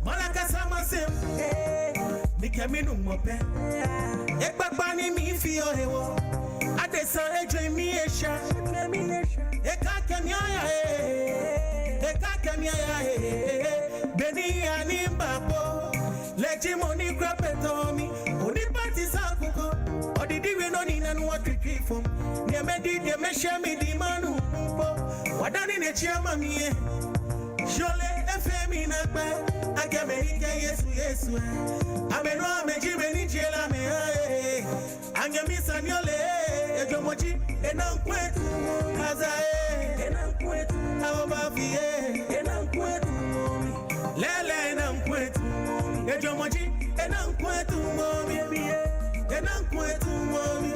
Malaka Samasem, Nikaminu Mope, Ekbani mi fio hewo, Adesa Ejemi Esha, Eka Kenya, Beni Animbapo, Legimoni Crapetomi, Oni Parties Akuko, or did you know in and what we keep from? Nemedi, the Meshami, the Manu, what done in a chairman? Surely, FM in a bed, I can make it, yes. I may not make you many jela me. I'm your miss and your leg, a jomoji, and I'm quit. As I and I'm quit. How about the and I'm quit. Lele and I'm quit. A jomoji, and I'm quit to mommy. And I'm quit to mommy.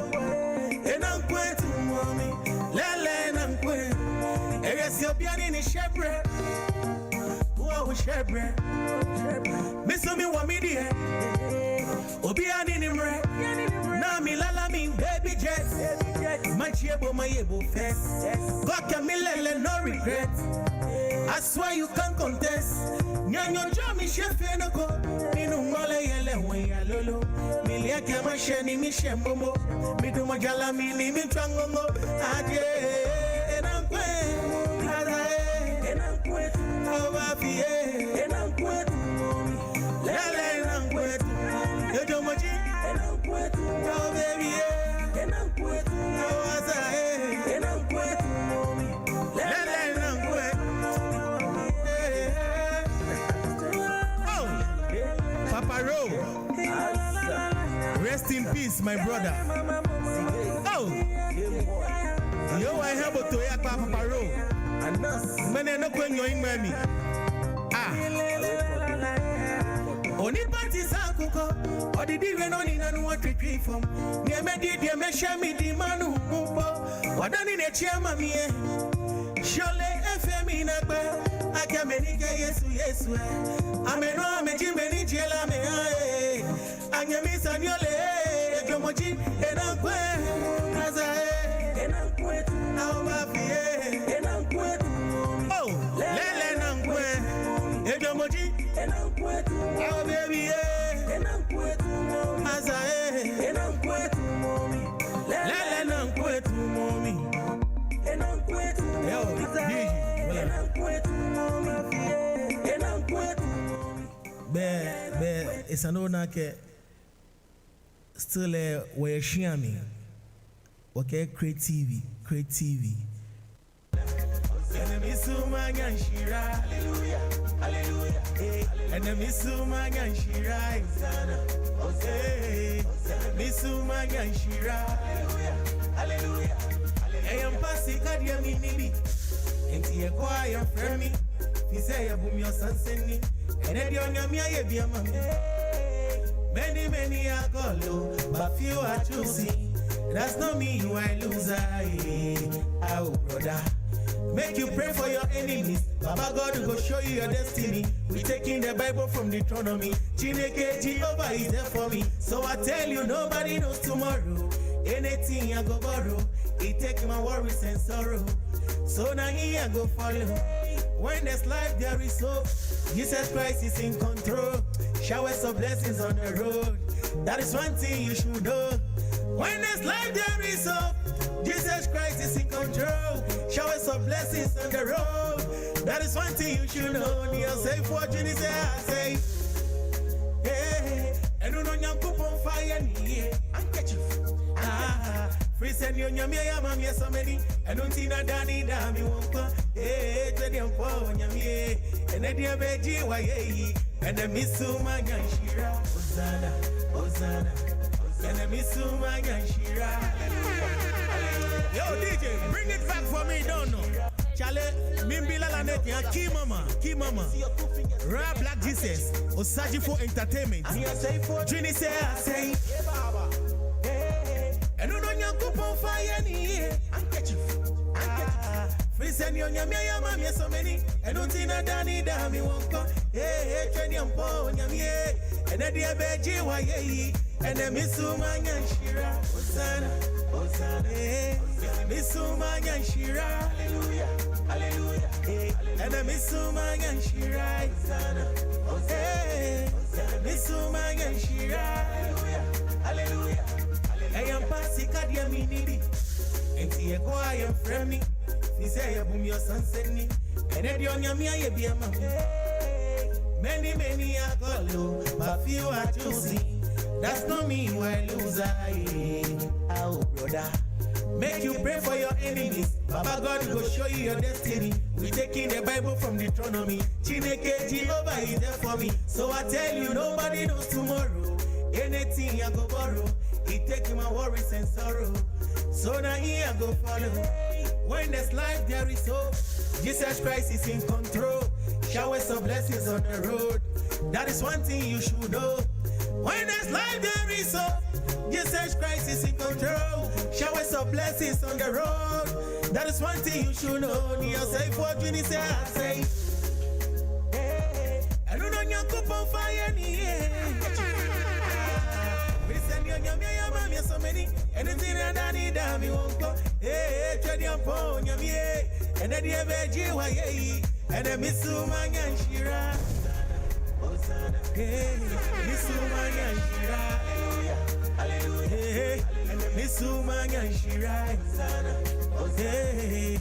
And I'm quit to mommy. Lele and I'm quit. And yes, you're being in a shepherd. Shebre, Miss me want me there. Obiani nimre, na mi lala mi baby jet. My chebo my ebo fest. God can me lele no regret. I swear you can't contest. Nyanyo jomi chef enoko. Minu mole yele wenya lolo. Milia kama sheni mi shembomo. Midu majala mi ni mi twangongo. Aje, enankwe, hadae, enankwe, obafie. Rest in peace, my brother. Oh, yo, I have to hear Papa Ro. Many no going your money. Only parties are cook, or did even only know what to pay from? Near me, dear, me share me the manu. What done in a chairman? Surely, FM in a bar, I can make it, yes. I'm a no, I'm a Jimmy Jella. I'm your miss and your leg, Jomoji, and I'm quit. As I and I'm quit. How about the and I'm quit. Oh, Lele and I'm quit. And Jomoji, and I'm quit. Oh, baby, and I'm quit. As I and I'm quit. Lele and I'm quit. And I'm quit. And I'm quit. And I'm quit. Bear, it's an old still where she me. Okay, create TV. Enemy Sumanya Shira, hallelujah. Enemy Sumanya Shira, okay. Misumanya Shira, hallelujah. I am passing Kadia Minibi. Enti ye quiet from me. He say a boom your son send me. And then you're Yamia Biamami. Many are called low, but few are choosing. That's not me, you are loser. Oh, brother. Make you pray for your enemies. Baba God will show you your destiny. We taking the Bible from Deuteronomy. Chineke Jehovah is there for me. So I tell you, nobody knows tomorrow. Anything I go borrow, it take my worries and sorrow. So now here I go follow. When there's life, there is hope. Jesus Christ is in control. Showers of blessings on the road. That is one thing you should know. When there's life, there is hope. Jesus Christ is in control. Showers of blessings on the road. That is one thing you should know. You'll say fortune is there, I say. Hey, and you know you're on fire, and catch you. Free send you, Yamia, Mamma, so many. And don't see that Danny, damn you won't come. Hey, Teddy, Yamia, and then dear Beji, why, and the Miss Omanye Shira, Hosanna, and the Miss Omanye Shira. Yo, DJ, bring it back for me, don't know. Chale, Mimbila Lanet, Key Mama, Rare Black Jesus, Osaji for Entertainment. Trini say, and no coupon fire here. Free send you, Yamia, Mamma, so many. And don't see that Danny, damn you won't come. Hey, Teddy, and then dear Beji, why, and then Miss Omanye Shira, Hosanna, Miss Omanye Shira, hallelujah. and I miss Omanye Shirai. Hey, miss Omanye Shirai. Hallelujah. I am passing Kadia Minidi. And see a quiet friend me. He say, boom, your son send me. And then you're Yamia, be a man. Many are called, but few are choosing. That's not me who I lose. Oh, brother. Make you pray for your enemies. Baba God will show you your destiny. We taking the Bible from Deuteronomy. Chineke Jehovah is there for me. So I tell you, nobody knows tomorrow. Anything I go borrow, he taking my worries and sorrow. So now here I go follow. When there's life, there is hope. Jesus Christ is in control. Showers of blessings on the road. That is one thing you should know. When there's life, there is hope. Jesus Christ is in control. Showers of blessings on the road. That is one thing you should know. Near safe what you say, I say. I don't know your cup on fire. We send your yammy so many. Anything that I need, I won't go. Hey, trade your phone, yammy. And then the veggie, and then Miss Omanye Shira. Hey, Miss Omanye Shira. Hey, Miss Omanye Shira. Hey,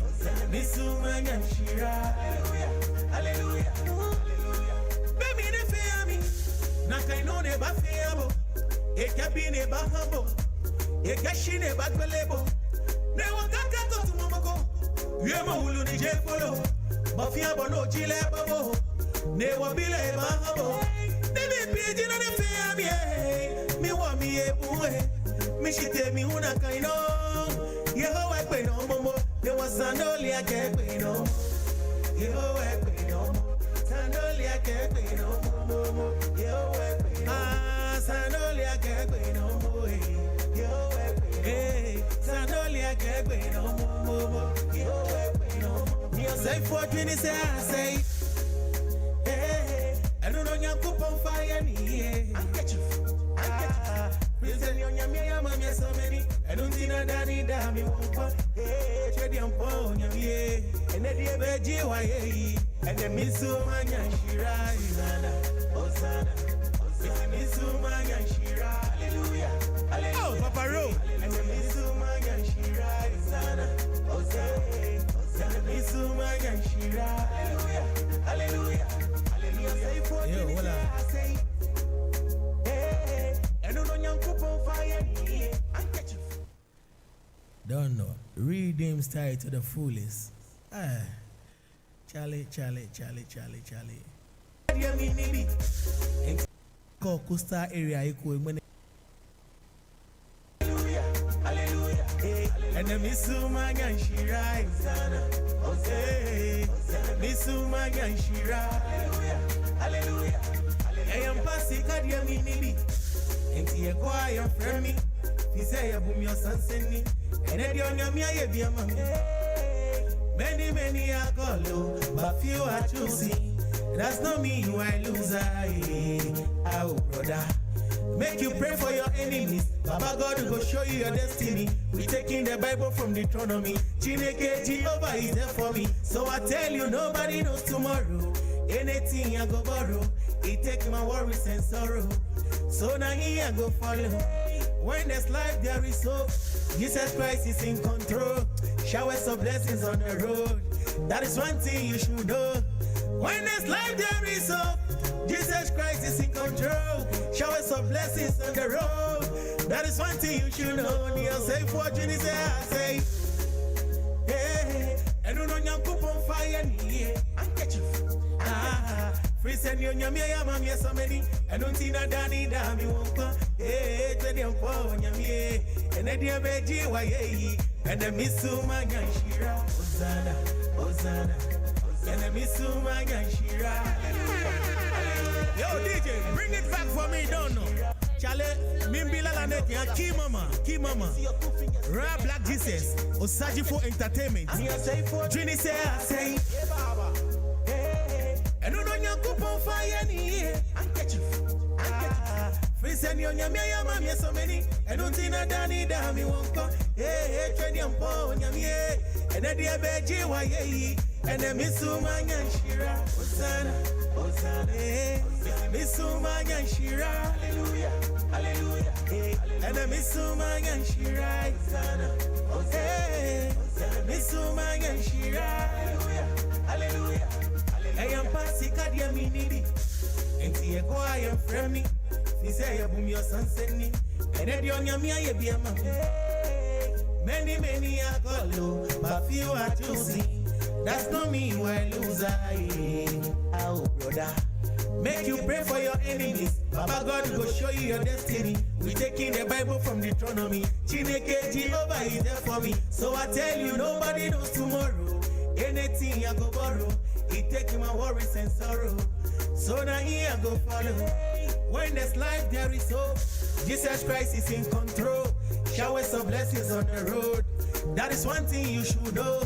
Miss Omanye Shira. Hallelujah. Baby, the family. Nakaino ne ba fiabo. Ekabine ba hambo. Ekashine ba kwelebo. Ne wakaka to tumomoko. Yema hulu ni jefolo. Ba fiabo no chile babo. Ne wabile ba hambo. Ne piji na ne family. Mi wa mi ebuwe. Mi shite mi una kaino. Yehowa pe no momo. Ne wa sandoli ake pe no. Yehowa pe no. Sandoli ake pe no momo. Yehowa pe no. Ah, sandoli ake pe no momo. Yehowa pe no. Hey, sandoli ake pe no momo. Yehowa pe no. Me say for 20 say I say. Hey, I don't know your coupon fire ni. I get you. Prison yon yammy yammy so many. I don't think that Danny damn you won't. Hey, trade your phone yammy. And then the veggie why. And then Miss Omanye Shira. Hosanna. Miss Omanye Shira. Hallelujah. Oh, Papa Ro. And then Miss Omanye Shira. Hosanna. Miss Omanye Shira. Hallelujah. Hallelujah. Yo, what up? Don't know. Redeem style to the fullest. Ah, Charlie. Costa area equal. Hallelujah. And the Miss Omanye Shira. Miss Omanye Shira. Hallelujah. I am passing Kadia Minibi. And he acquire from me. He say, boom, your son send me. And then you're Yamia, be a man. Many are called, but few are choosing. That's not me who I lose. Oh, brother. Make you pray for your enemies. Baba God will show you your destiny. We taking the Bible from Deuteronomy. Chineke Jehovah is there for me. So I tell you, nobody knows tomorrow. Anything I go borrow, he take my worries and sorrow. So now here I go follow. When there's life, there is hope. Jesus Christ is in control. Showers of blessings on the road. That is one thing you should know. When there's life, there is hope. Jesus Christ is in control. Showers of blessings on the road. That is one thing you should know. Near safe fortune is there, I say. Hey, I don't know your coupon fire. I get you. Free send you yammy so many. I don't see that Danny damn you won't come. Hey, trade your phone yammy. And then the veggie why. And the Miss Omanye Shira. Hosanna. And the Miss Omanye Shira. Yo, DJ, bring it back for me, don't know. Chale, Mimbila Lanet, key mama. Rap Black Jesus, Osaji for entertainment. Trini say, I say. I don't know your coupon fire ni. I get you. Free send your yammy so many. I don't think that Danny damn you won't come. Hey, trade your phone yammy. And then the veggie why. and the Missumanya Shira, Hosanna, Hosanna, Missumanya Shira, Hallelujah, Hallelujah, and the Missumanya Shira, Hosanna, Hosanna, Missumanya Shira, Hallelujah, Hallelujah, I am Passikadia Minidi, and Tiago, I am Fremi, Isaiah Boom, your son sent me, and then your Yamia be a man. Many, many are called, but few are choosing. That's not me who I lose. Oh, brother. Make you pray for your enemies. Baba God will show you your destiny. We taking the Bible from Deuteronomy. Chineke Jehovah is there for me. So I tell you, nobody knows tomorrow. Anything I go borrow, it take my worries and sorrow. So now here I go follow. When there's life, there is hope. Jesus Christ is in control. Showers of blessings on the road. That is one thing you should know.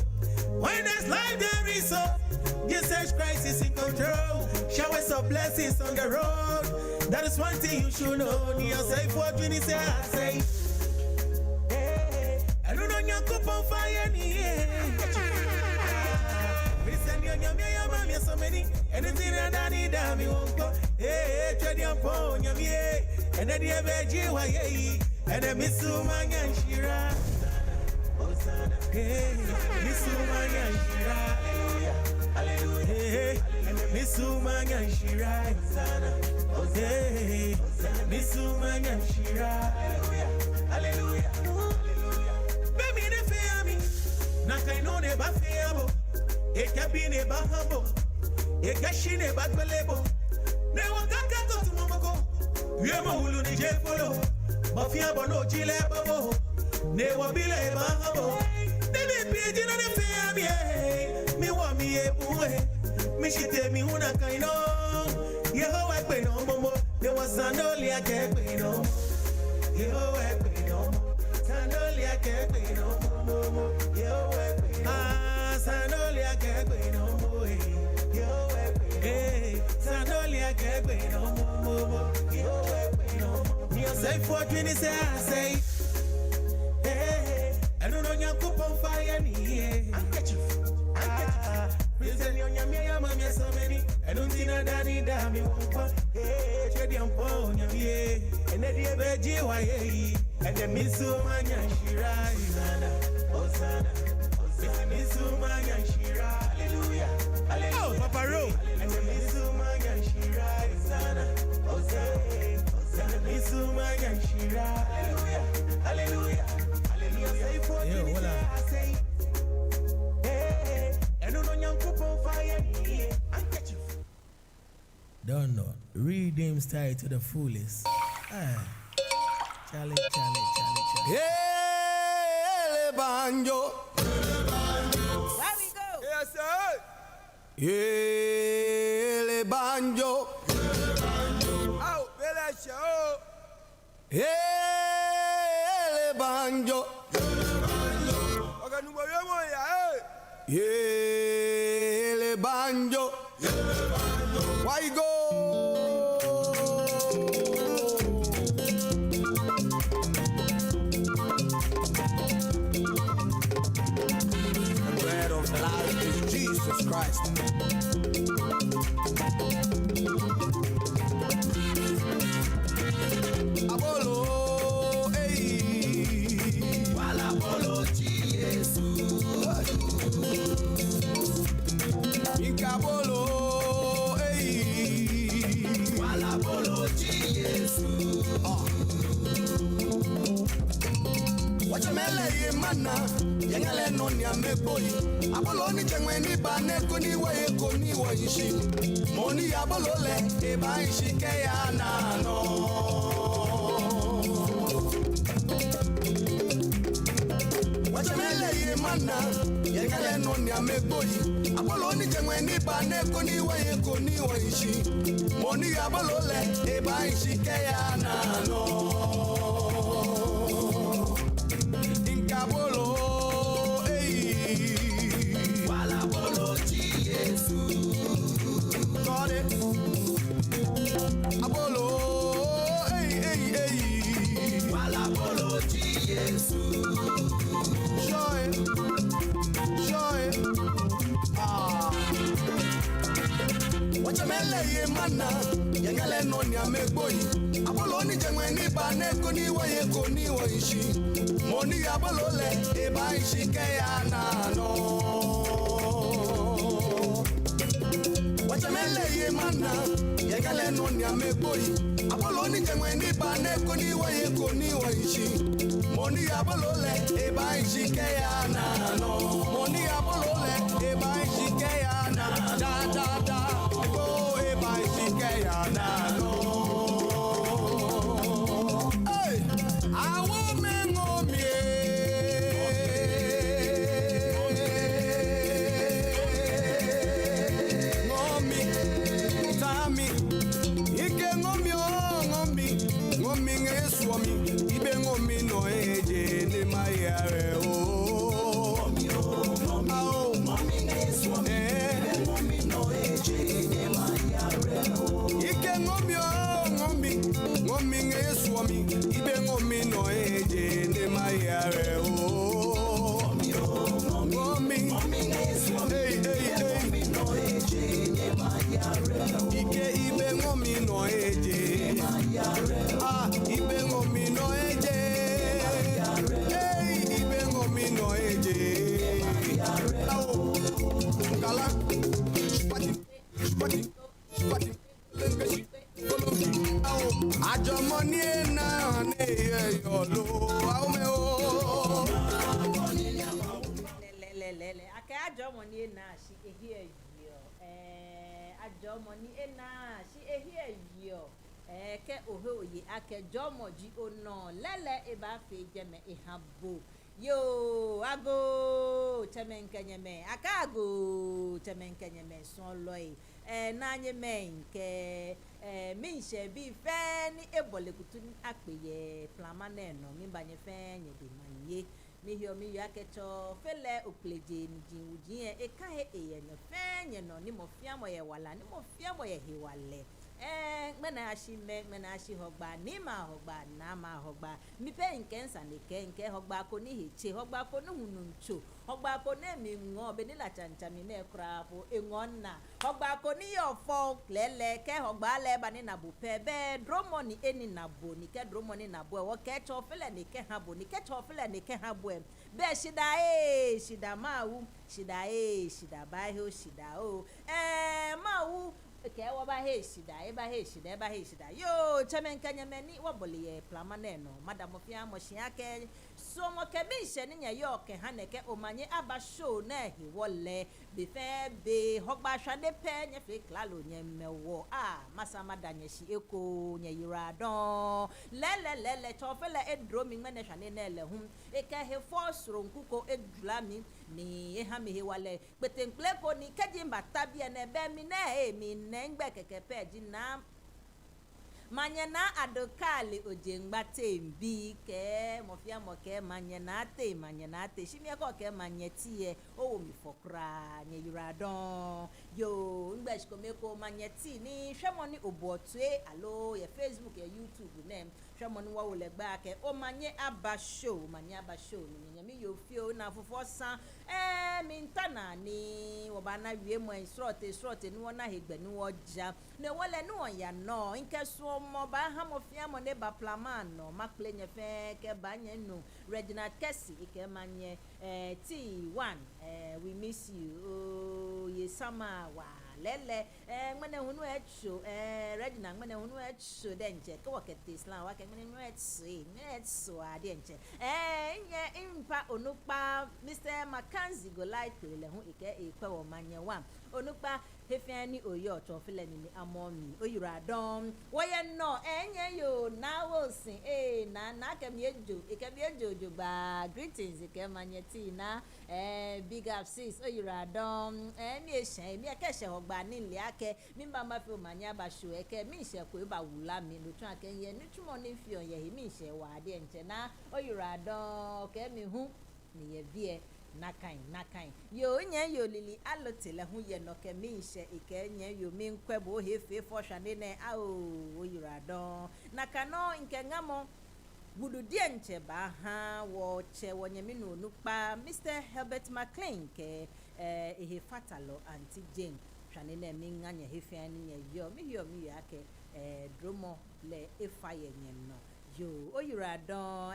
When there's life, there is hope. Jesus Christ is in control. Showers of blessings on the road. That is one thing you should know. Near safe what when he say I say. I don't know your cup on fire. Listen, your mama, so many. Anything that I need, I won't go. Hey, trade your phone, your me. And then you have a G.Y.A. And then Miss Omanye Shira. Hey, Miss Omanye Shira. Hallelujah. Hey, Miss Omanye Shira. Hey, Miss Omanye Shira. Hallelujah. Baby, ne fear me. Naka no ne ba fear bo. Eka bi ne ba hambo. Eka shi ne ba kwelebo. Ne wakaka to tumomoko. Yema hulu ni jefolo. Mafia bono chile babo. Ne wabile ba hambo. Piji na fear me, me want me a boy. Me she tell me una kaino. Yehovah pe no momo. There was sandoli a ke pe no. Yehovah pe no. Sandoli a ke pe no momo. Yehovah pe no. Ah, sandoli a ke pe no momo. Yehovah pe no. Hey, sandoli a ke pe no momo. Yehovah pe no. Me say for 20 say I say. I don't know your cup on fire, I get you. Listen, your yammy, mamma, so many. I don't see no daddy, damn, won't come. Hey, trade your phone, yammy, and then the BGYA, and the Miss Omanye Shira, Hosanna, Miss Omanye Shira, Hallelujah, Hallelujah. Oh, Papa Ro, and the Miss Omanye Shira, Hosanna, Miss Omanye Shira, Hallelujah, Hallelujah. Yeah, voila. Don't know. Redeem style to the fullest. Charlie. Hey, banjo. Where we go? Yes, sir. Hey, banjo. Oh, Bella Show. Hey, banjo. Yeah, le banjo. Why go? The bread of life is Jesus Christ. Abolo, hey. Wala bolo Jesus. Incabolo, hey. Wala bolo Jesus. Wachamele ye mana, yengele noni ameboi. Abolo ni chengwe ni bane kuni wa eko ni wa ishi. Moni abolo le, eba ishi ke ya nano. Wachamele ye mana, yengele noni ameboi. Abolo ni chengwe ni bane kuni wa eko ni wa ishi. Moni abolo le, eba ishi ke ya nano. Incabolo, hey. Wala bolo Jesus. Got it. Abolo, hey. Wala bolo Jesus. Show it. Ah. wachamele ye mana yengale no nya megboyi abolo ni jengwe ni ba ne ko ni wa ye ko ni wa ishi moni abolo le e ba ishi ke ya na no wachamele ye mana yengale no nya megboyi abolo ni jengwe ni ba ne ko ni wa ye ko ni wa ishi moni abolo le e ba ishi ke ya na no moni abolo le e ba ishi ke ya na da go e ba ishi ke ya na no hey awo me ngomie ngomi tami ike ngomi ngomi ngomi ngeswami ibe ngomi no eje ne mayare o ngomi ngomi ngeswami ibe ngomi no eje ne mayare o ike ngomi ngomi ngomi ngeswami ibe ngomi no eje ne mayare o ngomi ngomi ngeswami ibe ngomi no eje ne mayare o ike ibe ngomi no eje ah ibe ngomi no eje hey ibe ngomi no eje oh kala spati lengashi kolombi oh ajomoni na ne yo lo aw me o lele aka ajomoni na shi ehie yo ajomoni na shi ehie yo ke ohe oye akejomoji ono lele eba fe jeme ihabo yo ago temenkenyeme akago temenkenyeme sonloi nanye menke minche bi fe ni ebole kutu apeye plamane no mimbanye fe nye de manye mihio mi yakecho fele opleje ni jinwuji ekahe eyenyo fe nye no ni mofiamo ye wala ni mofiamo ye hiwale mena ashi hogba ni ma hogba na ma hogba mi pe nkensa ni nke hogba ko ni heche hogba ko no hununcho hogba ko na mi ngo be ni la chancha mi na krapo engonna hogba ko ni yo fo lele ke hogba le ba ni na bu pe be dromo ni eni na bo ni ke dromo ni na bo wo ke cho fele ni ke ha bo ni ke cho fele ni ke ha bo be shida mawu shida ba he shida o mawu ke wa ba he shida yo chemenkanya meni wobole ye plamane no madam ofia mo shiake so mo ke bi hye ne yo ke haneke Omanye Aba Show na he wole be fe be hogba hwade pe nye fe klalo nye mewo masa madanye shi eko nye yiradon lele chofele edro mi mene hwane na ele hum e ka he fosro nkuko edula mi ni e ha me he wale petenkle ko ni kejimba tabia na be mi na mi nengbe keke peji na manye na adokali ojengba tembi ke mofia moke manye na te shimie ko ke Manye Tee o mi fokra nye yuradon yo ngbesh ko meko Manye Tee ni hwemoni obotue alo ye Facebook ye YouTube nem hwemoni wa wo legba ke Omanye Aba Show ni nyami yo fio na fofo san mi ntana ni wo ba na wie mo srote ni wona hegba ni woja ne wole ni won ya no nkeso mo ba ha mo fia mo ne ba plamano makle nye fe ke banye no Regina Kesi ike Manye T1 we miss you ye sama wa lele ngene hunu echo Regina ngene hunu echo denje ke wakete Islam wa ke ngene hunu etso adenje nye impa onukpa Mr. Mackenzie go like le hu ike ipe wo Manye wa onukpa hefiani oyo chofele ni amomi oyiradon woye no enye yo na wosin na kemiejo ikemiejo ba greetings ike Manye Tee na big up sis oyiradon mi ehye mi ekehye ogba ni ile ake mi ba ma fi Omanye Aba Show eke mi hye ko ba wula mi lo tun akenye ni tumo ni fi on ye mi hye wa ade nche na oyiradon ke mi hu ni ye vie nakan yo nye yo lili alotele hu ye no ke mi hye ike nye yo mi nkwebo hefe fo hwane ne oyiradon nakano nke ngamo gudu die nche ba ha wo che wonyemi no nukpa Mr. Herbert McLean ke ehe fatalo anti Jane hwane na mi nganya hefia ni yo mi ake dromo le efaye nyem no yo oyuradon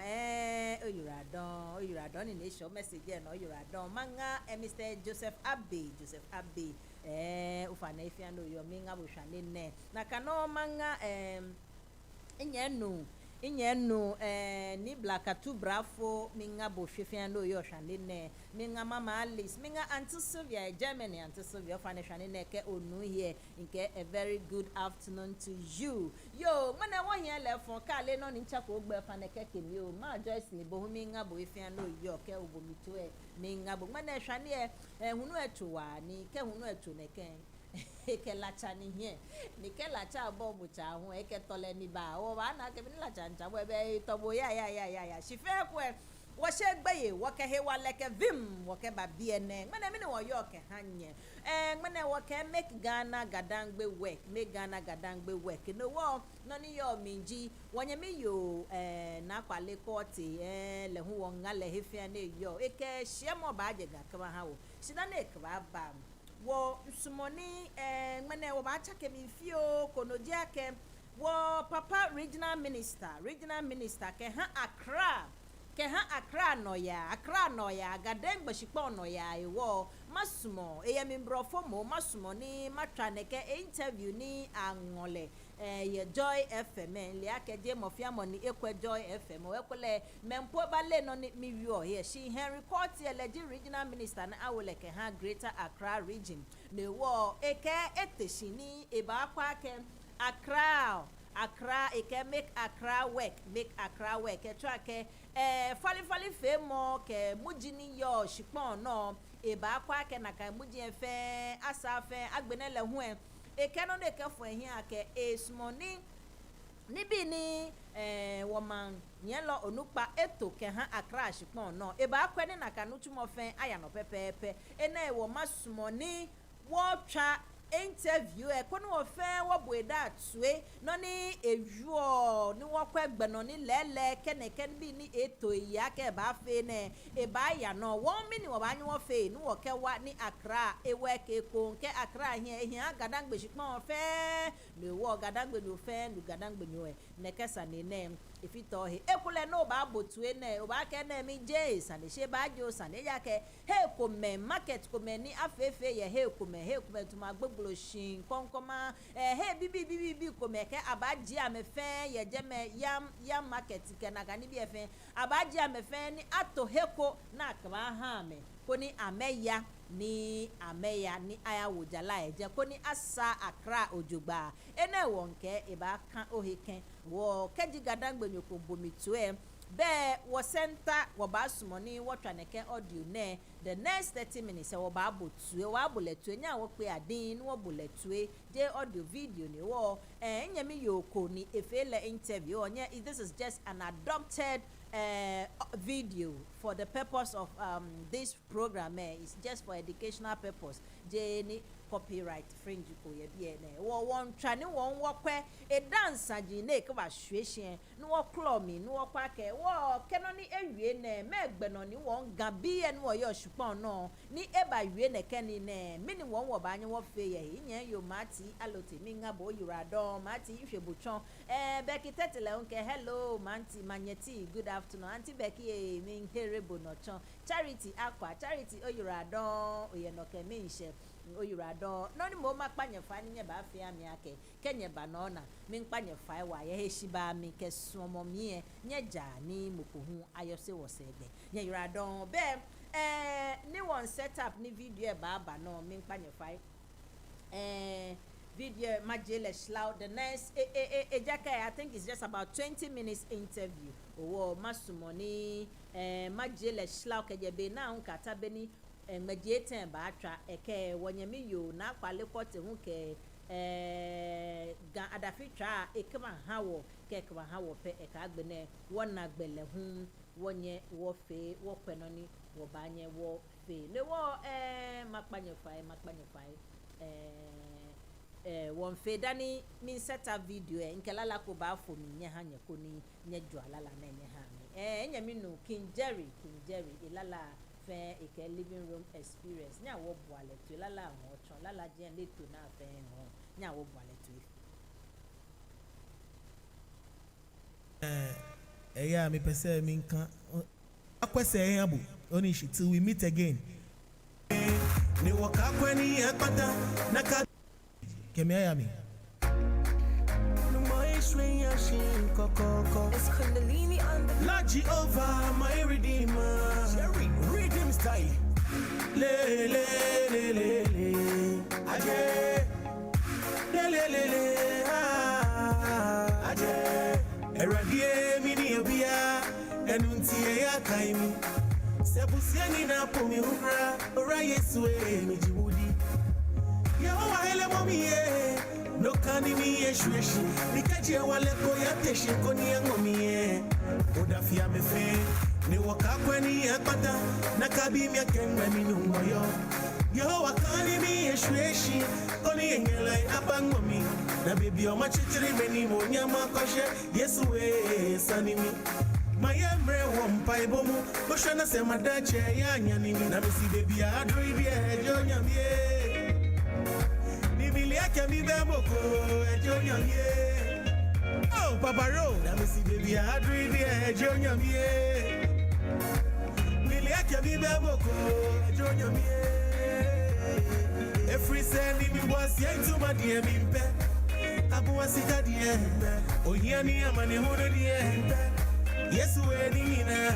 oyuradon ni show message no oyuradon manga Mr. Joseph Abe ufana efia no yo mi ngabo hwane ne na kano manga inyenu ni blakatu brafo minga bo hwefia no yo hwane ne minga mama Alice minga Auntie Sylvia Germany Auntie Sylvia fane hwane ne ke onu here nke a very good afternoon to you yo mana wo here lefon ka le no ni nchako ogbe fane ke kemi o ma Joyce ni bo minga bo hwefia no yo ke obomito minga bo mana hwane hunu etuwa ni ke hunu etu ne ken eke lacha ni hie ni ke lacha bobu cha hu eke tole ni ba o ba na ke ni lacha ncha bo be to bo ya shife kwe wo she gbeye wo ke he wa leke vim wo ke ba biene mena mi ni wo yo ke hanye mena wo ke make Ghana gadangbe work no wo no ni yo minji wonye mi yo na kwale kote le hu wo ngale hefia na yo eke shemo ba je ga kaba ha wo sida na ekba ba wo sumoni mene wo ba chake mi fio kono diake wo papa regional minister ke ha Accra no ya Gadangme shikpo no ya wo masumo eyemi brofo mo masumo ni matwa ne ke interview ni angole ye Joy FM le akeje mofia mo ni ekwe Joy FM we kole mempo bale no ni mi wi o here she Henry Court elegi regional minister na awole ke ha Greater Accra region ne wo eke eteshi ni eba kwa ke Accra eke make Accra work e twa ke fali femo ke mujini yo shipon no eba kwa ke na ka muji efe asafe agbenele hu eke no de ke fo ehin ake esmoni nibi ni woman yelo onupa eto ke ha Accra shipon no eba kwa ni na ka no tumo fe aya no pepepe ena e wo masumoni wo twa interview kono wo fe wo boeda tue no ni ejuo ni wo kwa egbe no ni lele ken bi ni eto ya ke ba fe ne e ba ya no wo mi ni wo ba nyi wo fe ni wo ke wa ni Accra e we ke ko ke Accra hia Gadangme shipon fe le wo Gadangme no fe lu Gadangme no e ne kesa ni ne ifito he ekule no ba botue ne o ba ke na mi je sane she ba jo sane ya ke he ko me market ko me ni afefe ye he ko me tuma gbogbo shin konkoma he bibi ko me ke abaji amefe ye je me yam market ke na gani bi efe abaji amefe ni ato heko na kama ha me koni ameya ni aya wojala eje koni asa Accra ojugba ene wonke eba kan oheken wo keji Gadangme nyoko bomitue be wo center wo ba sumoni wo twaneke audio ne the next 30 minutes wo ba botue wo aboletue nya wo pe adin wo boletue de audio video ni wo nyami yoko ni efele interview onye this is just an adopted video for the purpose of this program it's just for educational purpose jeni copyright fringe ko ye bie ne wo won twa ne won wo kwe e dance agi ne ke ba hwehwe no wo claw me no wo kwa ke wo ke no ni ewie ne megbe no ni won gabi e no wo yo shupon no ni e ba wie ne ke ni ne me ni won wo ba anye wo fe ye nya yo mati alote mi nga bo yuradon mati ihwe butwon Becky tetele unke hello manti Manye Tee good afternoon auntie Becky mi herebo no chon Charity akwa Charity oyuradon oye no ke mi nse oyuradon no ni mo makpanye fa ni ba fe ami ake kenye ba no na mi nkpanye fa wa ye heshiba mi ke somo mi nye ja ni mokohu ayose wo sebe nye yuradon be ni one setup ni video ba no mi nkpanye fa video majele shloud the next ejaka I think it's just about 20 minutes interview owo masumoni majele shloud kejebe na unkata beni mediaten ba atwa eke wonyemi yo na kwale kote hu ke ga adafitwa ekema hawo ke ekema hawo pe eka agbene wona gbele hu wonye wo fe wo kwenoni wo banye wo fe le wo makpanye fai won fe dani min set up video nkelala ko ba fo mi nya hanye ko ni nya jualala na nya ha mi nya mi no King Jerry ilala fe e ke living room experience nya wo boale to lala ho chon lala je le to na fe ho nya wo boale to yeah, me pese me nka akwese yabu oni shi till we meet again ni wakakweni akpata naka kemiayami It's Kundalini on the Lord Jehovah, my redeemer. Jerry, rhythm style. Le le le le le. Aje. Le le le le. Ah. Aje. Eradie mini obia. Enuntie ya kaimi. Sebusiani na pomi ukra. Ora Yesu mi jiwudi. Yehowa hele momi ye. No kani mi yeshweshi nikaje wale ko yateshi ko ni ngomi ye odafia me fe ni wakakweni akpata nakabi mi akenna mi numoyo Yehowa kani mi yeshweshi ko ni ngela abangomi na bibi o machichiri meni mo nyama kwashe Yesu we sanimi mayemre wo mpaibomu boshana sema dache ya nyanini na misi baby adri bie jonyamie Miliake mi bemoko ejonyamie Oh Papa Ro na me see baby adri di ejonyamie Miliake mi bemoko ejonyamie Every Sunday mi was into my dear mi mpe Abu wasika die Ohiani amane hono die Yesu eni na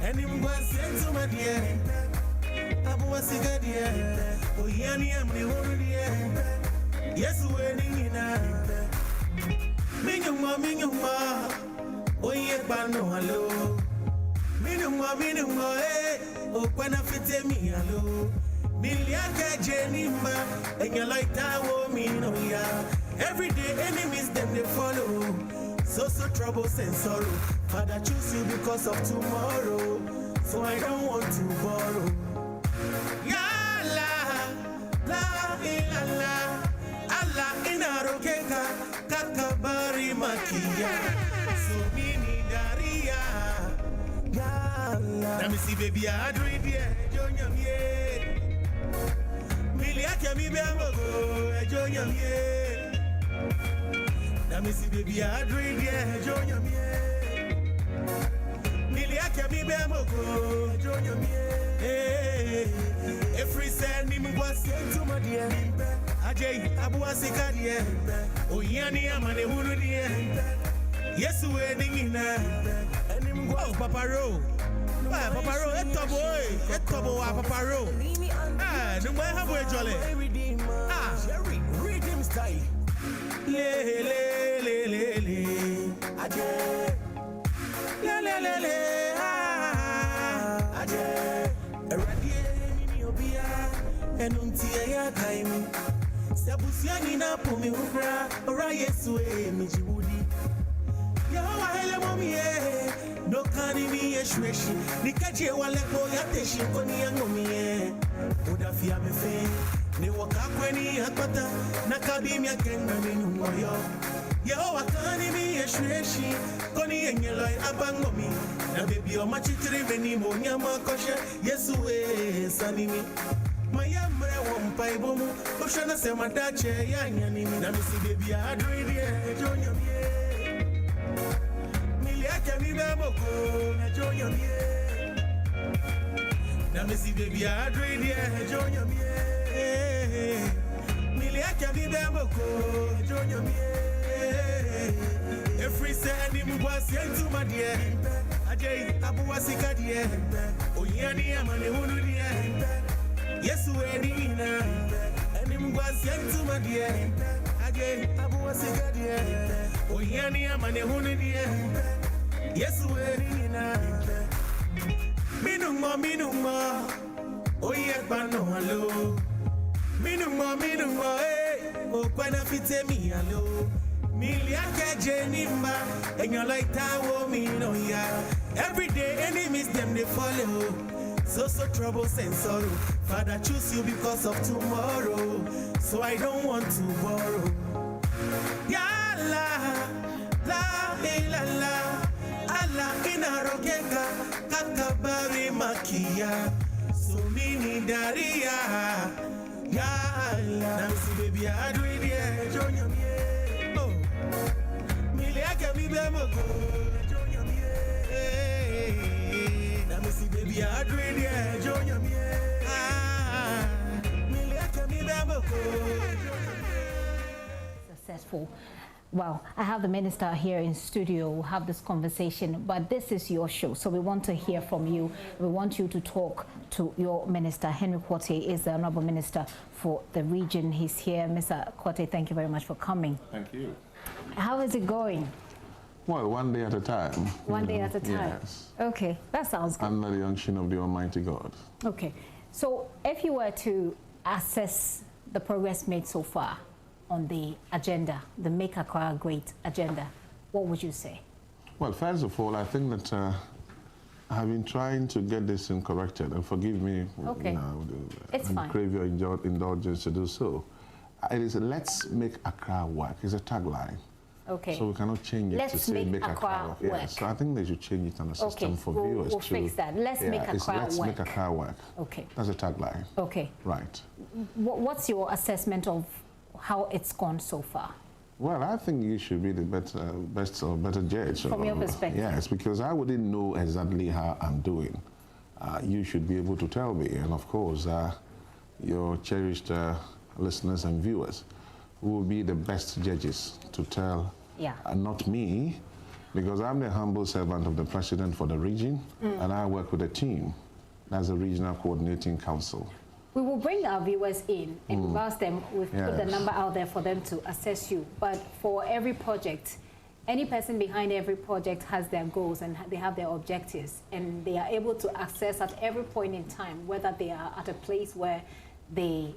Eni mi was into my dear Abu wasika die Ohiani amane hono die Yesu weni na Minyuma Oye bano halo Minyuma Okwana fite mi halo Miliaka jenimba Enya laita wo mino ya Every day enemies them they follow So troubles and sorrow Father choose you because of tomorrow So I don't want to borrow Ya la ilala Allah inarokeka kakabari makia so mini daria yalla na misi baby adri die jonyamie miliake mi bemogo jonyamie na misi baby adri die jonyamie miliake mi bemogo jonyamie every Sunday me was into my dear Ajay abu asikadie Oyiani amane hunu die Yesu edingina Enimgo Papa Ro Papa Ro etobo wa Papa Ro numwe habo ejole Jerry, rhythm style. Le le le le le Ajay Le le le le Ajay Eradie mini obia Enuntie ya kaimi Sebusiani na pomi ukra Ora Yesu mi jiwudi Yehowa hele momi ye No kani mi yeshweshi Nikaje wale ko yateshi ko ni yangomi ye Odafia me fe Ni wakakweni akpata Nakabi mi akenna mi numoyo Yehowa kani mi yeshweshi Ko ni yengeloi abangomi Na baby o machichiri meni mo nyama koshe Yesu we sanimi Mayemre wo mpaibomu Oshana sema dache ya nyanini na misi baby adri die jonyamie Miliake mi bemoko jonyamie na misi baby adri die jonyamie Miliake mi bemoko jonyamie Every Sunday mi was into my dear Ajay abu wasika die Oyiani amane hunu die Yesu edina Enim was yentu my dear Ajay abu wasika die Oyiani amane hunu die Yesu edina Minuma Oye bano halo Minuma Okwana fite mi halo Miliake jenimba Enya laita wo mino ya Every day enemies them they follow So troubles and sorrow Father choose you because of tomorrow So I don't want to borrow Ya la ilala Allah inarokeka kakabari makia So mini daria, yeah, now see baby I do it yeah, join you yeah. Oh, miliaka mi bemo go, join you yeah. Now see baby I do it yeah, join you yeah. Miliaka mi bemo go. Successful. Well, I have the minister here in studio. We'll have this conversation, but this is your show, so we want to hear from you. We want you to talk to your minister. Henry Quartey is the Honorable Minister for the region. He's here. Mr. Quartey, thank you very much for coming. Thank you. How is it going? Well, one day at a time. One day at a time? Yes. Okay, that sounds good. Under the unction of the Almighty God. Okay, so if you were to assess the progress made so far on the agenda, the Make Accra Great agenda, what would you say? Well, first of all, I think that I have been trying to get this thing corrected, and forgive me, okay. It's fine. Crave your indulgence to do so. It is let's make Accra work. It's a tagline. Okay. So we cannot change it to say make Accra work. work. Yes. So I think they should change it on a system for viewers. We'll fix that. Let's make Accra let's work. Make Accra work. Okay. That's a tagline. Okay. Right. What's your assessment of how it's gone so far? Well, I think you should be the best or better judge. From your perspective? Yes, because I wouldn't know exactly how I'm doing. You should be able to tell me, and of course, your cherished listeners and viewers will be the best judges to tell, not me, because I'm the humble servant of the president for the region, and I work with a team. That's the Regional Coordinating Council. We will bring our viewers in and ask them, we've put the number out there for them to assess you. But for every project, any person behind every project has their goals and they have their objectives, and they are able to assess at every point in time whether they are at a place where they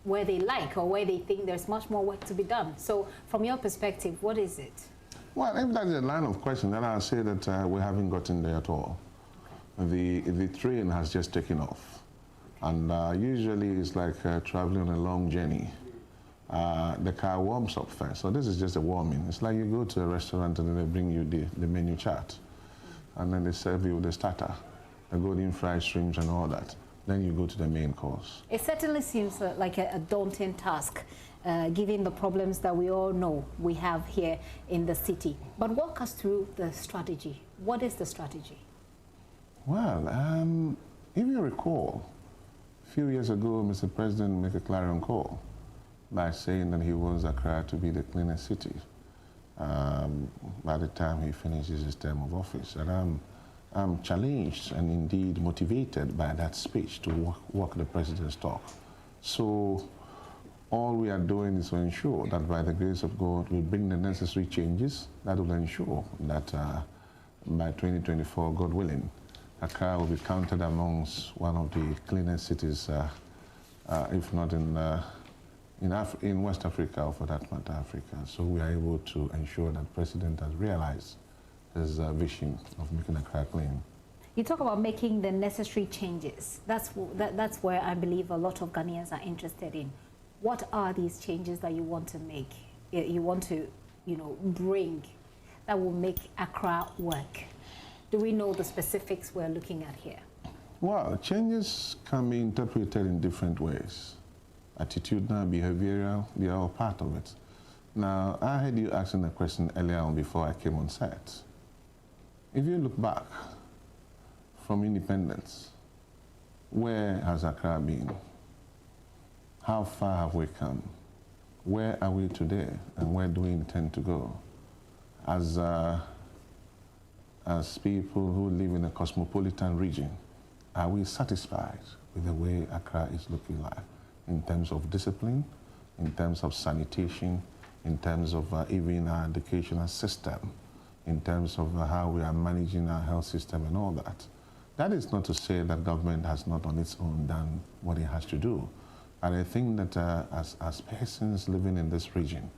like or where they think there's much more work to be done. So from your perspective, what is it? Well, if that's a line of question, then I'll say that we haven't gotten there at all. Okay. The train has just taken off. And usually it's like traveling on a long journey. The car warms up first. So this is just a warming. It's like you go to a restaurant and then they bring you the menu chart. And then they serve you the starter, the golden fried shrimps and all that. Then you go to the main course. It certainly seems like a daunting task, given the problems that we all know we have here in the city. But walk us through the strategy. What is the strategy? Well, if you recall, a few years ago, Mr. President made a clarion call by saying that he wants Accra to be the cleanest city by the time he finishes his term of office. And I'm challenged and indeed motivated by that speech to walk the president's talk. So all we are doing is to ensure that by the grace of God, we bring the necessary changes that will ensure that by 2024, God willing, Accra will be counted amongst one of the cleanest cities, if not in West Africa or for that matter, Africa. So we are able to ensure that the President has realized his vision of making Accra clean. You talk about making the necessary changes. That's where I believe a lot of Ghanaians are interested in. What are these changes that you want to make? You want to, bring that will make Accra work? Do we know the specifics we're looking at here? Well, changes can be interpreted in different ways. Attitudinal, behavioral, they are all part of it. Now, I heard you asking a question earlier on before I came on set. If you look back from independence, where has Accra been? How far have we come? Where are we today, and where do we intend to go? As people who live in a cosmopolitan region, are we satisfied with the way Accra is looking like in terms of discipline, in terms of sanitation, in terms of even our educational system, in terms of how we are managing our health system and all that? That is not to say that government has not on its own done what it has to do. And I think that as persons living in this region,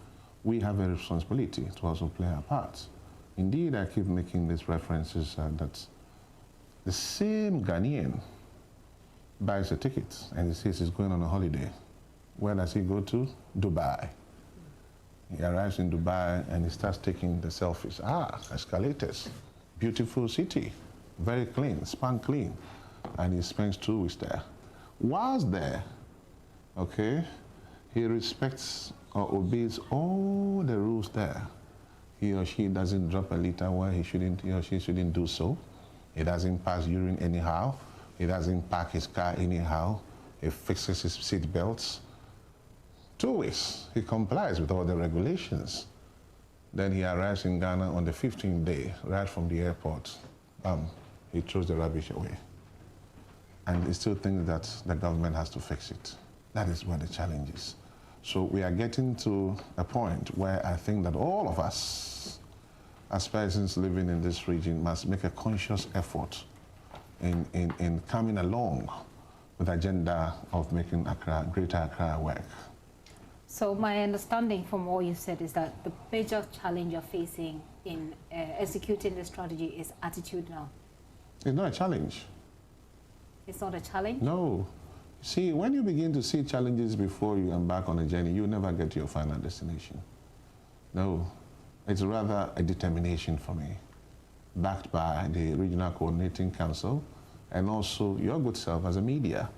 we have a responsibility to also play our part. Indeed, I keep making these references that the same Ghanaian buys a ticket and he says he's going on a holiday. Where does he go to? Dubai. He arrives in Dubai and he starts taking the selfies. Escalators, beautiful city, very clean, span clean. and he spends 2 weeks there. Whilst there, okay, he respects or obeys all the rules there. He or she doesn't drop a litter where he or she shouldn't do so. He doesn't pass urine anyhow. He doesn't park his car anyhow. He fixes his seat belts. 2 weeks, he complies with all the regulations. Then he arrives in Ghana on the 15th day, right from the airport. He throws the rubbish away. And he still thinks that the government has to fix it. That is where the challenge is. So we are getting to a point where I think that all of us, as persons living in this region, must make a conscious effort in coming along with the agenda of making Accra, Greater Accra work. So my understanding from what you said is that the major challenge you're facing in executing the strategy is attitude now. It's not a challenge. It's not a challenge? No. See, when you begin to see challenges before you embark on a journey, you never get to your final destination. No. It's rather a determination for me, backed by the Regional Coordinating Council and also your good self as a media,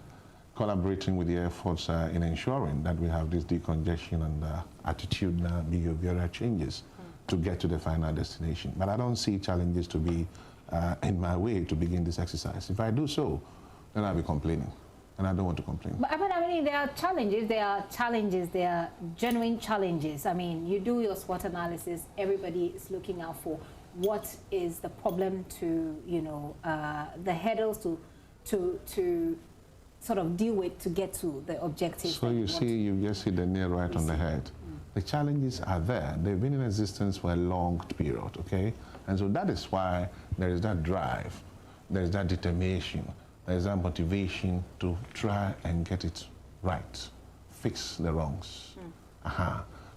collaborating with the efforts in ensuring that we have this decongestion and attitudinal behavioral changes to get to the final destination. But I don't see challenges to be in my way to begin this exercise. If I do so, then I'll be complaining. And I don't want to complain. But I mean, there are challenges, there are genuine challenges. I mean, you do your SWOT analysis, everybody is looking out for what is the problem to, you know, the hurdles to sort of deal with to get to the objectives. So you see, you just hit the nail right on the head. The challenges are there. They've been in existence for a long period, okay? And so that is why there is that drive, there is that determination, there is that motivation to try and get it right, fix the wrongs.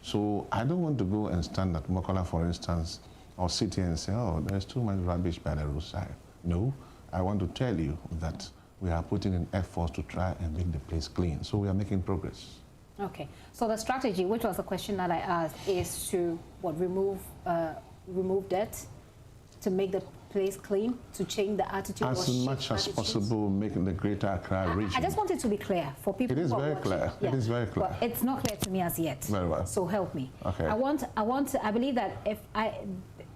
So I don't want to go and stand at Mokola, for instance, or sit here and say, oh, there's too much rubbish by the roadside. No, I want to tell you that we are putting in efforts to try and make the place clean. So we are making progress. Okay, so the strategy, which was the question that I asked, is to remove dirt, to make the place clean, to change the attitude. As much as possible, making the Greater Accra region. I just want it to be clear for people. It is who are very watching. clear. Yeah. It is very clear. But it's not clear to me as yet. Very well. So help me. Okay. I believe that if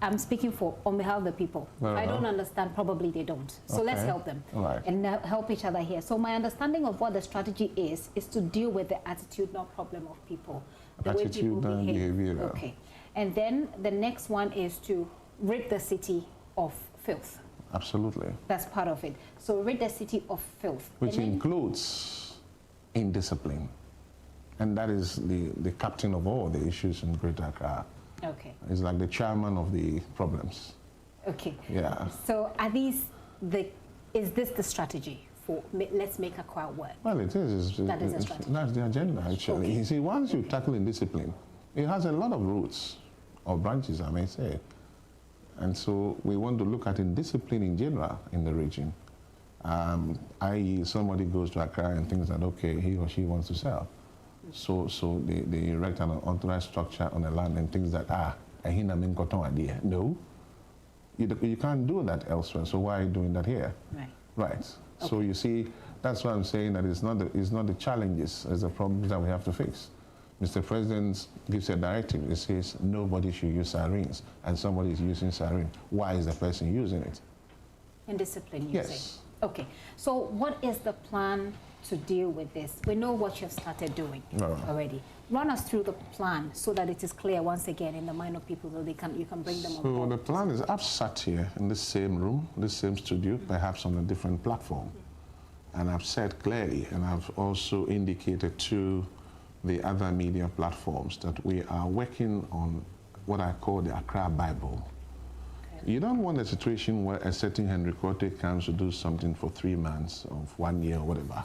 I'm speaking on behalf of the people. Very I don't well. understand, probably they don't. So let's Okay. help them. All right. And help each other here. So my understanding of what the strategy is to deal with the attitudinal problem of people. The way people Attitudinal behave. behavior. Okay. And then the next one is to rid the city of filth. Absolutely. That's part of it. So rid the city of filth. Which And then- includes indiscipline. And that is the captain of all the issues in Greater Accra. Okay. It's like the chairman of the problems. Okay. Yeah. So are these is this the strategy for let's make Accra work? Well, it is. That is the strategy. That's the agenda, actually. Okay. You see, once you tackle indiscipline, it has a lot of roots, or branches, I may say. And so we want to look at indiscipline in general in the region. I.e., somebody goes to Accra and thinks that, okay, he or she wants to sell. So they erect an unauthorized structure on the land and thinks that, no, you can't do that elsewhere, so why are you doing that here? Right. Right. Okay. So you see, that's why I'm saying that it's not the challenges, it's the problems that we have to fix. Mr. President gives a directive. It says nobody should use sirens, and somebody is using siren. Why is the person using it? Indiscipline, you Yes. say. Okay. So what is the plan to deal with this? We know what you've started doing already. Run us through the plan so that it is clear once again in the mind of people, so you can bring them on So board. the plan is, I've sat here in this same room, this same studio, perhaps on a different platform. And I've said clearly, and I've also indicated to the other media platforms that we are working on what I call the Accra Bible. Okay. You don't want a situation where a certain Henry Korte comes to do something for 3 months or 1 year or whatever,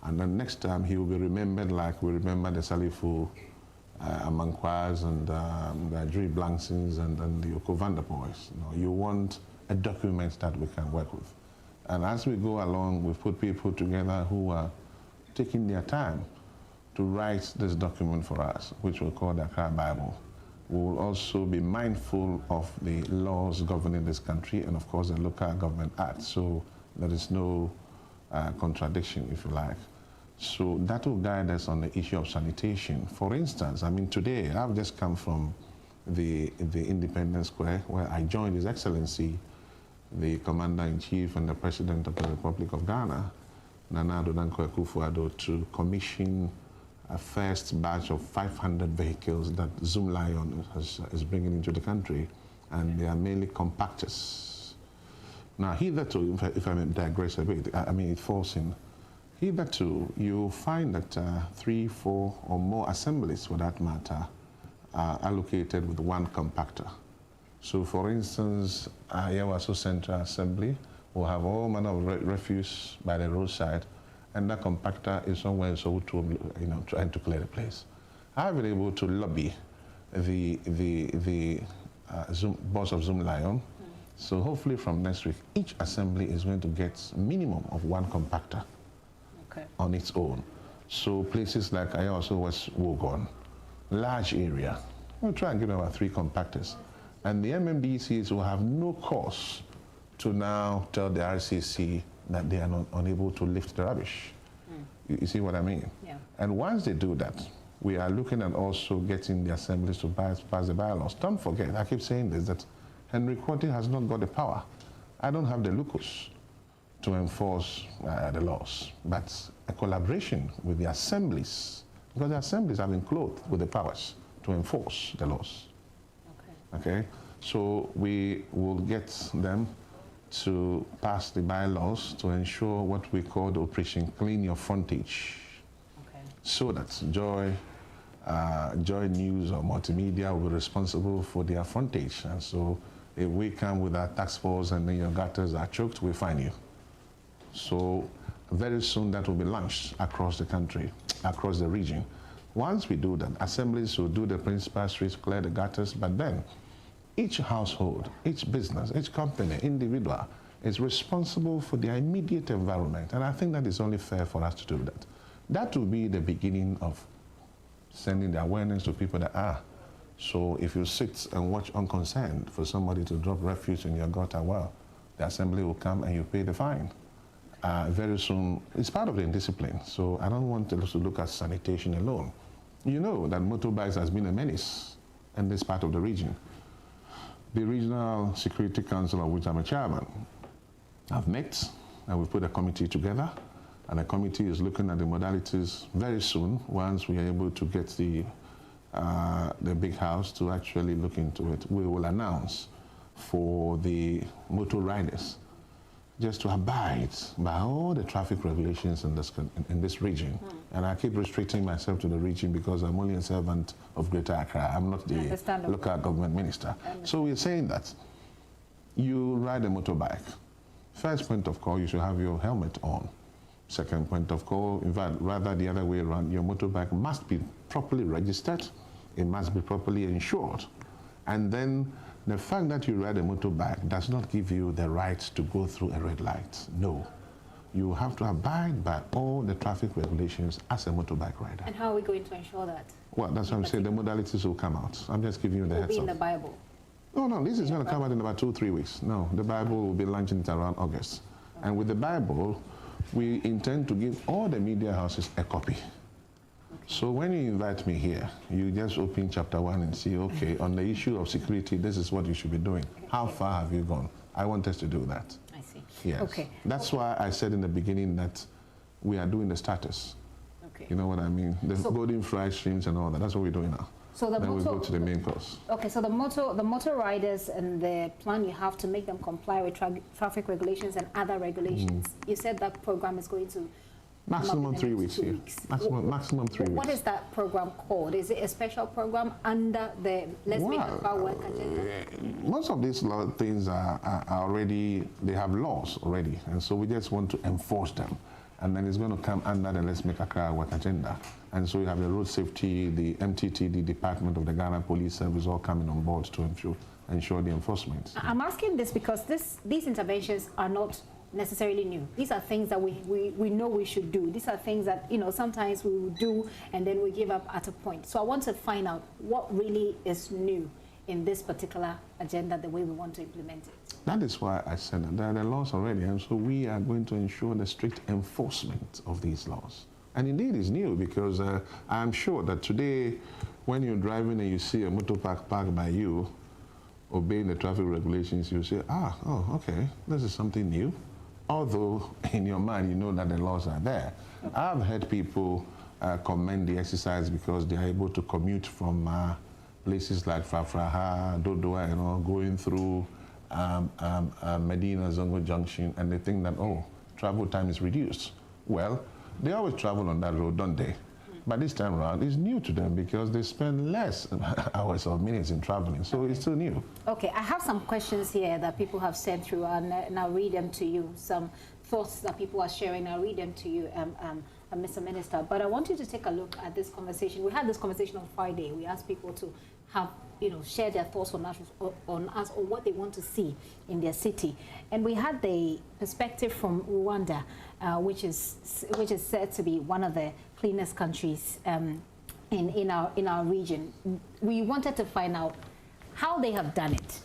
and then next time he will be remembered like we remember the Salifu Amankwas and the Dre Blanksons and the Okovanda boys. You want a document that we can work with. And as we go along, we've put people together who are taking their time to write this document for us, which we'll call the Accra Bible. We will also be mindful of the laws governing this country and, of course, the Local Government Act. So there is no contradiction, if you like. So that will guide us on the issue of sanitation. For instance, I mean, today I've just come from the Independence Square, where I joined His Excellency, the Commander-in-Chief and the President of the Republic of Ghana, Nana Addo Dankwa Akufo-Addo, to commission a first batch of 500 vehicles that Zoom Lion is bringing into the country, and they are mainly compactors. Now, hitherto, if I may digress a bit, I mean, it falls in. Hitherto, you find that 3, 4, or more assemblies, for that matter, are allocated with one compactor. So, for instance, Yawaso Central Assembly will have all manner of refuse by the roadside, and that compactor is somewhere so to, trying to clear the place. I've been able to lobby the boss of Zoom Lion. So hopefully from next week, each assembly is going to get a minimum of one compactor on its own. So places like Ayawaso West Wogon, large area, we'll try and give them about 3 compactors. And the MMDCs will have no cause to now tell the RCC that they are not unable to lift the rubbish. You see what I mean? Yeah. And once they do that, we are looking at also getting the assemblies to pass the bylaws. Don't forget, I keep saying this, that Henry Quarty has not got the power. I don't have the locus to enforce the laws, but a collaboration with the assemblies, because the assemblies have been clothed with the powers to enforce the laws. Okay? So we will get them to pass the bylaws to ensure what we call the Operation Clean Your Frontage, so that Joy News or Multimedia will be responsible for their frontage. And so if we come with our task force and then your gutters are choked, we fine you. So very soon that will be launched across the country, across the region. Once we do that, assemblies will do the principal streets, clear the gutters, but then each household, each business, each company, individual is responsible for their immediate environment. And I think that is only fair for us to do that. That will be the beginning of sending the awareness to people that so if you sit and watch unconcerned for somebody to drop refuse in your gutter, well, the assembly will come and you pay the fine. Very soon, it's part of the discipline. So I don't want to look at sanitation alone. You know that motorbikes has been a menace in this part of the region. The Regional Security Council, of which I'm a chairman, have met and we've put a committee together, and the committee is looking at the modalities very soon. Once we are able to get the big house to actually look into it, we will announce for the motor riders just to abide by all the traffic regulations in this region. And I keep restricting myself to the region because I'm only a servant of Greater Accra. I'm not the local government minister. So we're saying that you ride a motorbike. First point of call, you should have your helmet on. Second point of call, in fact, rather the other way around, your motorbike must be properly registered. It must be properly insured. And then the fact that you ride a motorbike does not give you the right to go through a red light. No. You have to abide by all the traffic regulations as a motorbike rider. And how are we going to ensure that? Well, that's what I'm saying. The modalities will come out. I'm just giving you the heads up. It will be in the Bible. No, this is going to come out in about 2-3 weeks. No, the Bible will be launching it around August. And with the Bible, we intend to give all the media houses a copy. So when you invite me here, you just open chapter 1 and see, okay, on the issue of security, this is what you should be doing. How far have you gone? I want us to do that. I see. Yes. Okay. That's why I said in the beginning that we are doing the status. Okay. You know what I mean? The golden fry streams and all that. That's what we're doing now. So then we go to the main course. Okay, so the motor riders and the plan you have to make them comply with traffic regulations and other regulations. You said that program is going to maximum 3 weeks here. Maximum 3 weeks. What is that program called? Is it a special program under the Let's Make Accra Work agenda? Most of these things are already, they have laws already, and so we just want to enforce them. And then it's going to come under the Let's Make Accra Work agenda. And so you have the road safety, the MTT, the Department of the Ghana Police Service all coming on board to ensure the enforcement. I'm asking this because these interventions are not necessarily new. These are things that we know we should do. These are things that, you know, sometimes we will do and then we give up at a point. So I want to find out what really is new in this particular agenda the way we want to implement it? That is why I said that there are laws already, and so we are going to ensure the strict enforcement of these laws. And indeed, it's new because I'm sure that today, when you're driving and you see a motor parked by you, obeying the traffic regulations, you say, okay, this is something new. Although in your mind, you know that the laws are there. I've heard people commend the exercise because they are able to commute from places like Fafraha, Dodoa, going through Medina Zongo Junction, and they think that, travel time is reduced. Well, they always travel on that road, don't they? But this time around, it's new to them because they spend less hours or minutes in traveling, so it's still new. Okay, I have some questions here that people have sent through, and I'll read them to you. Some thoughts that people are sharing, I'll read them to you, Mr. Minister. But I want you to take a look at this conversation. We had this conversation on Friday. We asked people to have, share their thoughts on us or what they want to see in their city. And we had the perspective from Rwanda, which is said to be one of the cleanest countries in our region. We wanted to find out how they have done it,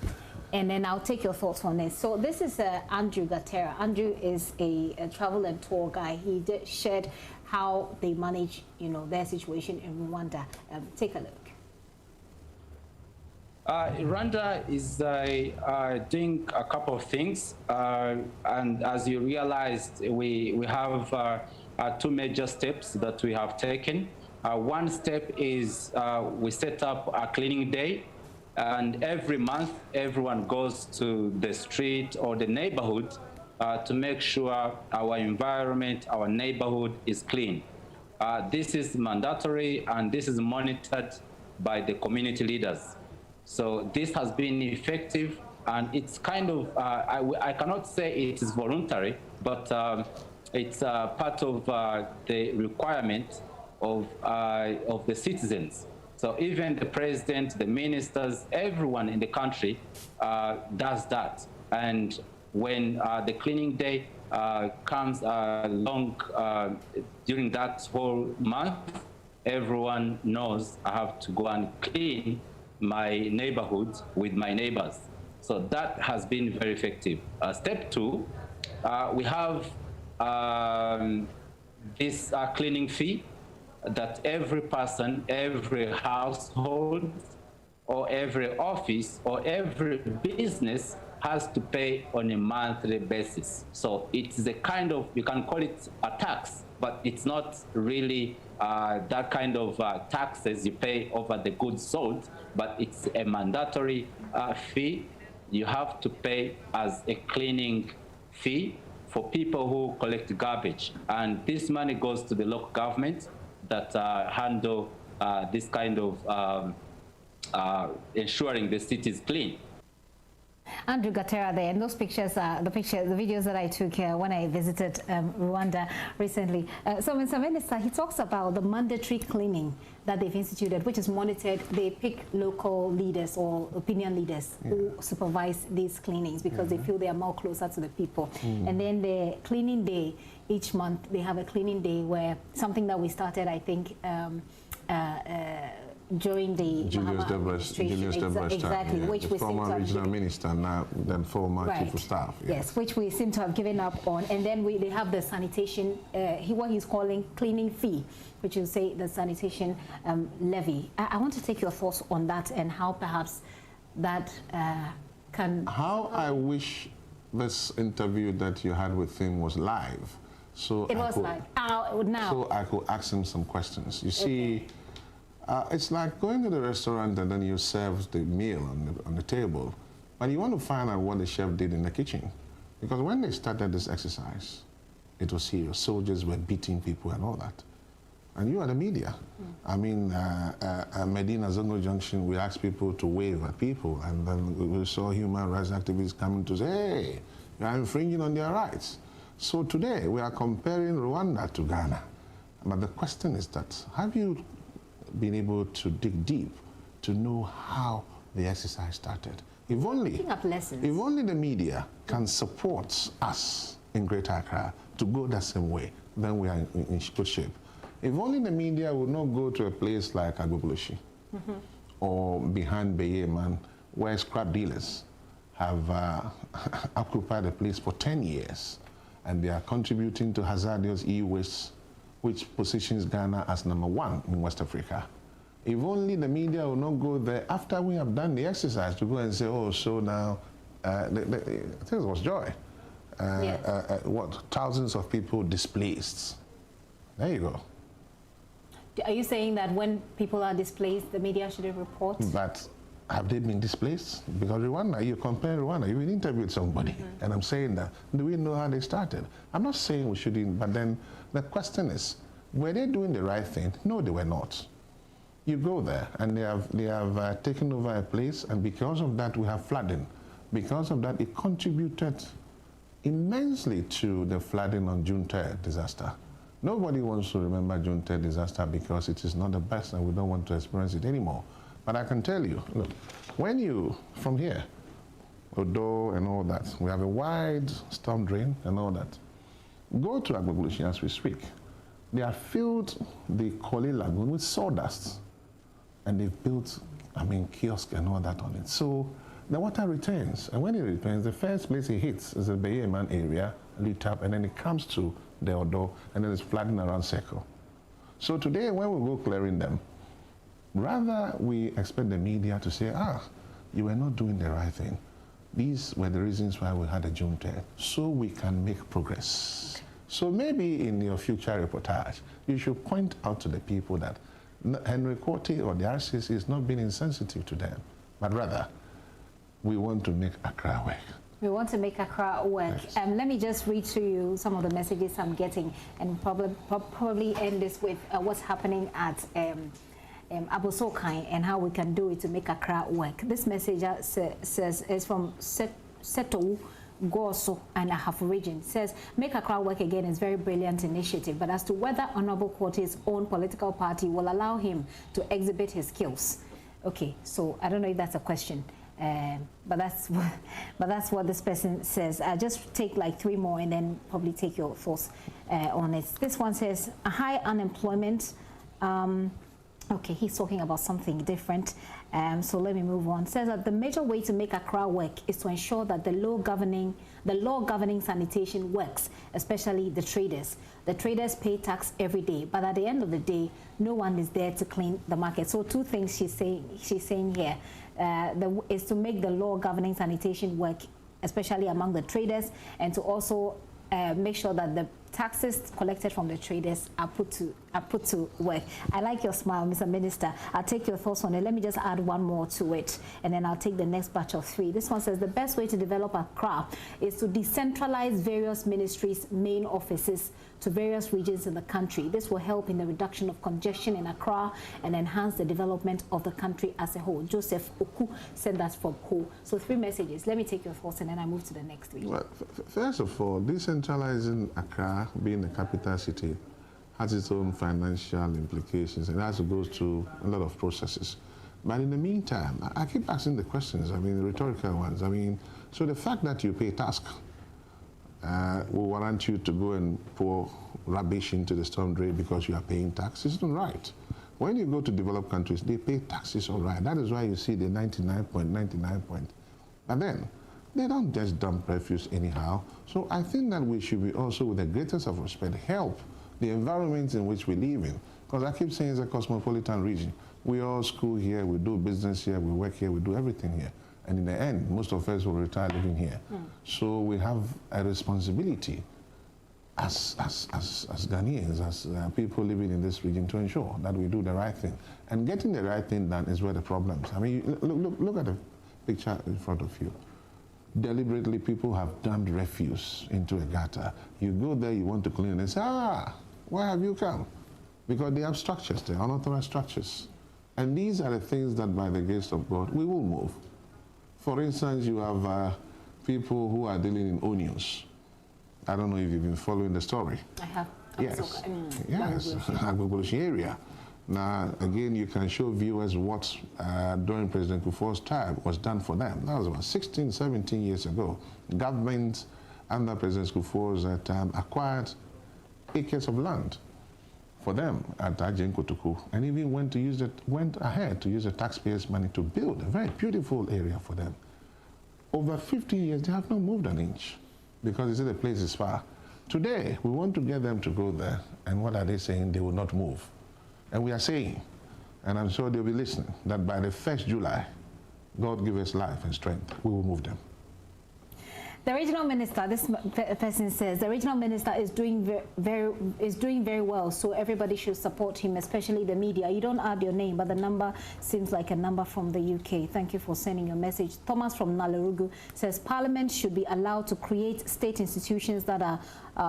and then I'll take your thoughts on this. So this is Andrew Gatera. Andrew is a travel and tour guy. He shared how they manage, their situation in Rwanda. Take a look. Rwanda is doing a couple of things, and as you realized, we have two major steps that we have taken. One step is we set up a cleaning day, and every month everyone goes to the street or the neighborhood to make sure our environment, our neighborhood is clean. This is mandatory, and this is monitored by the community leaders. So this has been effective, and it's kind of, I cannot say it is voluntary, but it's part of the requirement of the citizens. So even the president, the ministers, everyone in the country does that. And when the cleaning day comes along during that whole month, everyone knows I have to go and clean my neighborhood with my neighbors. So that has been very effective. Step two, we have this cleaning fee that every person, every household, or every office, or every business has to pay on a monthly basis. So it's a kind of, you can call it a tax, but it's not really that kind of taxes you pay over the goods sold, but it's a mandatory fee you have to pay as a cleaning fee for people who collect garbage. And this money goes to the local government that handle this kind of ensuring the city is clean. Andrew Gatera there, and those pictures are the videos that I took when I visited Rwanda recently. So Mr. Minister, he talks about the mandatory cleaning that they've instituted, which is monitored. They pick local leaders or opinion leaders who supervise these cleanings because they feel they are more closer to the people. And then the cleaning day, each month they have a cleaning day where something that we started, I think, during the Julius Debrest exactly, time, which the we former regional minister, now then former chief of staff. Yes, which we seem to have given up on. And then they have the sanitation, what he's calling cleaning fee, which you say the sanitation levy. I want to take your thoughts on that and how perhaps that can... How I wish this interview that you had with him was live. So it was live. Now. So I could ask him some questions. You see, it's like going to the restaurant and then you serve the meal on the table, but you want to find out what the chef did in the kitchen. Because when they started this exercise, it was serious. Soldiers were beating people and all that. And you are the media. I mean, Medina Zongo Junction, we asked people to wave at people, and then we saw human rights activists coming to say, hey, you are infringing on their rights. So today, we are comparing Rwanda to Ghana. But the question is that, have you been able to dig deep to know how the exercise started? If only the media can support us in Greater Accra to go that same way, then we are in good shape. If only the media would not go to a place like Agbogbloshie or behind Beyeman where scrap dealers have occupied a place for 10 years, and they are contributing to hazardous e-waste, which positions Ghana as #1 in West Africa. If only the media will not go there after we have done the exercise to go and say, oh, so now, I think it was Joy. Yes. What, thousands of people displaced. There you go. Are you saying that when people are displaced, the media shouldn't report? But have they been displaced? Because Rwanda, you compare Rwanda, you interviewed somebody, and I'm saying that, do we know how they started? I'm not saying we shouldn't, but then the question is, were they doing the right thing? No, they were not. You go there, and they have taken over a place, and because of that, we have flooding. Because of that, it contributed immensely to the flooding on June 3rd disaster. Nobody wants to remember June 3rd disaster because it is not the best, and we don't want to experience it anymore. But I can tell you, look, when you, from here, Odo and all that, we have a wide storm drain and all that. Go to Agbogboleshi as we speak. They have filled the Koli Lagoon with sawdust, and they've built, kiosks and all that on it. So the water returns, and when it returns, the first place it hits is the Beyeman area, lit up, and then it comes to the Odo, and then it's flooding around Circle. So today, when we go clearing them, rather we expect the media to say, you were not doing the right thing. These were the reasons why we had a June 10th, so we can make progress. So maybe in your future reportage, you should point out to the people that Henry Quarty or the RCC is not being insensitive to them, but rather, we want to make Accra work. We want to make Accra work. Yes. Let me just read to you some of the messages I'm getting, and probably end this with what's happening at Abosokai and how we can do it to make Accra work. This message says is from Seto Goso and Ahafo region. Says, make Accra work again is very brilliant initiative, but as to whether Honorable Quarty's own political party will allow him to exhibit his skills. Okay, so I don't know if that's a question. But that's what this person says. I'll just take like 3 more and then probably take your thoughts on it. This one says, a high unemployment. Okay, he's talking about something different. So let me move on. Says that the major way to make Accra work is to ensure that the law governing sanitation works, especially the traders. The traders pay tax every day, but at the end of the day, no one is there to clean the market. So 2 things she's saying here is to make the law governing sanitation work, especially among the traders, and to also make sure that the taxes collected from the traders are put to work. I like your smile, Mr. Minister. I'll take your thoughts on it. Let me just add 1 more to it, and then I'll take the next batch of 3. This one says the best way to develop Accra is to decentralize various ministries' main offices to various regions in the country. This will help in the reduction of congestion in Accra and enhance the development of the country as a whole. Joseph Oku said that from Ho. So 3 messages. Let me take your thoughts and then I move to the next 3. Well, first of all, decentralizing Accra, being the capital city, has its own financial implications and has to go through a lot of processes. But in the meantime, I keep asking the questions, the rhetorical ones. So the fact that you pay tax will warrant you to go and pour rubbish into the storm drain because you are paying tax. It's not right. When you go to developed countries, they pay taxes all right. That is why you see the 99.99. But then, they don't just dump refuse anyhow. So I think that we should be also, with the greatest of respect, help the environment in which we live in. Because I keep saying it's a cosmopolitan region. We all school here, we do business here, we work here, we do everything here. And in the end, most of us will retire living here. So we have a responsibility as Ghanaians, as people living in this region, to ensure that we do the right thing. And getting the right thing done is where the problem is. Look at the picture in front of you. Deliberately, people have dumped refuse into a gutter. You go there, you want to clean it, and say, why have you come? Because they have structures there, unauthorized structures. And these are the things that, by the grace of God, we will move. For instance, you have people who are dealing in onions. I don't know if you've been following the story. I have. Yes, Agbogboleshi area. Now, again, you can show viewers what, during President Kufuor's time, was done for them. That was about 16, 17 years ago. Government, under President Kufuor's time, acquired acres of land for them at Ajin Kotuku, and even went ahead to use the taxpayers' money to build a very beautiful area for them. Over 50 years, they have not moved an inch because they say the place is far. Today, we want to get them to go there, and what are they saying? They will not move. And we are saying, and I'm sure they'll be listening, that by the 1st July, God give us life and strength, we will move them. The regional minister, this person says, the regional minister is doing very well, so everybody should support him, especially the media. You don't add your name, but the number seems like a number from the UK. Thank you for sending your message. Thomas from Nalerugu says Parliament should be allowed to create state institutions that are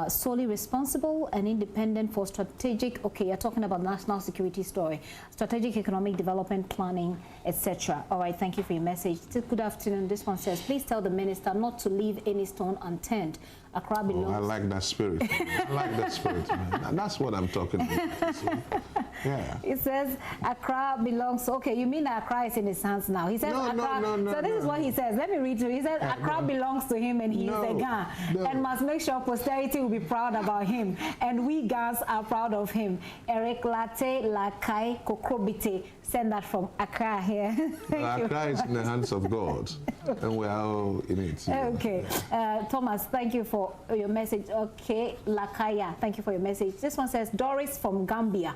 solely responsible and independent for strategic, okay, you're talking about national security story, strategic economic development planning, etc. All right, thank you for your message. Good afternoon. This one says, please tell the minister not to leave any stone unturned. Accra belongs. I like that spirit. I like that spirit, man. That's what I'm talking about. Yeah. It says Accra belongs. Okay, you mean Accra is in his hands now? He says Accra. No, so this is what he says. Let me read to you. He says Accra belongs to him, and he is a Ga, and must make sure posterity will be proud about him, and we Gans are proud of him. Eric Latte Lakai Kokrobite. Send that from Accra here. Accra is in the hands of God, and we are all in it. Yeah. Okay. Thomas, thank you for your message. Okay, Lakaya, thank you for your message. This one says, Doris from Gambia.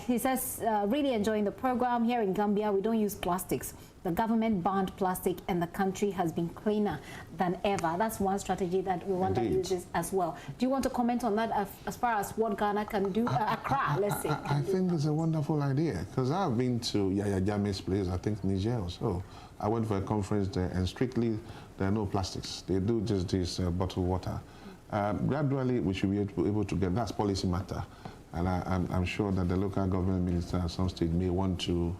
He says, really enjoying the program. Here in Gambia, we don't use plastics. The government banned plastic and the country has been cleaner than ever. That's one strategy that we want to use as well. Do you want to comment on that as far as what Ghana can do? Accra, let's say. I think it's a wonderful idea because I've been to Yaya Jammeh's place, I think Niger or so. I went for a conference there and strictly there are no plastics. They do just this bottled water. Gradually, we should be able to get, that's policy matter. And I'm sure that the local government minister at some stage may want to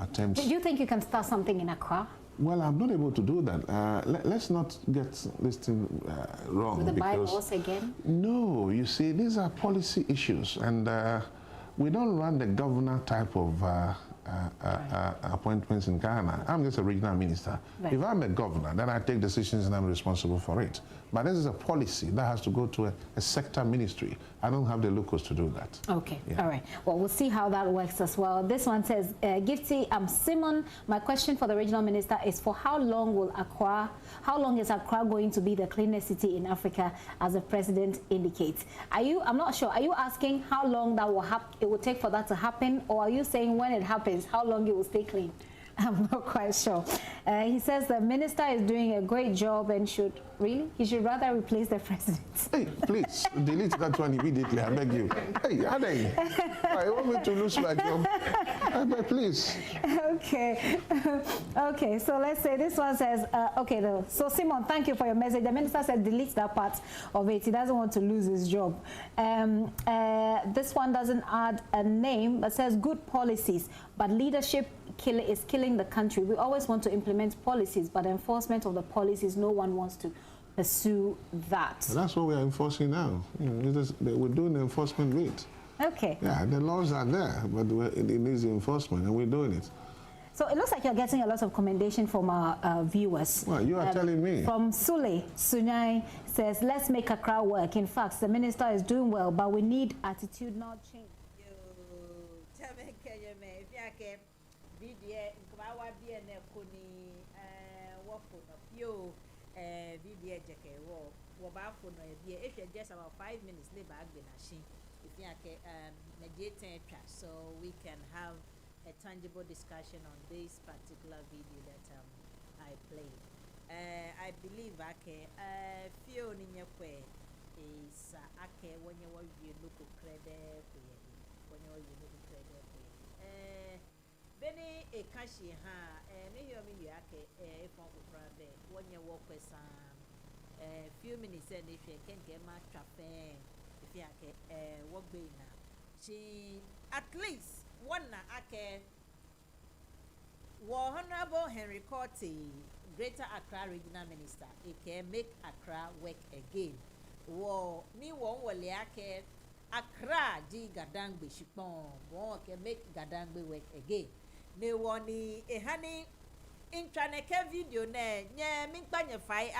attempt. Do you think you can start something in Accra? Well, I'm not able to do that. Let's not get this thing wrong. With the bylaws again? No, you see, these are policy issues, and we don't run the governor type of appointments in Ghana. I'm just a regional minister. Right. If I'm a governor, then I take decisions and I'm responsible for it. But this is a policy that has to go to a sector ministry. I don't have the locals to do that. Okay, yeah. All right. Well, we'll see how that works as well. This one says, Gifty, I'm Simon. My question for the regional minister is for how long is Accra going to be the cleanest city in Africa, as the president indicates? I'm not sure, are you asking how long that it will take for that to happen, or are you saying when it happens, how long it will stay clean? I'm not quite sure. He says the minister is doing a great job and he should rather replace the president. Hey, please, delete that one immediately, I beg you. Hey, Ade, I want me to lose my job. Please. Okay. Okay, so let's say this one says, so Simon, thank you for your message. The minister said delete that part of it. He doesn't want to lose his job. This one doesn't add a name, but says good policies, but leadership is killing the country. We always want to implement policies, but enforcement of the policies, no one wants to pursue that. That's what we are enforcing now. We're doing the enforcement rate. Okay. Yeah, the laws are there, but it needs enforcement, and we're doing it. So it looks like you're getting a lot of commendation from our viewers. Well, you are telling me. From Sule, Tunein says, let's make Accra work. In fact, the minister is doing well, but we need attitudinal change. Just about 5 minutes so we can have a tangible discussion on this particular video that I played. I believe feel is when you look credit when you look credit Benny a kashi me hear me if when you walk with few minutes and if you can get my traffic if you can work now she at least one Honorable Henry Corti, Greater Accra Regional Minister, it can make Accra work again. Ni wole Accra di GADANGME shipon can make GADANGME work again. Ne woni ehani intraneke video ne nye minkpanye fai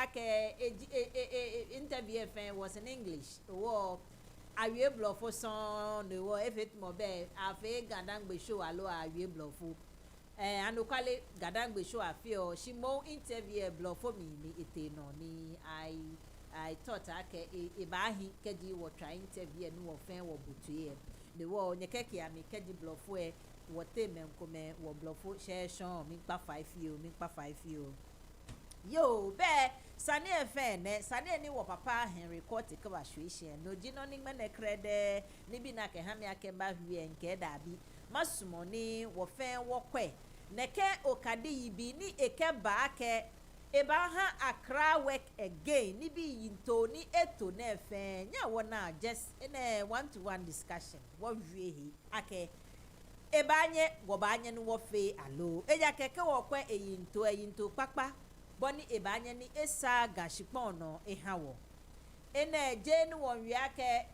interview was in English. awie blofo son de wo efet mo be afi Gadangme show alo awie blofo anokale Gadangme show afio she mo interview blofo mi ete no ni I thought ake e ba hi keji wo try interview no wo fen wo butuye de wo nyekeke ami keji blofo e wo teme nkome wo blofo share shon mi pa 5 year yo be sane efe ne sane ni wo papa Henry Court ka ba hwehye no gino ni mene krede ni bi na ke ha me akemba hwie nke da bi masumo ni wo fen wo kwe neke okade yibi ni eke ba ke eba ha Accra work again ni bi yinto ni eto na efe nya wona just in a one-to-one discussion wo hwie hi ake ebanye wo banye ni wo fe alo eja keke wo kwe eyinto papa boni ebanye ni esa gashipono ehawo ene je ni won wi ake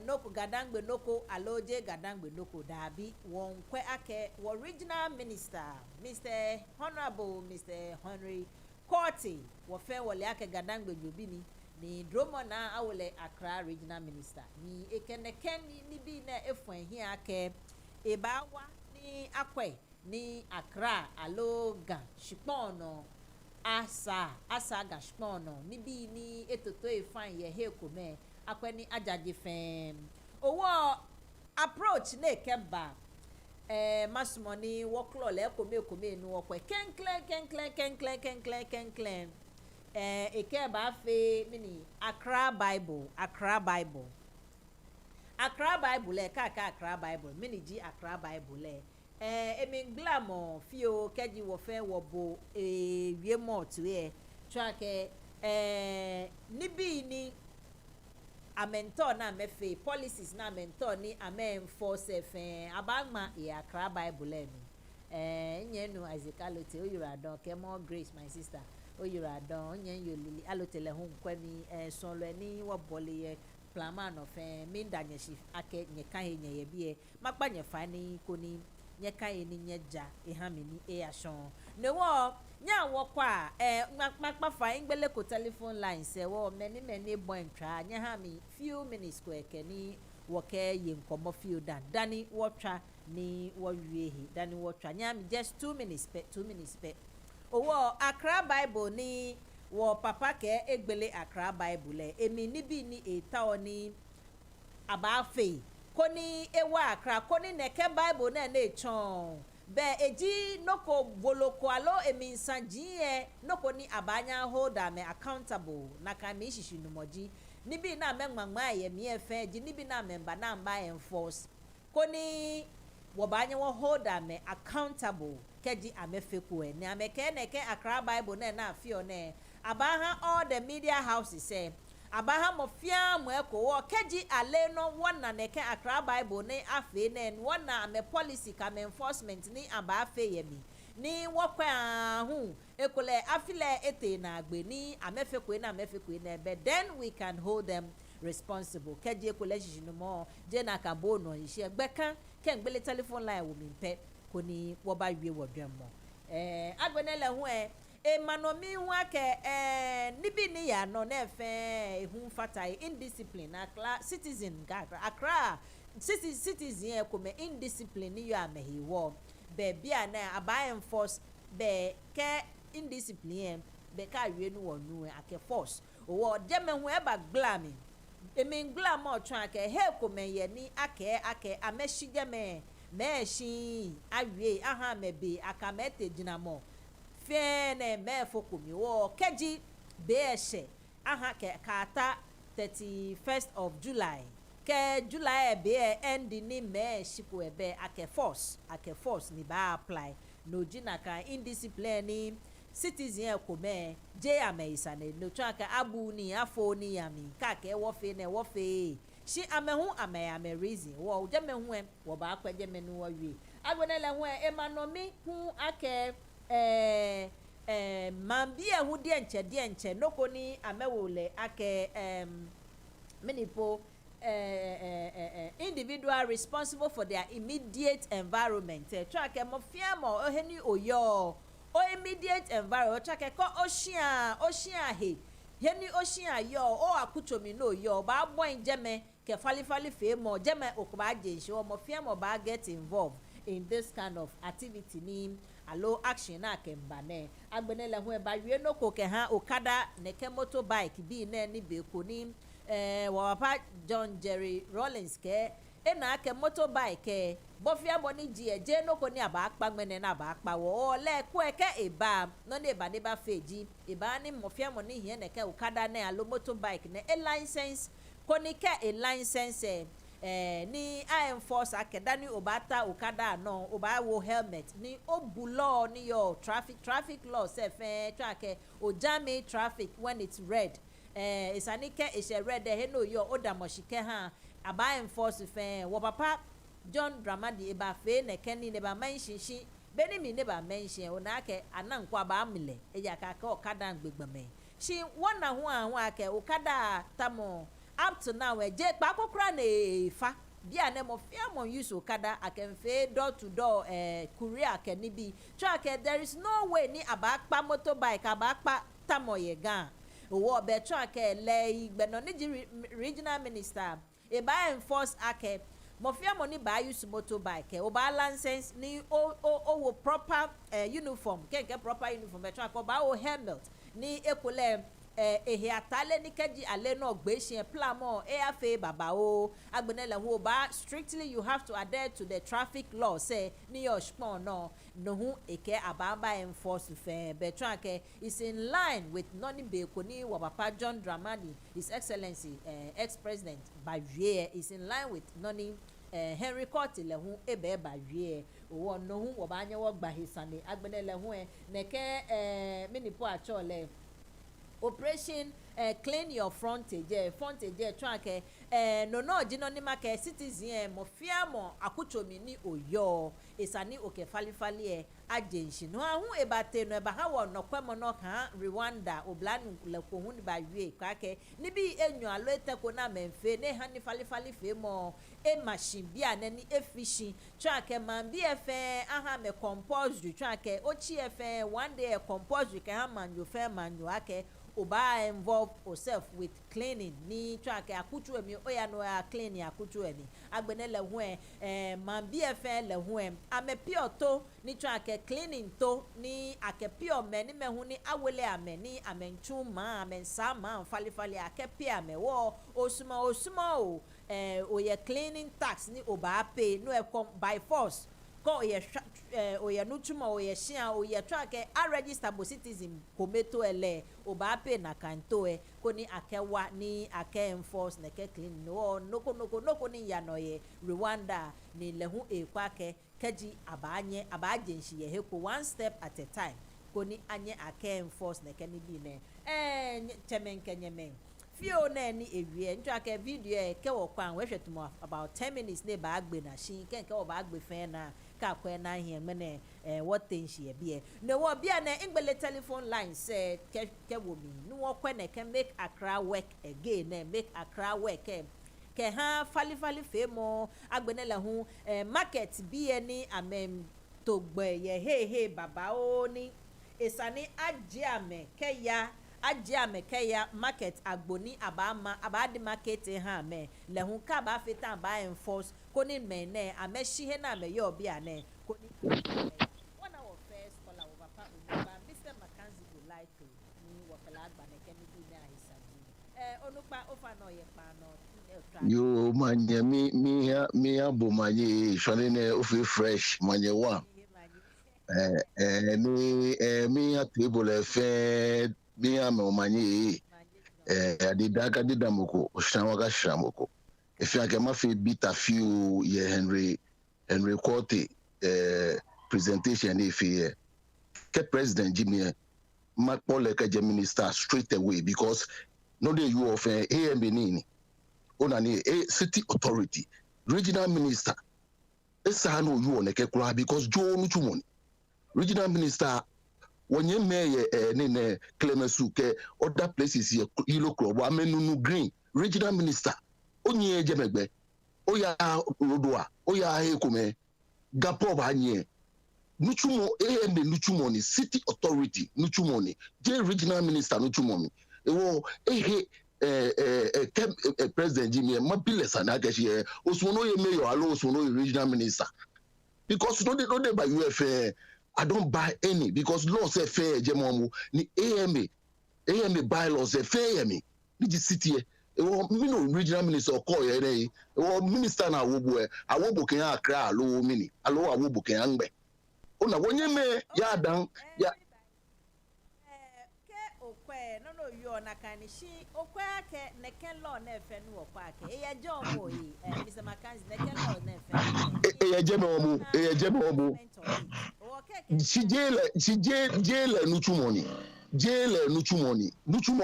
noko Gadangme noko aloje Gadangme noko dabi won kwe ake original minister Mr. Honorable Mr. Henry Court wo fe wole ake Gadangme jobini ni dromo na awole Accra regional minister ni ekeneken ni bi na efun hi ake ebawa ni akwe ni Accra aloga shipono asa gashpono ni bi ni etoto efan ye he kome akweni ajaje fem owo approach na ekeba masmoni woklo le kome nu okwe kenklen ekeba fe mini Accra Bible le ka Accra Bible mini ji Accra Bible le eminglamo fio keji wo fe wo bo wie motu e trake nibi ni amento na mefe policies na amento ni amen force fe abagma e Accra Bible mi nyenu azikalote oyuradon ke more grace my sister oyuradon nyen yolili alotele hu kwani sonlo ni wo bole ye plaman of mi danyeshi ake nyeka he nye bie makpa nyefa ni koni nyeka ye ni nyeja ehamini ashon ne wo nya wo kwa makpa fa ingbele ko telephone line se wo many boy ntwa nya ha mi few minutes ko ekeni wo ke ye nkomo few dani wo twa ni wo wiehi dani wo twa nya mi just 2 minutes pe owo Accra Bible ni wo papa ke egbele Accra Bible emi ni bi ni eta oni abafe koni ewa Accra koni neke Bible na echon be eji noko boloko alo emi nsanji e noko ni abanya holder me accountable na ka mi shishu numoji ni bi na memma ye mi efe ji ni bi na member na mba enforce koni wo banya wo holder me accountable keji amefeku e ni ameke neke Accra Bible na afio ne abaha all the media houses say abaha mofia mo ekowo keji ale no wona neke Accra Bible ne afe ne wona me policy ka me enforcement ni abafe yemi ni wokwa hu ekole afile ete na agbe ni amefeku na be then we can hold them responsible keji ekole jijinu mo je na ka bono ise gbeka kengbele telephone line wo mi pe koni wo ba wie wo dwemmo agbenele hu emanomi nwa ke nibi ni ya no na efe ehun fatai indiscipline citizen Accra citizen e come indiscipline ni yo amehiwo be bia na aba enforce be ke indiscipline be ka wie nu wonu ake force owo deme hu e ba glami emi glam o twan ke he come ye ni ake ameshige me shi awie aha mebe aka mete jinamo fene me fokomi wo keji beeshe aha ke kata 31st of July ke July be end ni me shiku ebe ake force ni ba apply no jina ka indiscipline ni citizen ko me je ameisa ne no twa ka abu ni afo ni yami ka ke wo fe shi amehu ame reason wo je mehu wo ba akwaje menu wo wi agbenele hu emanomi hu ake mambia hu die nche noko ni amewole ake minipo individual responsible for their immediate environment track mo fiamo oheni oyo o immediate environment track ko ocean he heni ocean yo o akuchomi no yo ba boy jeme ke fali fe mo jeme okuba jenshi o mo fie mo ba get involved in this kind of activity ni alo action na kemba ne agbenele ho e ba wie no ko ke ha okada ne ke motorbike bi na ni be ko ni wa papa John Jerry Rollins ke na ke motorbike bofia money je no ko ni aba akpa gbene na aba akpa wo le ko eke eba no ne eba ne ba feji eba ni mofia money here ne ke okada na alo motorbike ne license ko ni ke license ni enforce akeda ni obata okada no oba wo helmet ni obulo ni your traffic law self track o jam traffic when it's red isanike is a red he no yo odamoshike ha aba enforce fe wo papa John Dramadi eba fe ne keni ne ba mention shi beni mi ne ba mention ona ke anankwa ba amile eya ka ka okada ngbegbeme shi wona ho anho ake okada tamo up to now je pa kokura na fa bia na mo fia mo use okada akenfe door to door courier akeni bi track there is no way ni abakpa motorbike abakpa tamo ye gan owo be track le igbe no ni regional minister e ba enforce ake mo fia mo ni ba use motorbike o ba license ni o proper uniform kenke proper uniform be track o ba o helmet ni ekole ehe atale ni keji ale no gbehie plamo afa baba o agbenele ho ba strictly you have to adhere to the traffic law say ni your spon no hu eke ababa enforce fe be track is in line with noni be koni wa papa John Dramani his excellency ex-president Bavie is in line with noni Henry Court le hu ebe Bavie o no hu wo ba anya wo gba hisane agbenele ho minipo achole operation clean your frontage track no jino ni make citizen mo fia mo akuchomi ni oyo esani oke falifali agency no ahu ebate no eba ha wo no kwemo no ha Rwanda oblanu le ko hu ni ba wie kwake ni bi enyu alo eteko na menfe ne ha ni falifali fe mo machine bia na ni efficient track man bi efe aha me compose track ochi efe one day compose ke ha manyo fe manyo ake oba involve yourself with cleaning ni track akutu emi oya no clean akutu emi agbenele hu man bi efe le hu amepi oto ni track cleaning to ni akepi ome ni mehu ni awele ame ni amenchu ma amensa ma falifali akepi ame wo osuma o oye cleaning tax ni oba pay no by force ko oye nuchuma oye shia oye track a register bo citizen kometo ele oba pay na kanto ko ni akewa ni ake enforce na ke clean no noko ni yanoye Rwanda ni lehu ekwake keji abajenshi ye heko one step at a time ko ni anye ake enforce na ke ni bi ne chemenkenyemen fio na ni ewie ntwake video ke wo kwan we hwetumo about 10 minutes ne ba agbe na shin kenke wo ba agbe fe na ka kwen na hie mene what things ye bie no wo bia na ngbele telephone line say ke wo mi no wo kwen na can make Accra work again na make Accra work ke ha fali fe mo agbenele hu market bie ni amem togbe ye he baba o ni esani ajiame keya market agboni abadi market ha me lehun ka ba fita ba enforce koni mene ameshi he na me yo bia ne koni one our first caller over papa Mr. Mackenzie would like to ni wakala agba ne kemi bi na isaji onupa ofa no ye pa no yo manye mi abo manye shone ne ofi fresh manye wa ni mi a table fe mi a me Omanye adidaka didamoko oshanwaga shamoko if you can mafi bita few ye Henry Court presentation if here ke president Jimmy Makpole ke minister straight away because no dey you of AMBNini onani city authority regional minister esa no you on ke kura because Joe Nuchumoni regional minister wonye meye nene Clemensu ke other places here Ilo Club amenunu green regional minister onye jemegbe oya rodoa oya hekume gapo banye Nuchumo AMB Nuchumoni city authority Nuchumoni je regional minister Nuchumoni ewo president Jimmy ma biles ana keshi osuno ye mayor alo osuno regional minister because no dey by UFA I don't buy any because law say fair jemomu ni AMA bylaws say fair me ni the city regional minister call ye minister na awobo ken akra alo mini alo awobo ken angbe ona wonye me ya dan ya no you na kan shi okwa ke ne ken law na efe no okwa ke e je omo yi Mr. Mackenzie ne ken law na efe e je me omo si jele nuchumoni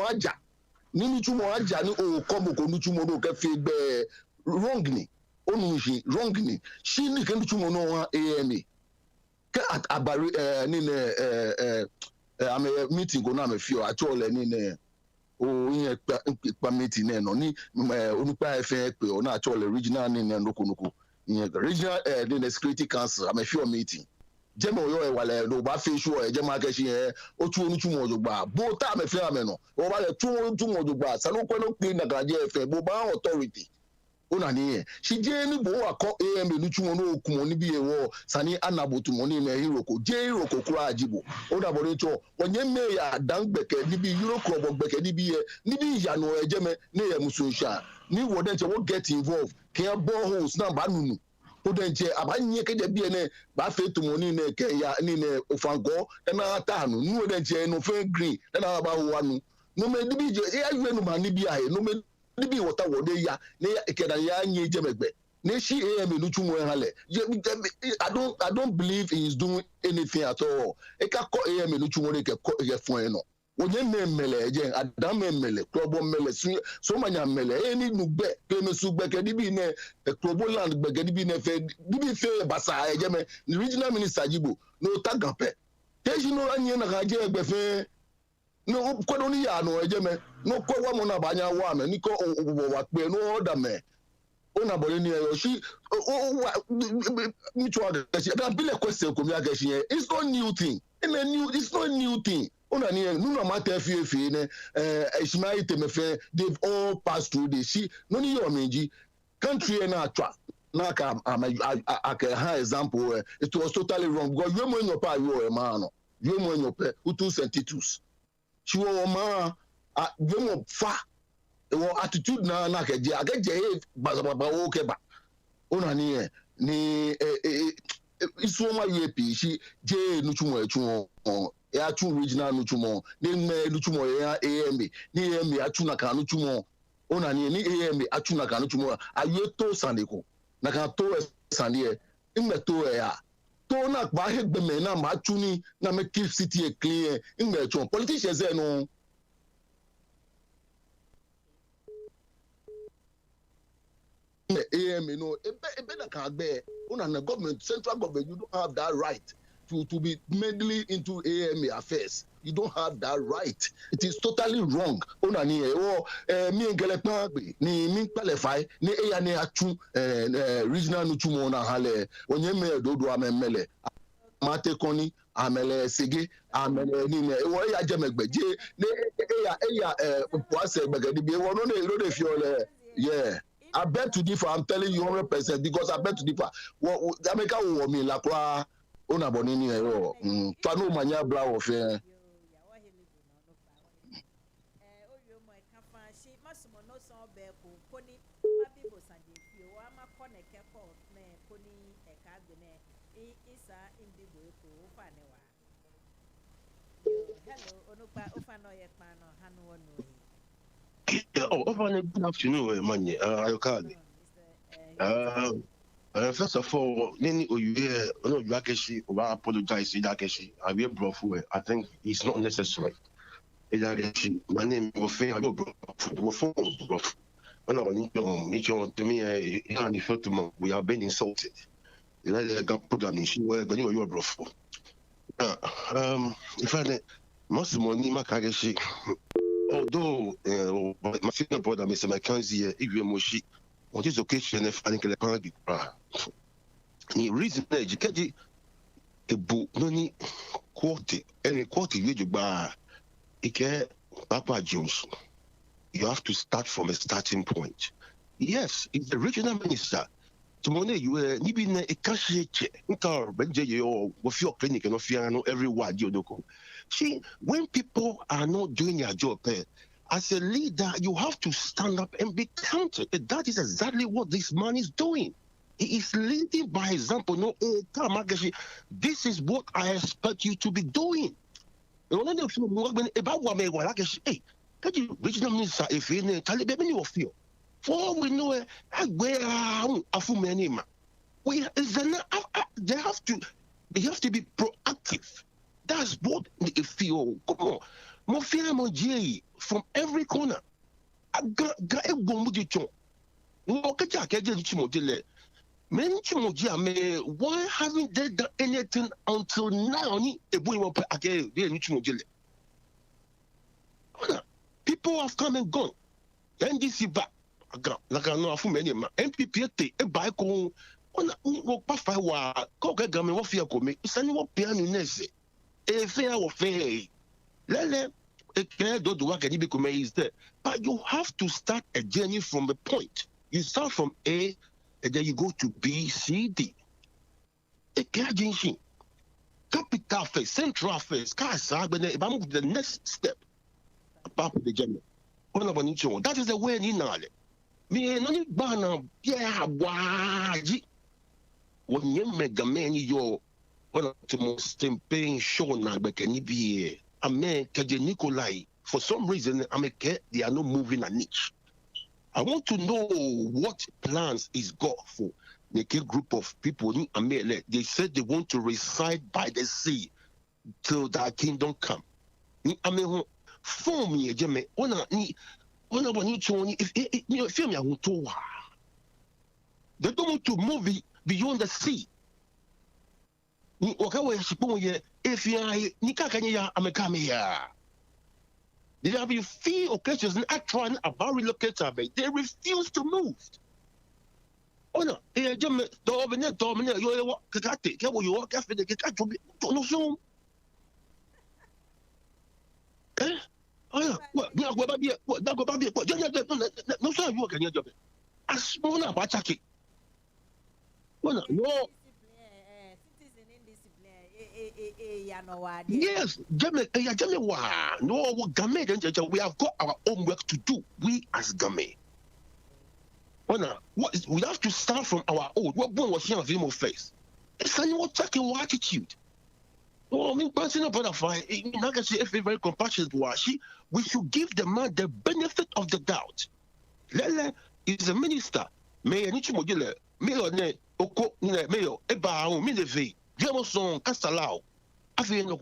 aja ni nuchumo aja ni o kobo ko nuchumo do ke fi gbe wrong ni onu shi wrong ni shi ni ke nuchumo no wa AMA ke at abari ni ne am a meeting go na me fio actually ni ne o yin pa meeting ne no ni onupa efe pe o na actually regional ni ne noko yin regional the security council am a fio meeting jeme oyo e wale no ba fe sure e jema ke shi otu onuchumo ojogba bo ta me fe ame no o ba le tu onuchumo ojogba sa no ko no pe na gaje efe bo ba authority ona ni shi je ni bo akọ AM nuchumo no okumo ni bi ewo sani anabotu mo ni na hiroko je hiroko kura ajibo ona bo recho onye me ya dangbeke ni bi hiroko bo gbeke ni bi yanu ejeme ni e musunsha ni wo den che wo get involved ke boreholes na ba nunu o den che abanye ke de bi ene ba fe to mo ni na ke ya ni na ofango na ta anu ni wo den che no fe green na ba wo anu no me di bi je ya yue no ma ni bi aye no me nibi water wode ya ne ekeda ya nye jemegbe ne shi AM nuchumo hale I don't believe he is doing anything at all e ka ko AM nuchumo ne ke fun e no onye mmele je adam mmele klobo mmele so manya mmele eni nugbe pe me sugbe ke dibi ne klobo land gbe ke dibi ne fe dibi fe basa ejeme regional minister jibo no tagampe teji no anye na ga je egbe fe no kwado ni ya no ejeme no ko wa mo na banya wa me ni ko wa pe no order me ona bole ni e shi mi chwa ga shi da bile question ko mi ga shi it's not new thing it's not new thing ona ni no no matter fi ne ishmael temefe they've all passed through this shi no ni yo menji country na atwa na ka ha example it was totally wrong because you mo nyo pa yo e ma no you mo nyo pe utu sentitus she was a fa attitude na keje ageje baba o keba ona ni isu ma UAP shi je nuchumo echumo ya chu regional nuchumo ni me nuchumo ya AM ni AM achu na ka nuchumo ona ni AM achu na ka nuchumo ayeto sandeko na ka to sandie imeto ya to na ba hegbe me na ma chu ni na me keep city clean imecho politicians no AM, the government, central government, you don't have that right to be meddling into AM affairs. You don't have that right. It is totally wrong. Me ni mi qualify ni eya ni achu regional nuchumo na hale onye me dodo amemele mate koni amele sege amele ni ne wo ya jemegbeje ni eya poase gbegedi bi wo no dey fiole yeah. I bet to differ. I'm telling you 100% because I bet to differ. What America will me la kwa ona bonini ero. Tano manya bla ofe. Good afternoon, Manye. Ayokali. First of all, you actually apologize. I will bro. I think it's not necessary. My name is we are being insulted. Programming. You are bro. If I most money, my although my senior brother, Mr. Mackenzie, Moshi, on this occasion, I think the reason that you can't a book, no quality, any quality you buy, it can't Papa Jones. you have to start from a starting point. Yes, it's the regional minister. Tomorrow you ni bi na ekasheche nka benje yo wo fi clinic no fi no every ward you know. See, when people are not doing their job, as a leader, you have to stand up and be counted. That is exactly what this man is doing. He is leading by example. No, this is what I expect you to be doing. Hey, can you regional minister if you need to feel? For we know where they have to be proactive. That's what they feel. Come on. From every corner. Why haven't they done anything until now? People have come and gone. NDC back. Like I know many MPP a bike on past 5 hours. Coca Gamme, what fear come? It's anyone piano nese. A fair or fair. Lele, a care do work and become is there. But you have to start a journey from a point. You start from A and then you go to B, C, D. A care junction. Capital phase, central phase, the next step. Apart from the journey. That is the way in Nale. Me no ni bana yeah waji. When you make a man yo one of the most tempting show na bekeni be. Ame Kaje Nikolai. For some reason, they are not moving a niche. I want to know what plans is got for the group of people. They said they want to reside by the sea till that kingdom come. For me, if they don't want to move beyond the sea. If there have been few occasions in trying about relocator, but they refuse to move. Oh no, yes, we have got our own work to do. We as Game. We have to start from our own. What was here on face? It's a new attacking attitude. Oh, I mean, personal butterfly, if we're very compassionate, we should give the man the benefit of the doubt. Lele is a minister. Mayor Nichimogile, Mayor Oko, Mayor Eba, Minevi, Jameson, Castalao. I don't know.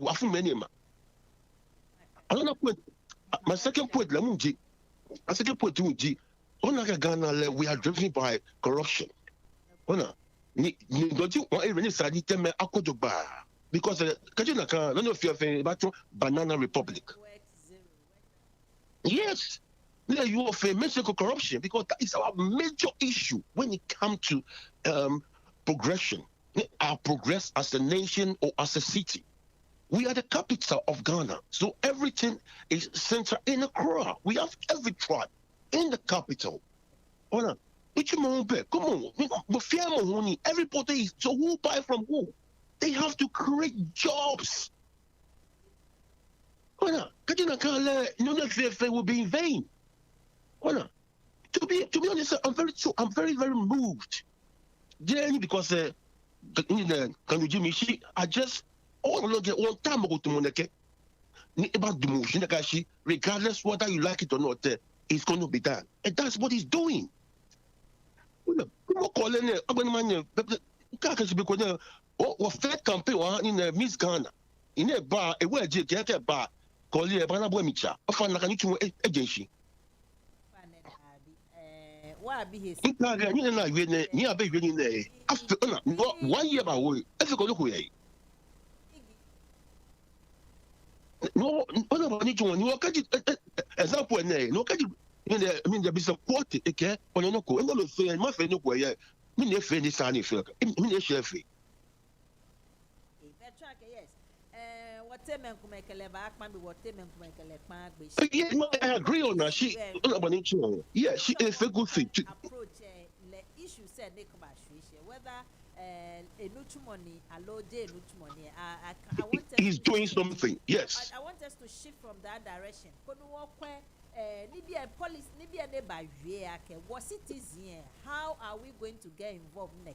My second point, Lamunji. My second point, Lamunji. Ghana, we are driven by corruption. Don't you want to say because I don't know if you have about Banana Republic. Yes, you have a major corruption because that is our major issue when it comes to progression, our progress as a nation or as a city. We are the capital of Ghana, so everything is centered in Accra. We have every tribe in the capital. Come on, everybody is, so who buy from who? They have to create jobs. Will be in vain. To be honest, I'm very moved. Because I just one time ago to Moneke. Regardless whether you like it or not, it's going to be done. And that's what he's doing. Fed campaign in Miss Ghana. In a bar, a way to bar, call you a banana boy micha. Often like an agency. Why be his? You know, you are beginning there. After 1 year by way, let's go look away. No, you catch it example, no catch it. I mean, there be some quality, okay? On no go, and no say, my friend, no way. Me ne friend is sunny, me ne chef. Yeah, no, I agree on that. She yeah, she is a good thing. Approach the issue said whether money, I want us He's to doing shift. something. Yes. I want us to shift from that direction. What citizen? How are we going to get involved in the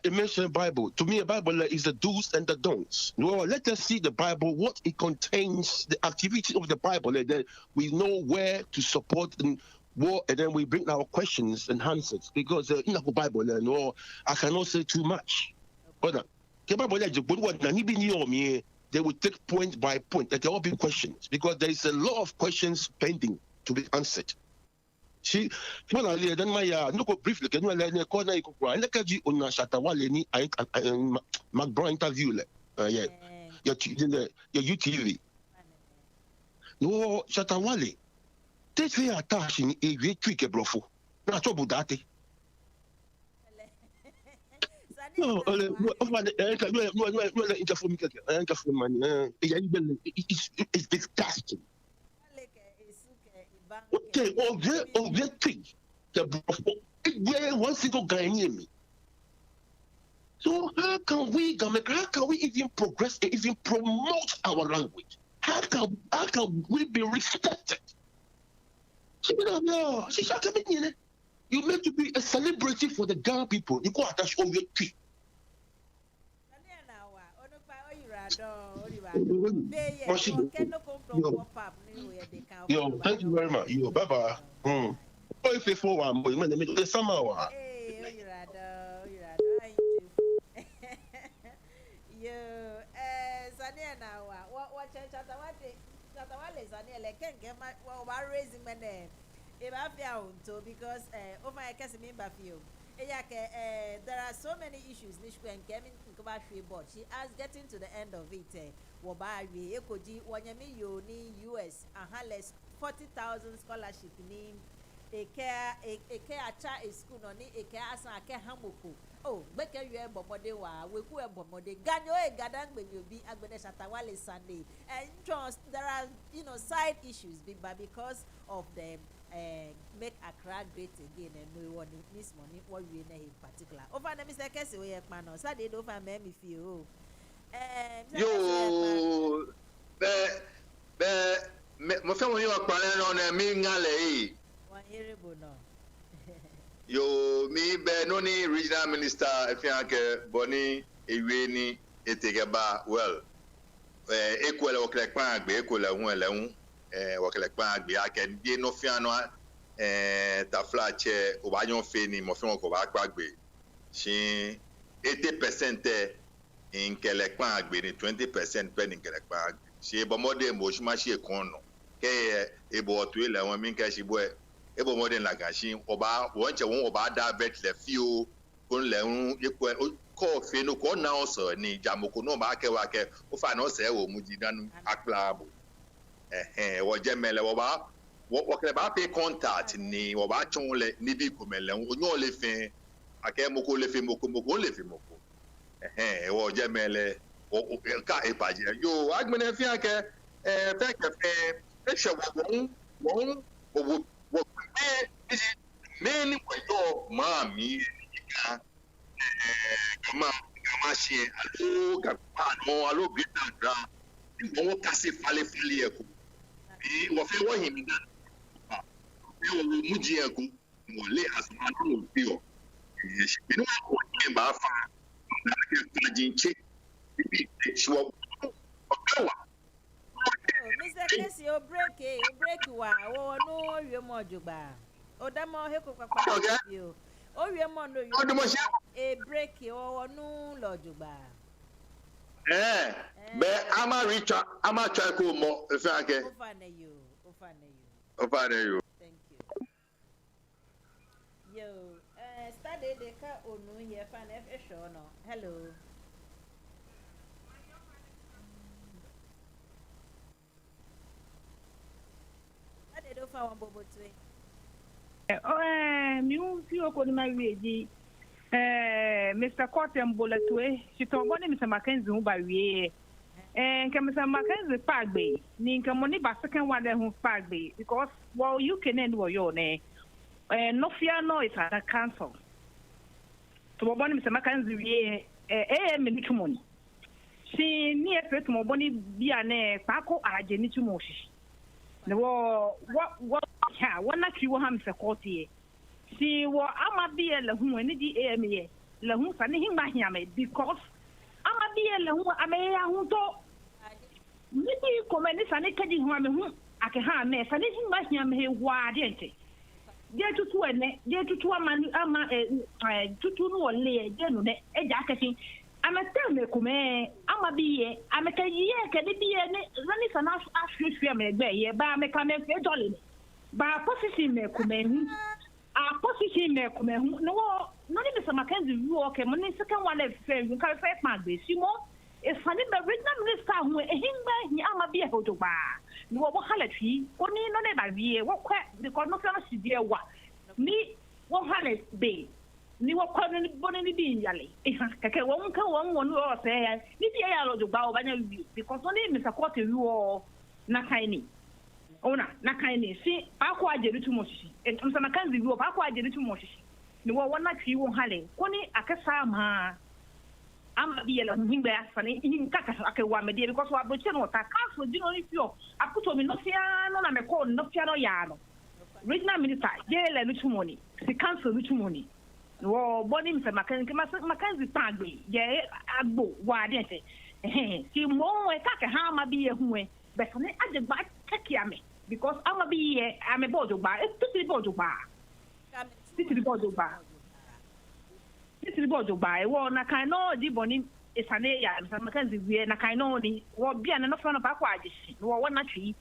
Mention Bible. To me, a Bible is the do's and the don'ts. Well, let us see the Bible, what it contains, the activity of the Bible, and then we know where to support and what, and then we bring our questions and answers. Because in the Bible, no, I cannot say too much. But the Bible, they will take point by point. There will be questions because there is a lot of questions pending to be answered. She when I then my no go briefly can I let corner you go and let you on Shatawale ni McBrown interview yeah your UTV no Shatawale this way attaching a great trick brofo na to budate no it's disgusting. Okay, objective. The one single guy near me. So how can we even progress and even promote our language? How can we be respected? You meant to be a celebrity for the Ghana people. You go attach all your tree. Yo, thank you very much. Yo, bye bye. Oh, if you for one, boy, man, let me do some hour. Yo, Zania now, what church at the Wale Zania, like, can't get my raising my name. If I found to, because over I can't remember you. There are so many issues Nishku and Kevin Kubashri board. She has getting to the end of it. Wabari, Ekoji, Wanyami Yoni, US, and Hales 40,000 scholarship name. A care a school on a care as a care hamuku. Oh, make a year Bomodewa, we go a Bomode, Ganyo, GADANGME will be Agbeneshatawale Sunday. And trust there are side issues because of them. Make Accra great again and we want this money what we in particular. Over the Mr. Kessie we have man on Saturday over me feel. Yo, my family are planning on a mingale. One hearable no. Yo, me be noni regional minister if you are Bonnie, Iweni, Etegaba, well, equal or collect bank, be equal and wakilekpa agbe aken bi no fiano ta flache obayon feni mo fi won ko ba gbagbe shin 80% in kelekpa agbe ni 20% pen in kelekpa agbe se bomode mo shima se kon no ke ebo otu ile won mi ke shibo ebo mode la ga shin oba won che won oba da vet le fio kon le un epo ko fe no ko na so ni jamoko no ba ke wa ke o fa no se wo mu ji danu aklabo Wajemele waba wakele ba pay contact ni waba chonle ni bi komele onyo le fin ake moko le fin moko le fin moko wajemele o ka e paje yo agbene fi ake fe ke fe e se won me ni ko mami ka kama shi alo great dra won kase fale eko wọ́n fẹ́ wọ́n yìí nìkan bí wọ́n mú jí ẹ̀kú wọ́n lé àsománú òbí ọ̀ inú àwọn yẹn bá fa ọ̀nà ìtají ń ṣe ibi ìṣòwò ọ̀gá wa. Mr. Kesi o break wa o no wie mo jugba o da mo he ko papa o o wie mo no e break o no lo jugba. But ama try ko mo if I can. Ofane you. Thank you. Yo, study the ka onu here fan F show no. Hello. Study do fa won bobo twe. Mi un fi oko ni ma wi eji Mr. Cotton Bulletway, she told one Mr. Mackenzie by we. And can Mr. Mackenzie Pagby, Ninka money by second one who Pagby, because while you can end your name, no fear no it's at a council. To one Mr. Mackenzie, minute money. She near first Moboni be a ne, Paco, I didn't to Moshi. The war, what, one not you have Mr. Cotier. See what I'm a be a who any the la who funny him by him because I'm a be a who I may who talk. Maybe comment this and it can who I can have me, and it's my him here, why didn't it? Get to two and get to two man, to no lay, general, a jacketing. I'm a tell me, come, I'm a be, I'm a year, can it be any running enough after family, but I'm a comment for dolly. But position me, come. A position me come no Mr. Mackenzie walk and money second one of fair you can fair man be Simon is funny but written minister who a him by Yama be a photo bar. No what hality, only no never be what quack because no famous dear what me 100 bay. Ni what calling bonny being yally. If I won't come one or say, if you are to bow by because only Mr. Quarter you all not tiny. Ona na kaini si akwa ajeri too much and some Mackenzie you akwa ajeri too much no one not you hale koni akasa ma am be la himbe asane in kaka akawa me because wa boche no ta council di no if you akuto mi no fia no na me call no fia no ya no regional minister je la no too money si council no too money no body Mr. Mackenzie tagbe je agbo wa de si mo e kaka ha ma be hu e be sane agba take me because I'm a be I'm a board bar. It's the board bar. This is the board bar. This is the board bar. Well, Nakano, the bonnie is an area, and some Mackenzie, Nakano, or be an enough of aquatis, or one tree,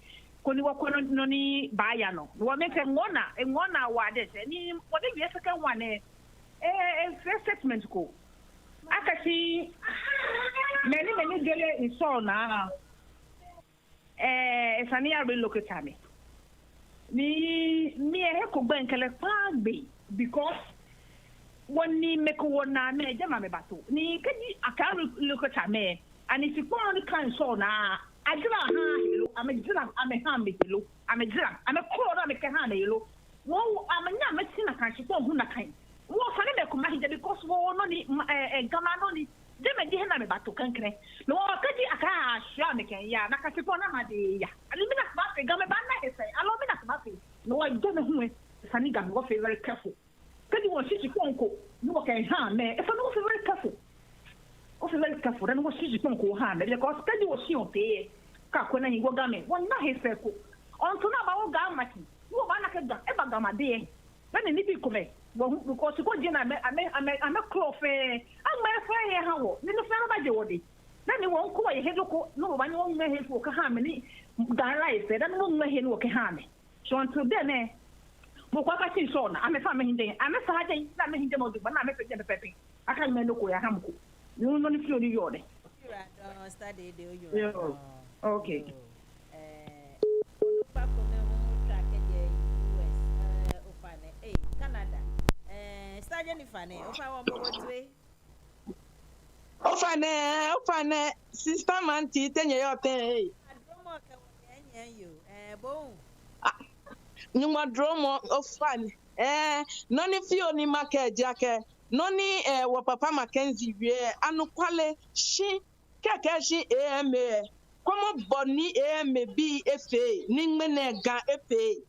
Kuni Wakononi Bayano. What makes a 1 hour, any whatever the second one, a first settlement go. I can see many days in so now. It's an area look at me. Me a heck of bank because when ni make one me jama me batu ni kaji akaru look at me and if you go on the console na ajira ha hello I'm a hand me hello I'm a call me can hand hello wo amanya me tina kan shi ko hu na kan wo fa ne me kuma hije because wo no ni gama no ni de me de na me batu kankre no kaji aka sha me kan ya na ka shi ko na ma de ya ali me na ba fe gama ba na he say alo me na ba fe no I don't know who sani gama go very careful. Because you want to see Ponko, you can harm me. If I don't feel very careful, very careful, then what see Ponko harm me because you will see on pay. Kakuna, you go gammon, one not his circle. On to now, our gammati, you are not ever gamma day. Then in the come, because you go dinner, I'm a cloth, I'm my fire, how, then the fan of my body. Then you won't call your head look, no one won't make him walk a harmony. Guy said, I won't make him walk a harmony. So until then, Mokaka son, I'm a family day. I'm a Saturday, I'm a Hindu, but I'm a pepping. I can't make no way. You know, if you're the study. Okay. Canada. Studying funny. Ofane, sister Manti, 10 years. Boom. Nyuma dromo of fun. Noni fio ni make jake. Noni wa papa Mackenzie wie anu kwale shi keke shi eme. Komo boni eme bi efe ni ngmene ga efe.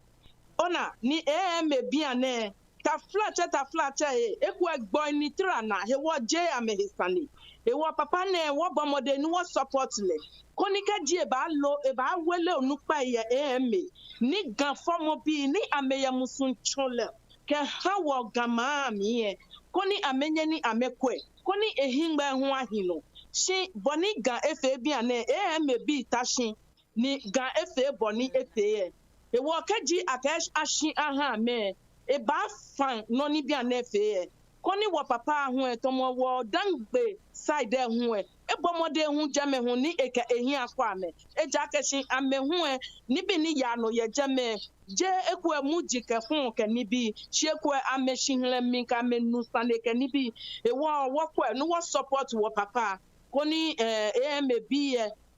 Ona ni eme bi ane ta flache eku egbo ni trana he wo je ame hisani. E wo papa ne wo bomode ni wo support le. Konika ji eba lo eba wele onupa ye eme. Ni gan fomo bi ni ameya musun chole ke hawo gama mi koni amenye ni amekwe koni ehingba hu ahino shi boni gan efe bi ane me bi tashin ni gan efe boni efe e wo keji akesh ashi aha me e ba fan no ni bi ane efe koni wo papa hu e tomo wo dangbe side hu e ebomode hu jame hu ni eka ehi akwa ame eja keshi ame hu ni bi ni ya no ye jame je ekwe mu jike hu ke ni bi shi ekwe ame shinle mi ka me nu sane ke ni bi e wo kwe no wo support wo papa koni AMB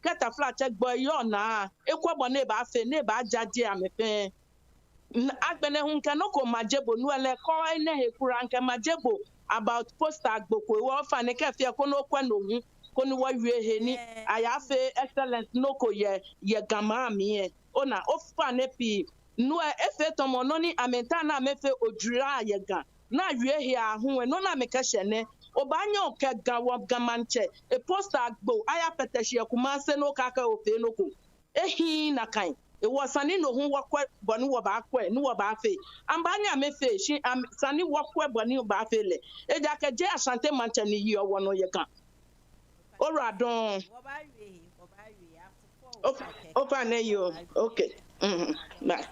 keta flat check boy yo na ekwe bo ne ba fe ne ba jaje ame pe agbene hu nke no ko majebo nu ele ko ene hekura nke majebo about poster agboko wo fa ne ke fe ko no kwa no hu ko ni wo wie he ni aya fe excellent no ko ye gama mi e ona o fa ne pi nu efe to mo no ni amenta na me fe odura ye ga na wie he ahu no na me ka hye obanya oke ga wo gamanche e poster agbo aya petehye kuma se no kaka ofe no ko ehi na kan e wo sani no hu wakwa boni wo ba akwa no wo ba fe ambanya me fe shi sani wakwa boni wo ba fe le e ja ke je asante manche ni yi owo no ye kan ora don ofa na yo okay bye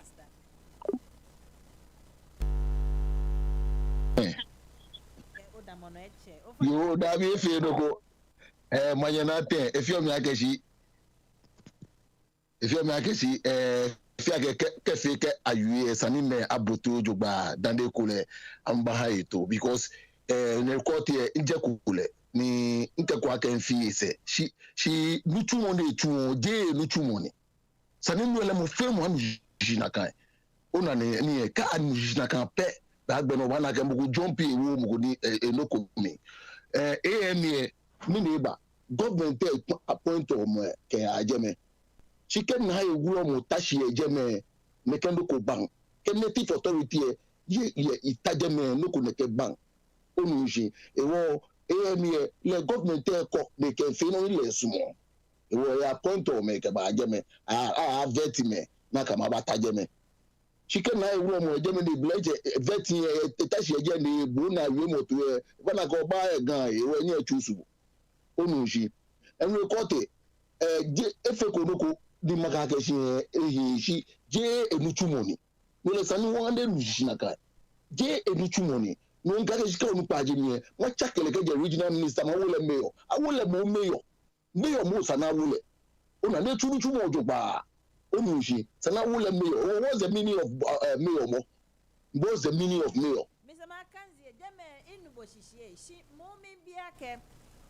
yo da bi fe doko Manye Tee efio mi akeshi fi ake ke fe ke ayue sani me aboto jogba dande kule amba ha eto because ne kote nje kule ni nke kwa ke fi se shi nutu money tu je nutu money sani no le mo fe mo am jina kan ona ne ka an jina kan pe ba gbe no wana ke mo go jump e wo mo go ni enoko mi AME mi neighbor government appoint o mo ke ajeme chicken na ewuro mo tashi ejeme mekendo ko bank ke native authority ye itajeme no ko neke bank onuji ewo AME le government ko de ke fe no le sumo ewo ya appoint o me ke ba ajeme a vet me na kama ba tajeme chicken na ewuro mo ejeme de bleje vet tashi eje ni bu na we mo to e bana ko ba e gan ewo ni echusu onuji enwe kote je efe ko noko di makake shi je enuchumoni wole sani wande lushinaka je enuchumoni no ngake shi ka onu paje ni wa chakele ke je regional minister ma wole mayor awole mo mayor mo sana wole ona ne chuchumo ojogba onushi sana wole mayor what's the meaning of mayor mo what's the meaning of mayor Mr. Makanzi deme inubo shishi shi mo me biake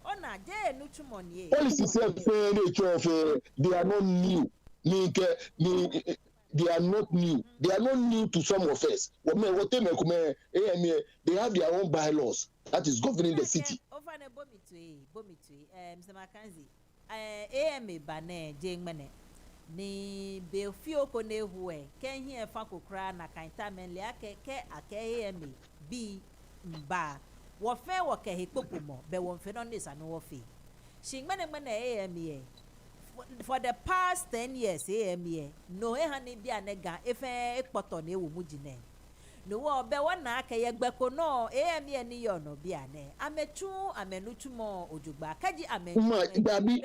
ona je nuchumoni policy self they are not new they are not new. They are not new to some of us. They have their own bylaws that is governing the city. Mr. Makanzi, AME bane jengmane ni Belfio kone huwe ken hie fa kokra na kainta menle ake AME bi mba wo fe wo ke hekpopomo be wo fe no nisa no wo fe shingmane AME for the past 10 years AME no ehane bia ne ga efe ekpoto na ewo mujine no wo be wona aka ye gbeko no AME ni yo no bia ne ametu amenutumo ojugba kaji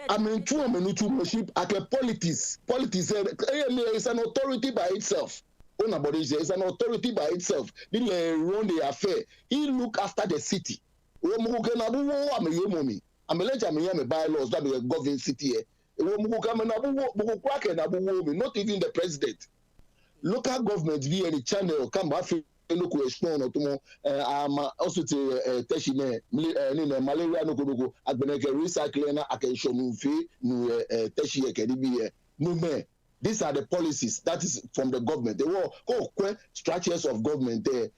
amentu amenutumoship ake politics AME is an authority by itself. Onabody is an authority by itself. He run the affair. He look after the city. I'm bylaws that will govern city. Not even the president. Local government via any channel come back no question also to teshime malaria no go agbeneke recycling na akenshomu fe no teshiye kedibi no me. These are the policies that is from the government. They were structures of government there.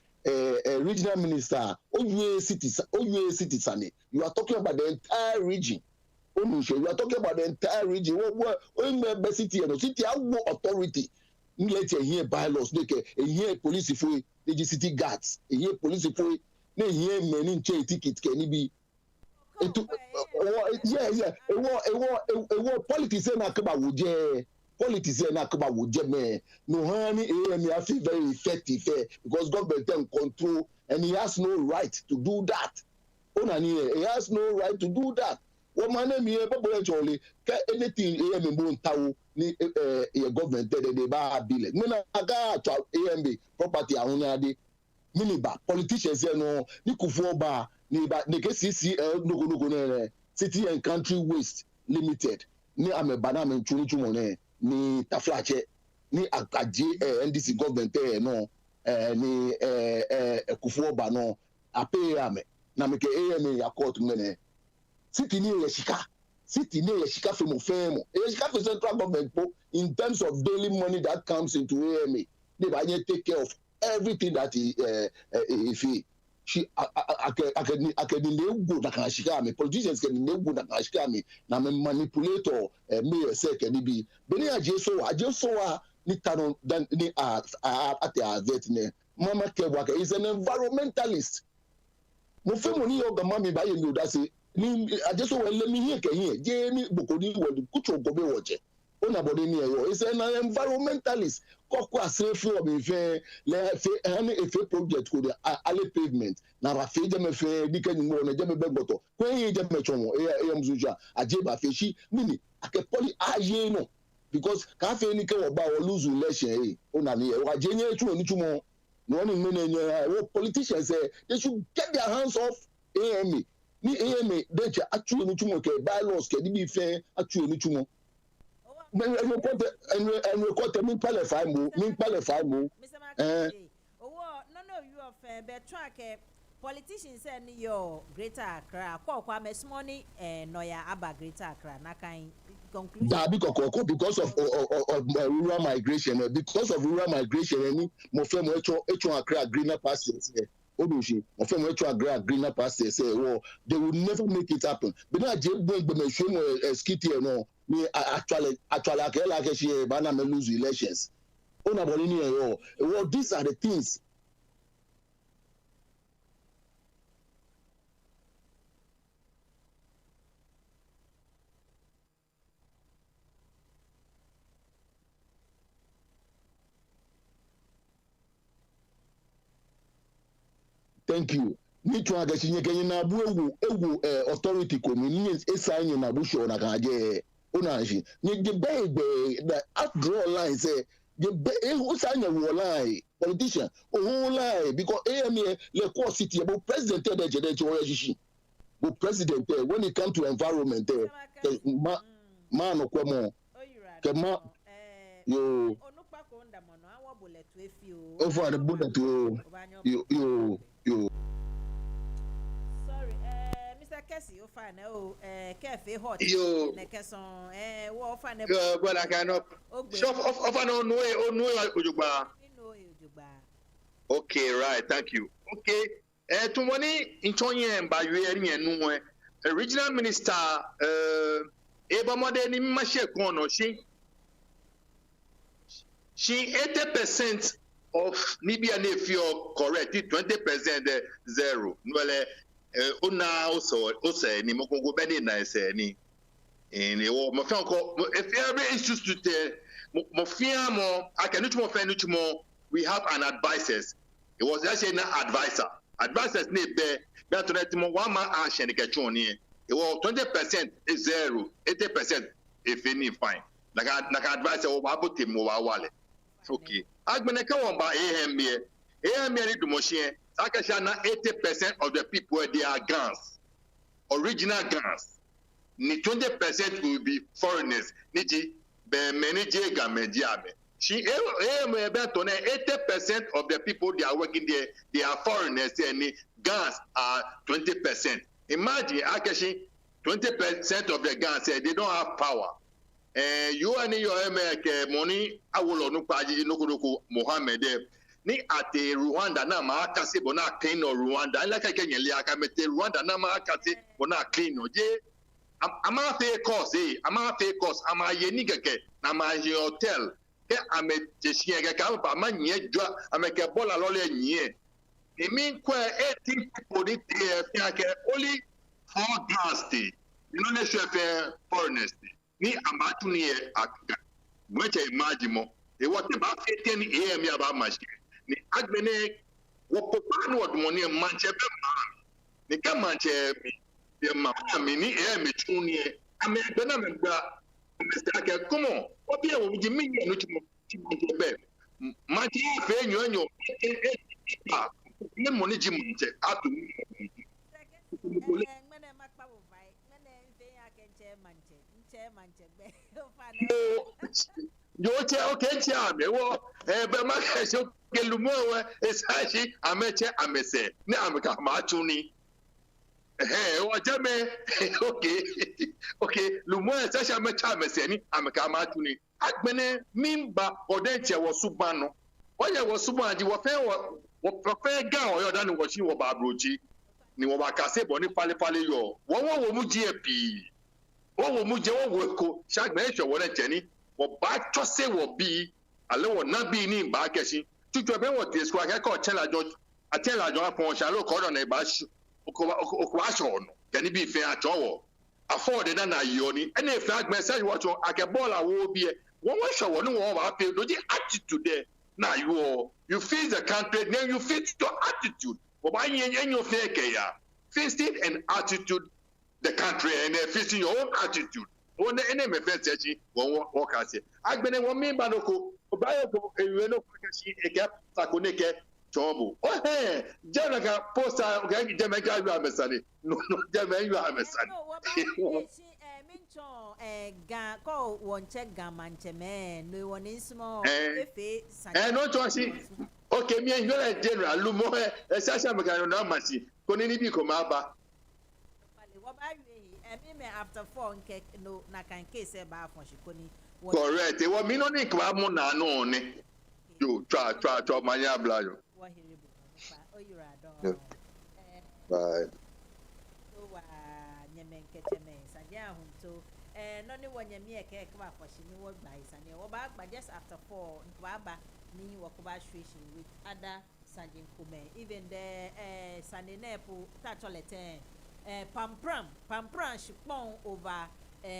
Regional minister, OUA citizen. You are talking about the entire region. You are talking about the entire region. What city and city have no authority. Let you hear bylaws. Here police for the city guards. Here police for here many ticket can be. Yeah. Politics and politics na kuba wujeme no hani AME I feel very effective because government can control and he has no right to do that. He has no right to do that. What my name here actually anything AME won't tell ni government they ba bill. Mena aga to AME property ahunade miniba politicians no ni kufu ba ni ba ne ke CC no City and Country Waste Limited ni amebana me chunu ne ni taflache ni akaje NDC government no ni Kufuor no apay ame na me ke AMA ya court mene City ni yeshika City ni yeshika femo yeshika for central government in terms of daily money that comes into AMA they ba take care of everything that he she akedi nego na kanashika me politicians can nego na kanashika me na me manipulator me say kedi bi beni ajeso ni tano dan ni at vet ne mama kebwaka is an environmentalist mo fe mo ni yoga mami ba yemi oda say ni ajeso we let me here ke here je ni bokodi wo kucho gobe woje ona body ni eyo is an environmentalist kokwa asefu obi fe le fe any efe project ko de ale pavement na ba fe je me fe dikani mo na je me begboto ko yin je me chonwo e mzuja aje ba fe shi mini ake poli aye no because ka fe ni ke wo ba wo lose election ona ni e wa je nye chu oni chumo no ni me na politicians they should get their hands off AMA ni AMA they actually ni chumo ke bylaws ke di bi fe actually ni chumo and record me qualify mo Mr. Marquis no you of Betrack politicians say ni your Greater Accra kwa mesmoni Noya Aba Greater Accra na kan conclusion that because of rural migration ni mo fe mo echo Accra greener pastures odushi mo fe mo echo Accra greener pastures they will never make it happen but na je gbon me show mo skiti no me actually akela ke she bana me lose elections ona boni ni well these are the things thank you ni twa ga shinye kenye na bu ewu authority communities esanyi na bu show na kaje una shi ni the the outdraw line say the usanya wo line politician who lie because AMA le core city about president there je wo shishi go president when it come to environment man okwemo kema yo onukpa ko ndamono awo bullet we fi over the bullet yo sorry Mr. Kessi you fine cafe hot yo na keson wo fine well I cannot shop of no ojugba okay right thank you okay tumoni intonye mba we enu original minister Ebamode ni mashe kono she 80% of Libya if correct 20% zero nwele una also ni mokongo beni na ese ni wo mo fe ko if every institute mo fia mo akanu tumo fe nutumo we have an advisors it was actually an advisors ni be to let mo one man action ke choni it was 20% is zero 80% if any fine like advisor o ba bote mo wa wale okay agbene ka won ba AMA ni dumoshie akasha na 80% of the people they are Gans original Gans ni 20% will be foreigners niji be manage gameji ame she AMA be to na 80% of the people they are working there they are foreigners and Gans are 20%. Imagine akashi 20% of the Gans they don't have power. You and your money awolo no paji no kodoko Mohammed ni ate Rwanda na ma akase bona clean or Rwanda like Kenya le aka mete Rwanda na ma akase bona clean oje ama fake course ama ye ni keke na ma je hotel ke ame jesie ke ka ba ma nye jwa ame ke bola lo le nye e mean kwa 18 people dey there only 4 gas you know na show foreigners ni amatu ni aka mweche imagine mo e wote ba fete ni AMA ba mashi ni agbene wo popano odmoni manche be ma ni ka manche be ma mi ni AMA chuni ame be na me gba Mr. Ake komo obi e wo ji mi no timo be manche fe nyonyo ni money ji manche atu mene makpa wo vai mene Yo che okay chiame wo be ma ka so ke lumo we esashi ameche amese ni ameka ma tuni o jame okay okay lumo esashi ameche amese ni ameka ma tuni agbene mimba odenche wo suban no oye wo suban ji wo fe ga o yo dan wo shi wo ba broji ni wo ba ka se bo ni pale pale yo wo mu gp wo mu je wo ko shagbe e so wo le je ni wo ba cho se wo bi ale wo na bi ni ba keshi tutu ebe wo te square ke ko chela jo apon sha lo ko do na ba shu o aso no ke ni bi fe acho wo afford na yo ni ene fe agbe se wo cho ake ball awo bi e wo sho wo ni wo ba pe do the attitude there na you face the country then you face your attitude wo ba yen your fe ke ya facing an attitude the country and facing your own attitude wọ́n ní ẹ̀mẹ̀ fẹ́ ṣẹ́jí wọ́n kà sí. agbẹ̀nẹ̀ wọn mí baloko báyọ̀ kò èwé ló kọ́ kẹ́sì ẹ̀kẹ́ sakonẹ́kẹ́ tọ́ọ̀bù. ó hẹ́n jẹ́nà ka pósítà jẹ́mẹ̀ ká yọ àmẹ́sàlẹ̀ jẹ́mẹ̀ yọ àmẹ́sàlẹ̀. mi n tọ́ gan kọ́ wọ́n kyẹ́ gamankyẹ́mẹ́ ní wọ́n ní nsúmọ́ efe sàjẹ́. ní o tọ́ sí ok mi ẹ̀ yọ̀rọ̀ general lumọ́ ẹ̀ ṣáṣá mi kàn náà mà sí kò ní níbi kò máa bá. Me after 4 nke no na kan case ba afon shikoni correct wo mi no ni kwa mu na no ni yo twa Manye Aba yo wo hiribu o yura do bye so wa nyeme nkecheme saja hunto no ni wo nyeme e ke kwa afoshi ni wo gba isane wo ba gba just after 4 nkwa ba ni wo ko ba situation with other sajin kume even the sane nepo ta choleten pampram shipon over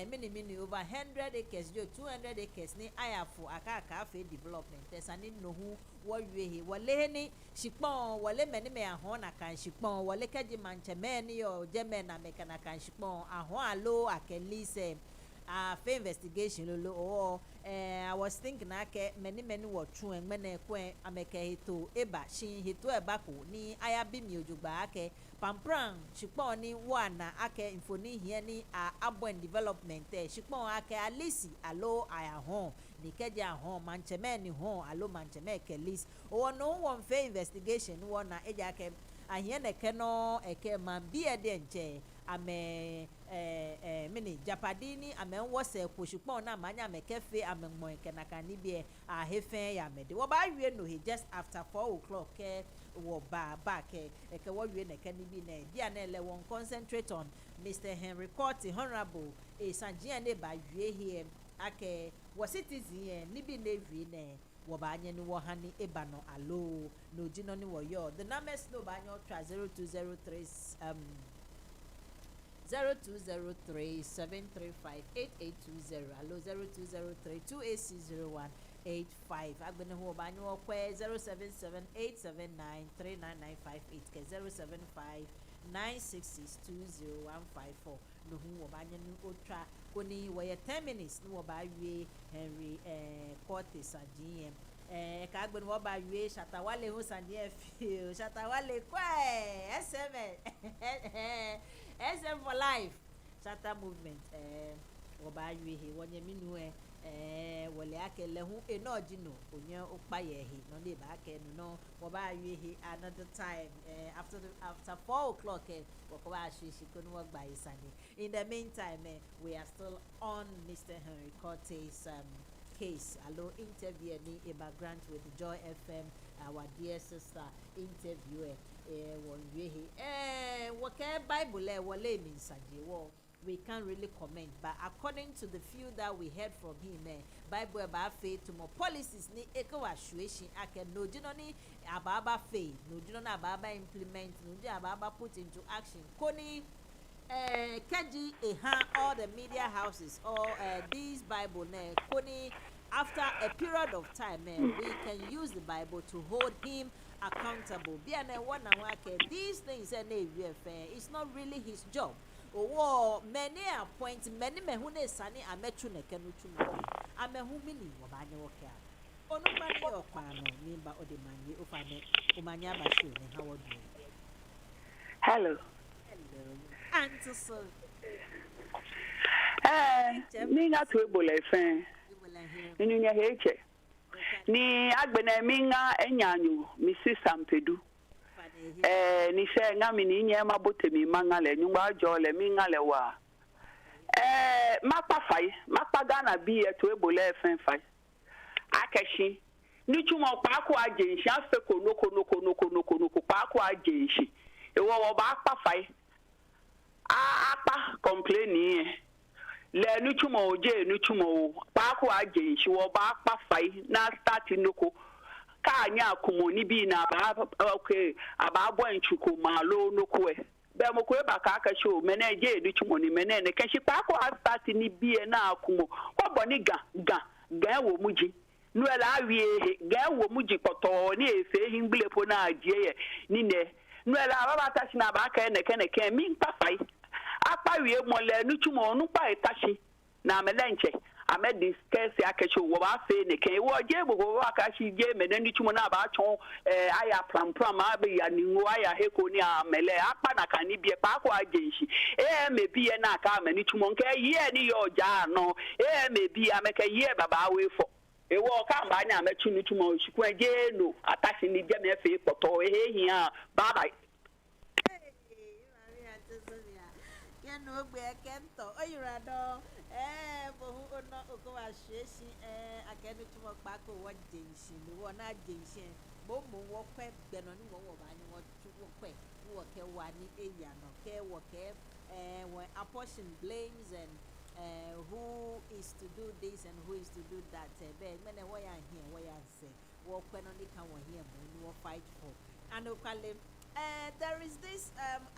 mini over 100 acres 200 acres ni ayafo akaka afa development tesani no hu wo wie wole ni shipon wole meni me ahon na kan shipon wole kaji mancheme ni yo jeme na me kan kan shipon ahon alo akelise fa investigation lolo o I was thinking ake many wo tun enmene kwen ameke hito eba shin hito eba ko ni ayabi mi ojugba ake pampran shipon ni wana ake infoni hie ni abon development shipon ake alisi alo ayahon ni keje ahon mancheme ni hon alo mancheme ke list o no won fa investigation wona eja ake ahie ne ke no eke man bi e de nche ame mini japadini ame wose kwushipon na manya mekefe ame mo kenaka ni bi a hefen ya mede wo ba wie no he just after 4 o'clock ke wo ba ke wo wie ne ke ni bi na dia na ele won concentrate on Mr. Henry Court honorable Sanjia ne ba wie here ake wo citizen ni bi na wie ne wo ba anye ni wo hani eba no alo no jino ni wo yo the numbers no ba nyo 0203 0203-735-8820 allo 0203-2AC0185 agbene ho ba nyo kwe 0778793998 ke 075-966-20154 no hu ba nyo ni otra koni wo ye 10 minutes ni wo ba wie Henry Cortes agm ka agbene wo ba wie Shatawale ho sandie fi Shatawale kwe SM for life Shatta movement oba yue wonye minu wole akele hu enoji no onye opaye he no dey ba ke no oba yue another time after 4 o'clock woko ba shishi konu wo gba isani. In the meantime we are still on Mr. Henry Cortes case allo interview ni Eba Grant with Joy FM our dear sister interviewer what Bible wole means we can't really comment, but according to the few that we heard from him Bible about faith to more policies ni ekewa situation ake no jino ni ababa faith no jino na ababa implement no jino ababa put into action koni keji all the media houses or these Bible ne koni after a period of time we can use the Bible to hold him accountable. These things it's not really his job. Many appoint many mehune sani amechu ne kenu chumo. Amehumini wabanye woke. Onumani okwano nimba odemanye ofane Omanye Aba Show ne how do you? Hello. Auntie so. minga to ebolefen inunya heche ni agbene minga enyanyu misi sampedu ni se ngami ni nyema botemi mangale nyumba jole mingale wa makpa fai makpa gana bi to ebolefen fai akeshi ni chuma paako agenshi afe konoko paako agenshi ewo wo ba akpa fai akpa complaining le ni chuma oje ni chuma o paako agenshi wo ba akpa fai na start noko ka anya akumo ni bi na ba okay aba abo nchuko malo noko be mo ko ba ka aka show mena je ni chuma ni mena ne kashi paako start ni bi na akumo ko boni ga wo muji nuela awie ga wo muji poto ni efe hingbilepo na agie ni ne nuela baba tashi na ba ka ene mi pafai apa wie mole nu chumo nu pa etashi na melenche ame discuss akacho wo ba fe ne ken wo je bo ba ka shi je me nu chumo na ba chon aya pram abi ya ni ngo aya heko ni amele apa na kan ni bie pa ko agenshi me bie na ka me nu chumo nke ye ni yo ja no me bie ameka ye baba we fo ewo ka mba nya amechu ni chumo shiku eje no atashi ni je me fe poto ehia bye bye no gbe kento oyirado bohu ono okowa hwehyi akenu tumo kpako wo jenshi ni wo na jenshi bo mo wo kwe gbe no ni wo ba ni wo tuwo kwe wo ke wa ni eya no ke wo ke when apportion blames and who is to do this and who is to do that be mene wo ya here wo ya say wo kwe no ni kan wo here mo ni wo fight for and okale there is this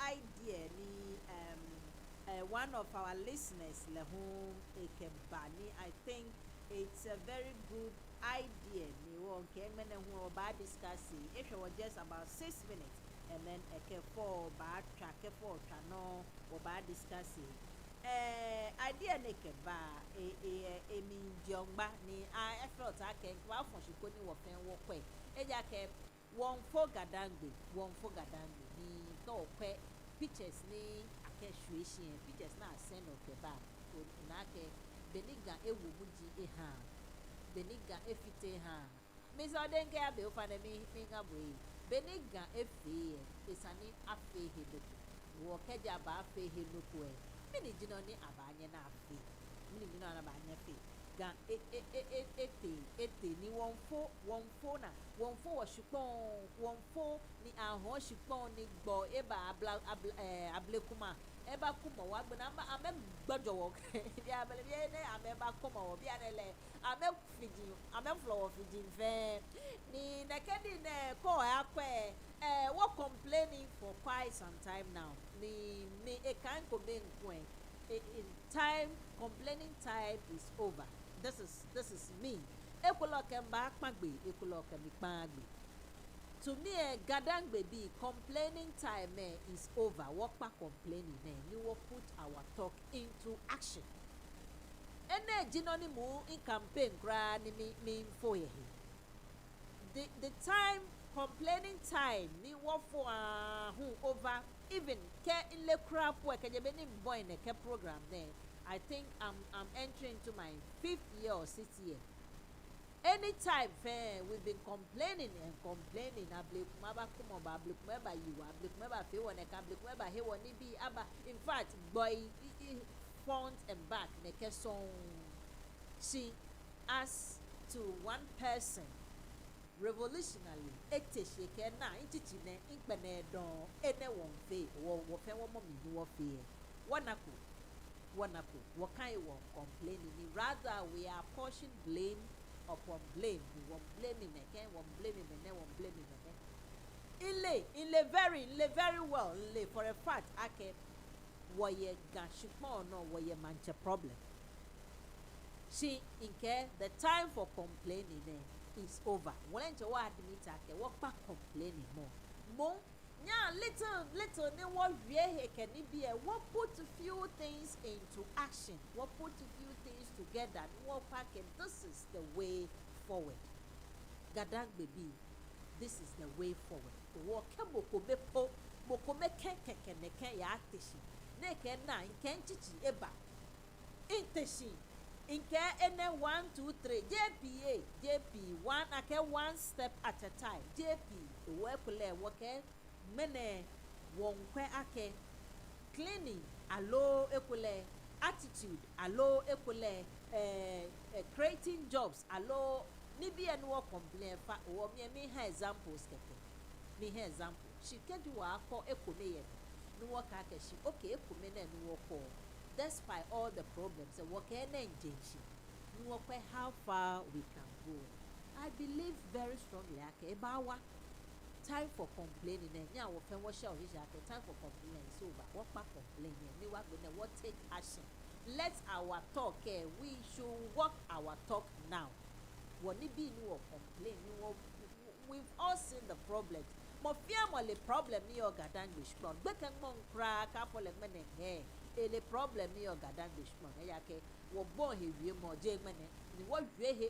idea ni one of our listeners lehum ekebani I think it's a very good idea ni won ke mene hu oba discuss if it was just about 6 minutes and then ekefo ba track for no oba discuss idea ne keba emi jongba ni I felt ake wa fon shiko ni wo fen wo kwe eja ke won fo gadangbe ni to kwe pictures ni shweshin pictures na send of the back na ke beniga ewu muji beniga efite me so den ke abe ofa na me nga boy beniga efe esani afe hedoku wo keja ba afe hedoku mini jino ni abanye na afe mini jino na abanye fe ga ete ni wonfo na wonfo wo shipon wonfo ni ahon shipon ni gbo eba ablekuma eba kuma wa gbona ame gbojo wo bia bele bia ne ame ba kuma wo bia ne ame flow fiji fe ni nakedi ne ko akwe wo complaining for quite some time now ni me e kan ko be nkwen in time complaining time is over. This is me. Ekoloke mba akpagbe, ekoloke mi kpagbe. To me, GADANGME be complaining time is over. What pa complaining you will put our talk into action. Ene jinoni mu in campaign gra ni mi info ye. The time complaining time ni wo for over even ke in le crap work ke be ni boy ne ke program there. I think I'm entering into my 5th year or 6th year. Anytime we've been complaining and complaining ablekuma kuma ablekuma you ablekuma fe won e ka ablekuma he won ni bi aba in fact boy front and back ne ke song she as to one person revolutionary eteshe ke na ntiti ne nkpene don ene won fe wo fe wo mo mi wo fe wonderful what kind of complaining rather we are pushing blame upon blame we want blaming again one blaming and then one blaming again in very well for a fact ake woye gashipon no woye manche problem she inke the time for complaining is over wolenche wa admit ake what pa complaining more nya little ne what vie can be a what put a few things into action what put a few things together what packet this is the way forward GADANGME be this is the way forward wo kemoko bepo moko meke ya atishi ne ken na ken chichi eba inte station nke ene 1 2 3 JP 1 ake one step at a time JP wekule woke mene wonkwe ake cleaning alo ekule attitude alo ekule creating jobs alo nibi ene wo complain fa wo me ha examples keke me ha example she kedu wa akọ ekome ye no wo ka ke she okay ekome na no wo ko despite all the problems and what can engage you how far we can go. I believe very strongly about time for complaining and yeah what shall we time for complaining is over. What back complaining and what take action. Let our talk we should walk our talk now. What it be no complain we've all seen the problems. Mo fear mo le problem ni o GADANGME shpon gbe kan mo nkra ka pole mene he ele problem ni o GADANGME shpon e yake wo bon he wie mo je mene ni wo wie he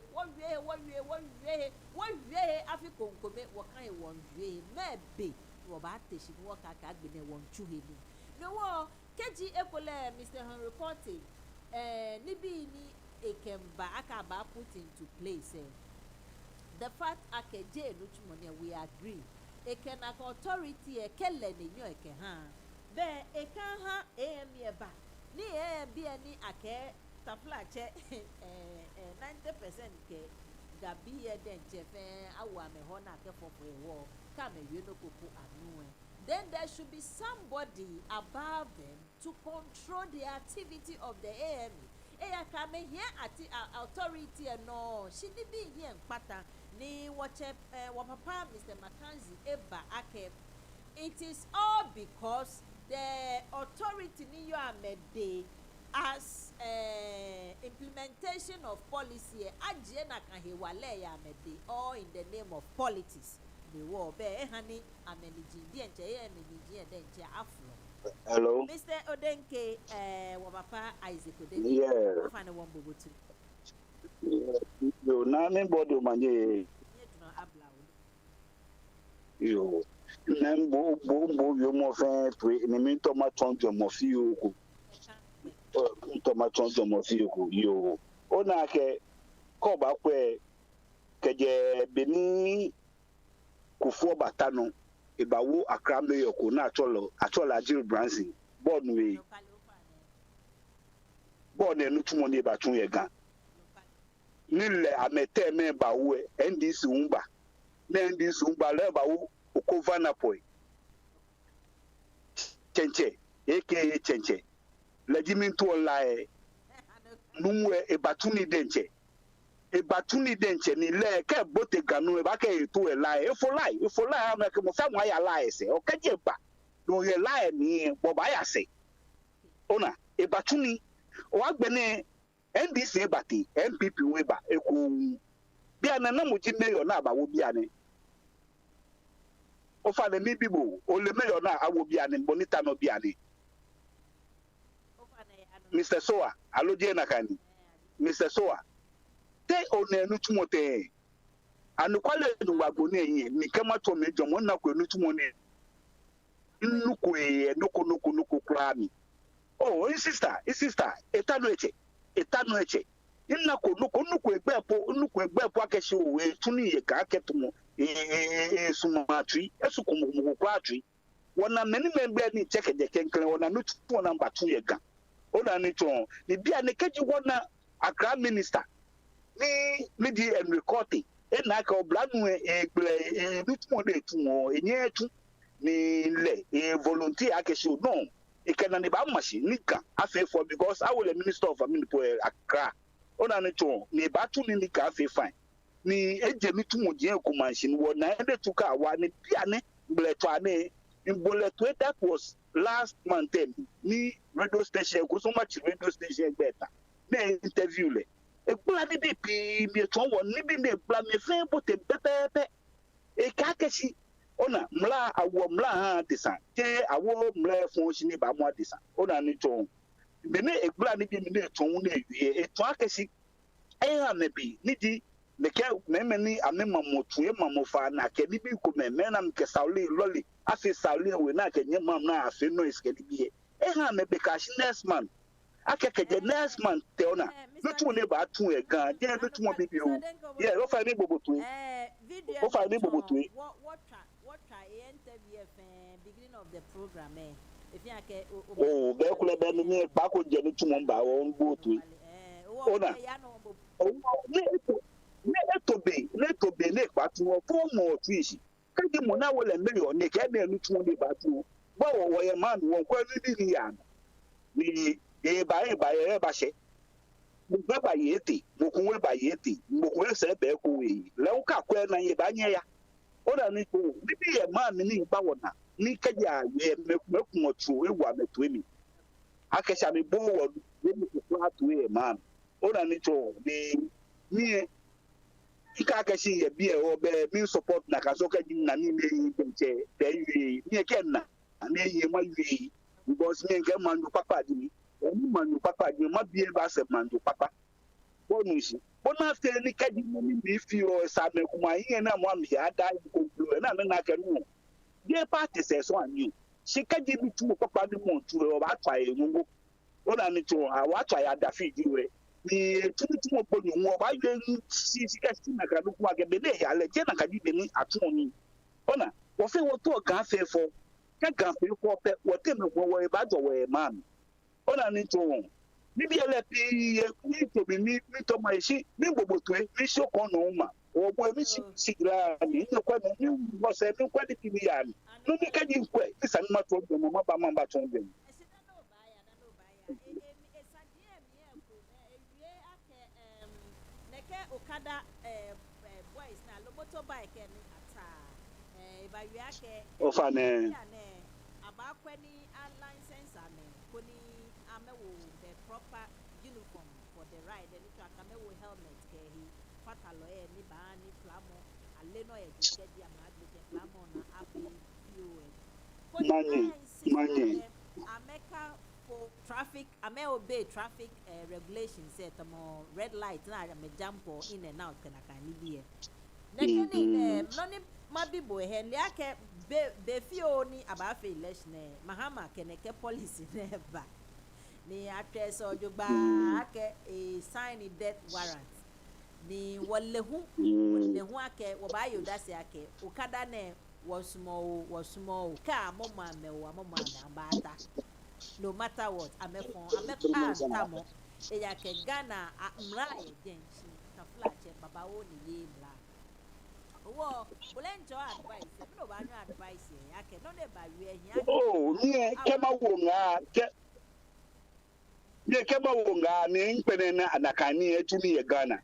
afi konkome wo kan e won wie mebe wo ba teshi wo ka ka gbe ne won chu he ni no wo keji ekole Mr. Henry Porte ni bi ni ekemba aka ba put into place the fact akeje no chumone we agree eken authority ekele ne nyo eke ha be ekan ha eba ni bi ani ake tafla che 90% ke gabi e den che fe awa me ho na ke fofo ewo ka me we no koko anu then there should be somebody above them to control the activity of the AME ka me here at authority no she di bi here pata ni wache wa papa Mr. Mackenzie Eba ake it is all because the authority ni you amede as implementation of policy aje na kan he wale ya amede all in the name of politics the war be hani ameniji di enche ye ameniji e den che aflo. Hello Mr. Odenke wa papa Isaac Odenke yeah fa na won bobotu yo na me bodo manye yo nem bo yo mo fe pre ni mi to ma ton jo mo fi o ko to ma ton jo mo fi o ko yo o na ke ko ba pe keje beni kufu batano ibawo Accra mayor ko na atola Jill Branson board we board enu tumo ni ba tun ye gan nile amete me ba wo NDC umba na NDC umba le ba wo okovana poi chenche aka chenche legimintu online numwe ebatuni denche ni le ke bote ganu e ba ke to e lie e for lie am ke mo fa mo ya lie se o ka je ba no ye lie ni bo ba ya se ona ebatuni o agbene NDC ebati MPP we ba eko bia na mo ji mayor na ba wo bia ne o fa le mi bibo o le mayor na awo bia ne bonita no bia ne Mr. Soa aloje na kani Mr. Soa te onenu tumote anu kwale no wago ne yin ni kama to me jomo na ko enu tumone nuko nuko kra mi oh sister etanu eche inna ko nuko egbepo akeshi owe tuni ye ka aketumo sumatri esukumu kwa atri wona meni membe ni cheke de kenkere wona nutu wona mbatu ye ga ona ni ton ni bia ne keji wona Accra minister ni di recording na ka oblanu nutu wona etumo enye etu ni le volunteer akeshi no e can ne ba machine ni ka afi for because I will the minister of Aminipo Accra ona ne ton ni ba tu ni ka afi fine ni eje mi tu mo je ko machine wo na ende tu ka wa ni bia ne bleto ane imboleto that was last month ni radio station ko so much radio station beta na interview le e kula ni bi pi mi ton wo ni bi me bla me fe bote pepepe e ka keshi ona mla awo mla ha disa ke awo mla fon shi ni ba mo disa ona ni ton be ne egbla ni bi mi ne ton na ewie e ton akesi e ha me bi ni di me ke me ni amema motu e mamofa na ke ni bi ko me na me ke sauli loli afi sauli we na ke nyema na afi no iske ni bi e ha me be ka shi next man akeke the next month te ona no tu ne ba tu e gan je no tu mo bi o yeah o fa ni bobotu video o fa ni bobotu what try interview beginning of the program if you ke oh be kula be ni pa ko je no tu mo ba o bobotu ona ne to be ne pa tu o fo mo tu isi ka di mo na wo le million ne ke na no tu mo ba tu bo wo ye man wo kwa ni ya ni e ba she mo ba yeti mo kun ba yeti mo kun se be ko we le o ka ko na ye ba nye ya o da ni ko bi ye man ni ba wona ni ka ja ye me kun otu e wa me to mi akesha mi bo wo ni ko atu e man o da ni to ni ika akeshi ye bi e o be mi support na ka so ka ji na ni me nche be yi ni ke na na ye ma yi because me nke man papa di mi oni manu papa di ma bie ba se manu papa bonus bona te ni kaji ni mi fi o sa me kuma yin na mo am ya da ko blu na na ka nu die party se so anu shi kaji bi tu papa ni mo tu o ba twa e ngo ona ni tu a wa twa ya da fi di we ni tu mo bo ni mo ba ye si ka si na ka lu kwa ke be ne ya le je na kaji be ni atu ni ona wo fe wo to ka fe fo ka fe fo pe wo te me wo ba do we man ona ni to ni bi ele pi ni to bi ni to ma shi ni gbogbo to ni so kon no ma o bo mi sigira ni ni kwa ni bo se ni kwa di pi ya ni no mi ka ji kwa ni san ma to do ma ba ma ba to do okada boys na lo motorbike ni ata ba wi ake o fa ne aba kwani license ame koni amewo the proper uniform for the ride and to akamewo helmet ke hi fatalo ni ba ni flamo ale no e je dia ma de flamo na ape manye ameka for traffic ame obey traffic regulations set mo red light na me jump in and out kana kan ni nekeni noni mabibo he le ake be fio ni abafe election mahama keneke policy never ni actress ojogba ake sign death warrant ni wallehu ake wo ba yoda se ake okada ne was small ka mama mewa mama na bata no matter what amefon tamo eya ke Ghana mra ejenchi ka flache baba wo ni ye mra owo bulenjo advice me no ba nyu advice ya ke no le ba wi ehia oh ni ke ma wo nga ni mpene na anakani etuni ye Ghana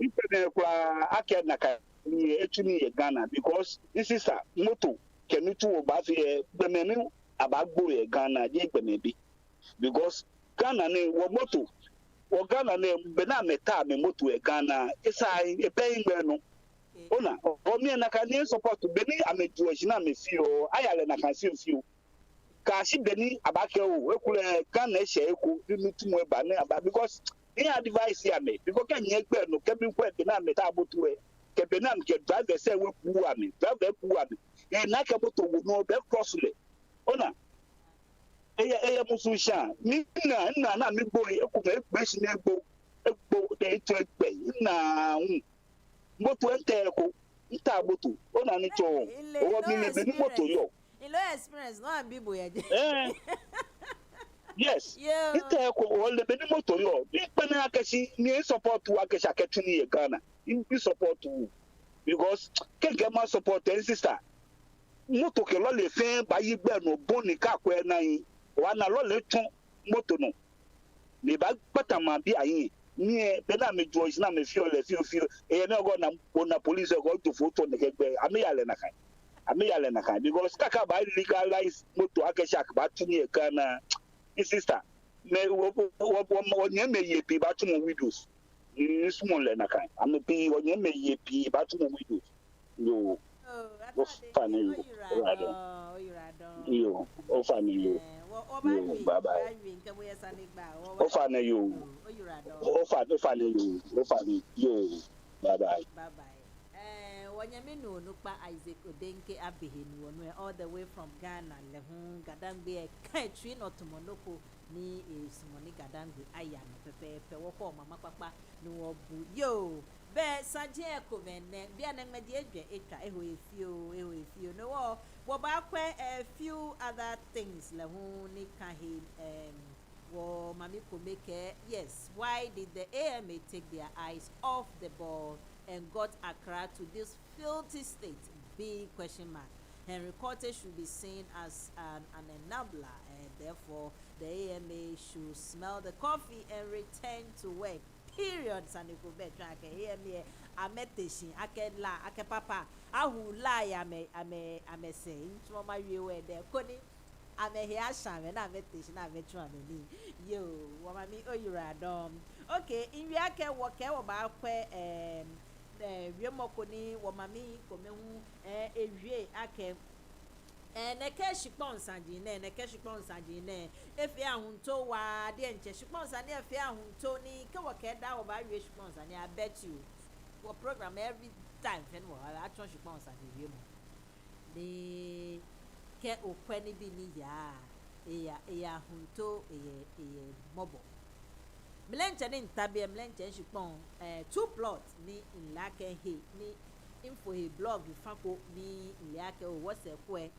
mpene kwa ake nakani etuni ye Ghana because this is a moto kenutu wo ba fi gbemenu abagbo ye Ghana je gbemebi because Ghana ne wo moto wo Ghana ne bena meta me moto e Ghana isai e pay ngbe no ona o mi na ka ni support beni ameju ojina me fio ayale na kan fio ka shi beni abake o ekule Ghana e she eku ni tumo e ba ne aba because ni advice ya me because kan ye gbe no ke bi kwa be na meta abotu e ke be na ke driver say we pu ami driver pu ami e na ke moto wo no be cross le ona eye mususha ni na mi gbo eku me gbe si na egbo de to egbe na moto ente ko nta moto ona ni cho o mi le be moto yo ilo experience no abibo ye yes nta ko o le be moto yo bi pe na akashi ni support wa akashi aketu ni ye Ghana bi support wu because kenge ma support en sister moto ke lo le fe ba yi gbe no boni ka ko e na yin wa na lo le tun moto no le ba pata ma bi ayin ni e be na me George na me fio e na go na police go to photo ne gbe ameyale na kan because kaka ba legalize moto akesha ba tun e Ghana sister me wo nye me ye pi ba tun widows ni small le na kan am pi wo nye me ye pi ba tun widows yo o fani yo o fani yo bye bye o fani yo o fani yo bye bye wanyame no no pa Isaac Odenke abehenu wono all the way from Ghana lehun gadangbe kan tree not monoko ni simoni gadangbe aya no pepe woko mama papa no obu yo be saje ekomene bia na ngmadi adwa etwa ehofio no wo ba kwa a few other things lehun ni kahe wo mami ko make yes why did the AMA take their eyes off the ball and got Accra to this filthy state? Big question mark. Henry Cotter should be seen as an enabler, and therefore the AMA should smell the coffee and return to work. Period. Saniko Betrake AMA ameteshin akela akepapa ahula ame saying to my view there koni ame here shame na ameteshin na ametru ameni yo wamami oyuradom. Okay, in yake woke wo ba kwe wiemokoni womami komehu ewie ake neke shikponsanji ne efi ahunto wa de nche shikponsani efi ahunto ni ke woke da wo ba wie shikponsani I bet you wo program every time fen wo atron shikponsani wiemo ni ke okweni bi ni ya ahunto mobo mlenche ni ntabe mlenche shipon 2 plots ni nlake he ni info he blog fako ni nlake o wose kwe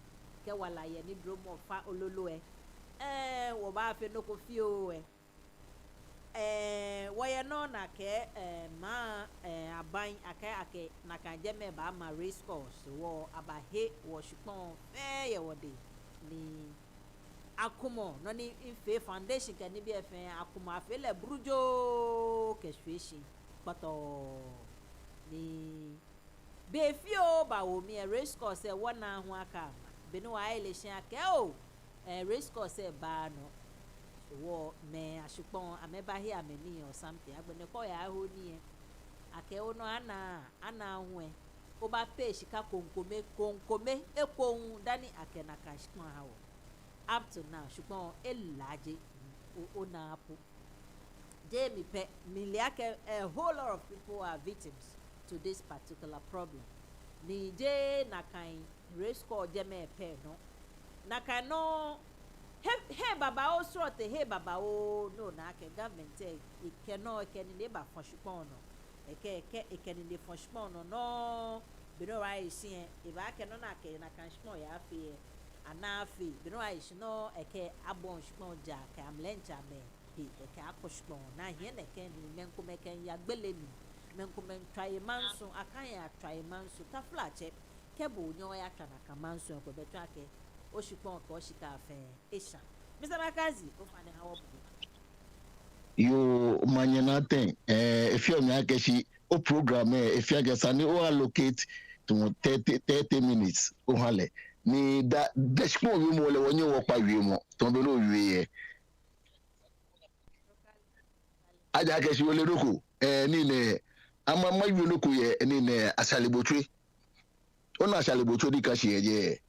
ke wala ye ni bromo fa ololo wo ba fe no ko fi o wo ye no na ke ma aban ake na kan je me ba ma race course wo abahe wo shipon ye wode ni akumo no ni ife foundation kan ni bi efe akumo afe le brujo kesweshi pato ni be fi o ba wo mi race course e wona ho aka be no wa election ake o race course e ba no wo me asupon ameba here ameni or something agbene ko ya ho ni ake o no ana ho o ba pe shika konkome ekon dani ake na kashkon ha wo up to now shupon elaje ona apu Jamie pe miliake a whole lot of people are victims to this particular problem ni je na kan race call jeme pe no na kan no he baba o sort he baba o no na ke government e ikeni ne ba fon shupon no ikeni ne fon shupon no be no right see e ba ke no na ke na kan shupon ya fe anafi bino aishino eke abon shpon ja ka amlencha me he eke akoshpon na he ne ken ni menko meken ya gbelemi menko men try manso akan ya try manso ta flache kebo nyo ya kana ka manso ko beto ake o shpon ko shika fe esha Mr. Makazi o fane hawo you Manye nothing if you me akeshi o program if you get sani o allocate to 30 minutes o hale ni da dashmo wi mo le wonye wo pa wi mo to be no wi ye aja ke si wole roku ni ne ama ma wi roku ye ni ne asalibotwe ona asalibotwe di ka shi ye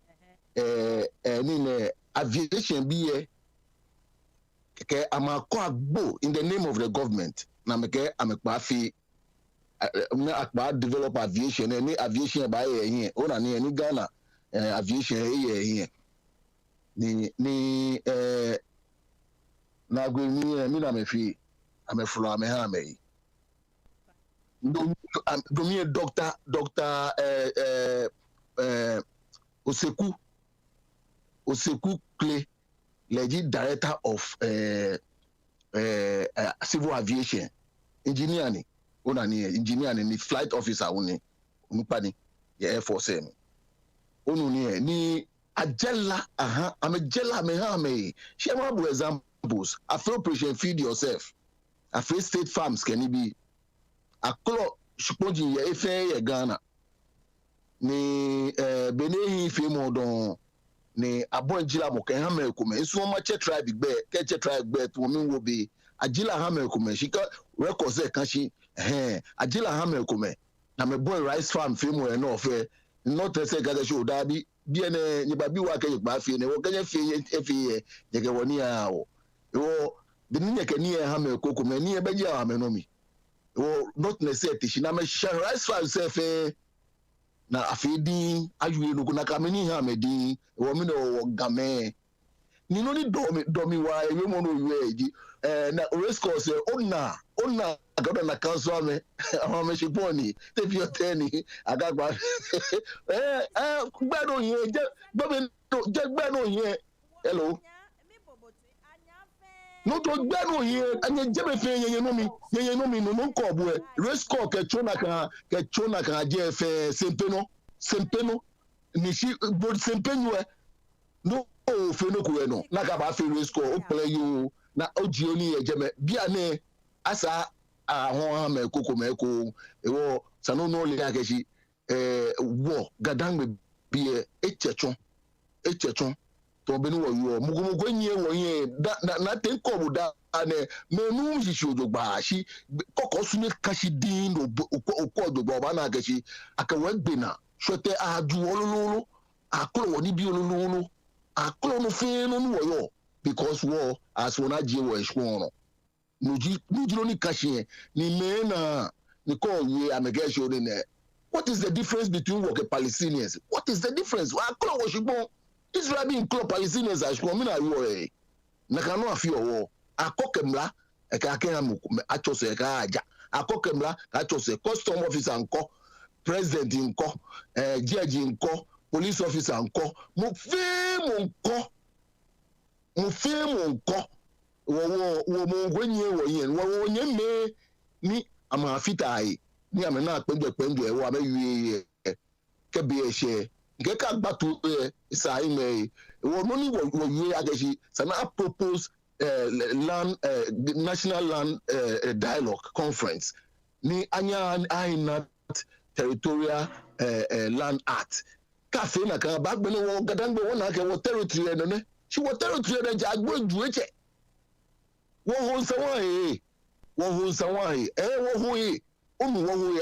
ni ne aviation bi ye ke ama ko agbo in the name of the government na me ke amekpa fi na akpa develop aviation ni aviation ba ye yin ona ni Ghana aviation here ni na go mi na me fi ameflo ame ha me do mi doctor Oseku Clay legit director of civil aviation engineer ni ona ni engineer ni flight officer oni pa ni Air Force ni onu ni ajela amejela me ha me share more examples after operation feed yourself after state farms can be aklo shpoji ye efe ye Ghana ni benehi fe modon ni abonjila mo kan ha me ko me so ma che tribe gbe to mi wo be ajila ha me ko me shika records e kan shi ajila ha me ko me na me boy rice farm fe mo e no fe not say gather show da bi ene ni ba bi wa ke gba fi ne wo kenye fi ye ke woni a o de ni ke ni e ha me koko me ni e be ja ha me no mi not necessarily shi na me share rice farm se fe na afedi ayue no na kameni ha medi wo mi no game ni no ni domi wa ewe mo no yue ji na race course ona agada na council ame ama shiponi te bi oteni agagba gbe no yen je gbe no yen hello no to gbe no yen anye je be fe yen no mi no ko bu race course ke chona kan je fe sempeno ni shi board sempeno no fe no ko no na ka ba fe race course o play you na oji oni ejeme bia ne asa ahon ha me koko me ko ewo sanu no le akeshi wo gadangbe bie echechon to be no wo mugumugo nyi wo yen na ten ko bu da ne menu hishi odogba shi koko sune kashi din ko odogba ba na akeshi aka wegbe na shote adu olololo akolo woni bi olololo akolo no fe no wo yo because war as one aje wo eshwono nuji no ni kashi ni me na ni ko ye amege show ne. What is the difference between work Palestinians? What is the difference? Wa klo wo shibon Israel bin klo Palestinians as ko mi na yo na ka no afi owo akokemla e ka ken am achose e ka aja akokemla achose custom officer nko president nko judge nko police officer nko mo film nko wo mo gwenye wo yen wo nye me ni ama fitai ni ame na penjo e wo amewie ke be ehye nke ka gbatu isa ime wo no ni wo yie ageshi sana propose land national land dialogue conference ni anya ainat territorial land act ka fe na ka ba gbele wo gadangbe wo na ke wo territory eno ne she wo territory na ja agboju eche wo ho sawan wo ho yi onu wo ho yi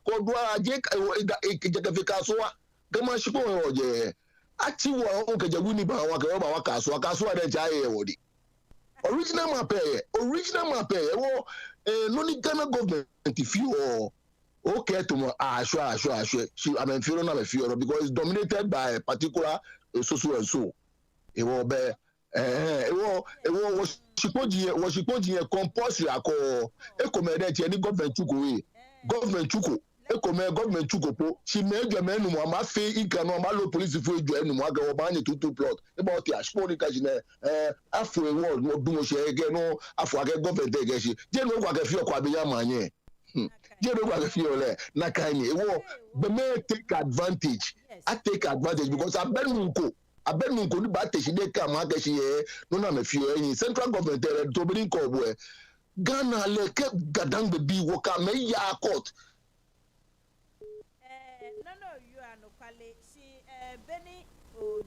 kodwa aje ke kasoa gama shipo oje ati wo o ke jagu ni ba wa kasoa de ja wodi original map wo no ni Ghana government fi o okay to mo asho she I mean feel na me feel because it's dominated by a particular so and so ewo be ewo shipoji compulsory ako ekomede ti ni government chuko ekome government chuko po shi mejo menu mo ma fe ikano ma lo police fu ejo enu mo aga wo ba ni tutu plot about ti ashponi ka jine afu e world mo du mo she ege no afu age government ege shi je no kwa ke fi okwa be ya manye je no kwa ke fi ole na kan ni ewo be me take advantage I take advantage because abenu nko ni ba teshi de ka ma ke shi e no na me fi yin central government to be nko bo e Ghana le ke gadangbe bi wo ka me ya court no you are no kwale si beni o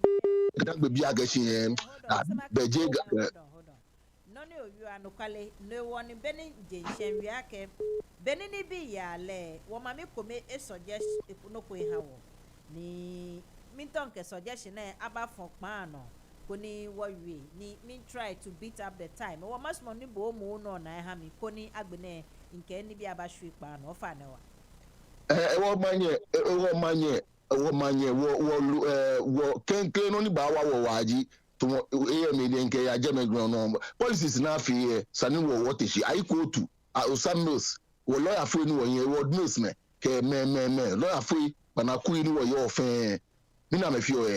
gadangbe bi agashi e beje no you are no kwale no woni beni je nshen wi ake beni ni bi ya le wo ma me kome e suggest no ko ha wo ni minton ke suggestion e aba fon pa no koni worry ni me try to beat up the time wo mas mo ni bo mo no na ha mi koni agbene nke ni bi aba hwe pa no fa na wa wo manye wo kenke no ni ba wa waji to me de nke ya jeme ground no policies na fi sani wo what is I go to Osamos wo lawyer free ni wo yen wo news me ke me lawyer free bana ku ni wo yo fe ni na me fi o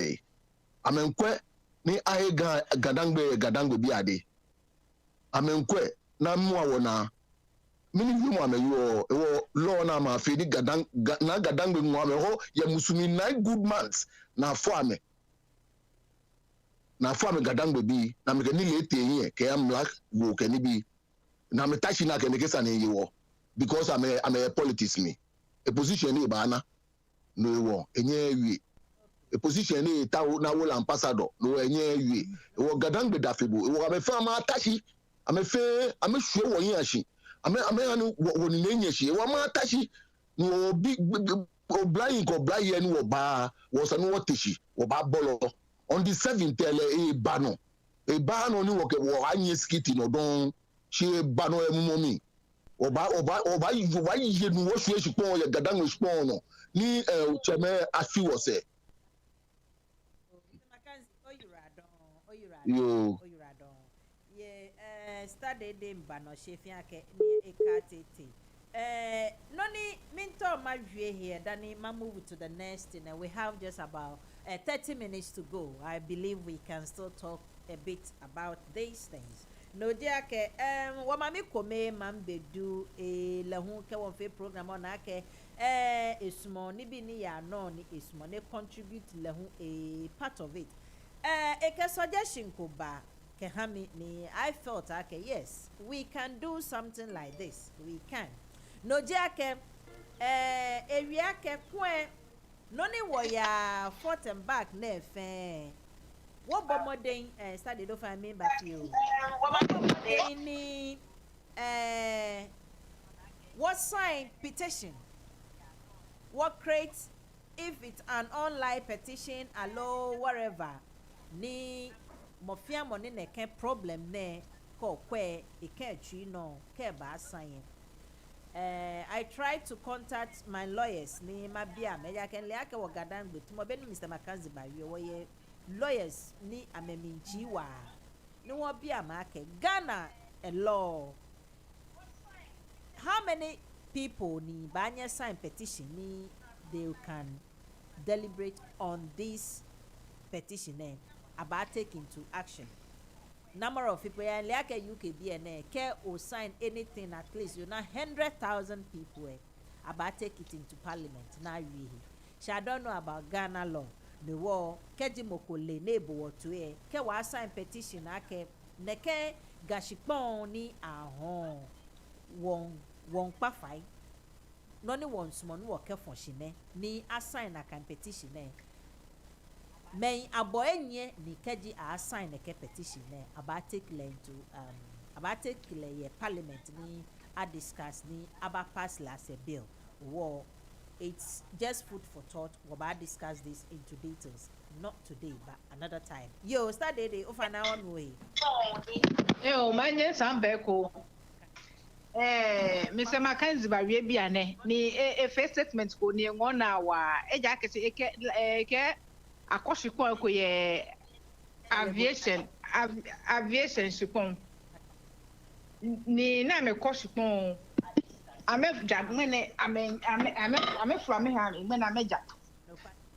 amenkwe ni ahe gadangbe bi ade amenkwe na mu awo na mini mu ameyo ewo law na ma fe ni gadangbe mu ameho ya musumi 9 good months na fo ame gadangbe bi na me ni lete yin ke am black wo ke ni bi na me tachi na ke me kesa ni yiwo because I'm a politics me a position ni ba na no ewo enye wi a position ni ta na wo ambassador no enye wi ewo gadangbe dafebo ewo ame fa ma tachi ame hwe wo yin ashi ame anu wo ni enye shi ewo ma tachi no bi oblind ni wo ba wo so no wo teshi wo ba bolo on the 7th ele ba no ni wo ke wo anye skiti no don she ba no emumomi oba you no wo so spon ya gadangme spon no ni cheme afi wo se yo study dem ba no shefia ke ni ekatete noni minto madwe here then ma move to the next and we have just about 30 minutes to go. I believe we can still talk a bit about these things. No dia ke wa mami kome man bedu lahu ke won fe program on ake esmo ni bi ni ya no ni esmo ne contribute lahu a part of it e ke suggestion ko ba ke hami ni I felt okay yes we can do something like this we can no dia ke ewia ke kwen no ni wo ya fort and back na fe what bomodin study do find me back you any what sign petition what creates if it's an online petition allo whatever ni mofia money ne can problem ne ko kwe e can twi no ke ba sign I tried to contact my lawyers ni mabia me ya ken le ake wo GADANGME tumo be Mr. Makanzi ba wo ye lawyers ni ameminchi wa ni wo bia ma ke Ghana a law how many people ni banya sign petition ni they can deliberate on this petition about taking to action number of people like UK BNA care or sign anything at least you know 100,000 people about take it into parliament now we I don't know about Ghana law the war keji mokole nebo to ke wa sign petition ake neke gashipon ni ahon won pafai no ni won small no ke fonshine ni assign a petition men aboenye ni keji assign a petition about take le parliament ni a discuss ni aba pass last a bill war it's just food for thought we about discuss this into details not today but another time yo start day over now on way yo manye sambeko Mr. Makanzi ba wie bia ne ni first statement ko ni ngona wa eja kese eke akoshikon ko ye aviation shipon ni na me koshikon ame jagmene ame from me ha me na meja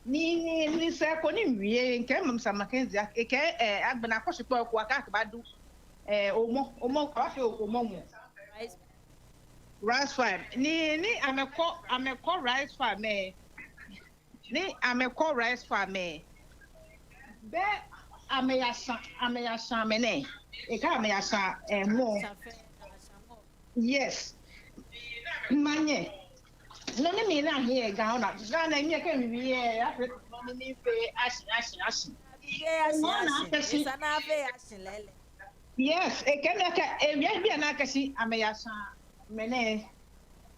ni se ko ni wie nke Mr. Makanzi eke agbena koshikon ko aka ba du omo ka fi omo mu rice farm ni ameko rice farm ni ameko rice farm be ameyasa mene e ka ameyasa mo yes manye no ni mi na here Ghana mi ka mi here Africa no mi fe ashi yes e ka e bia na kasi ameyasa mene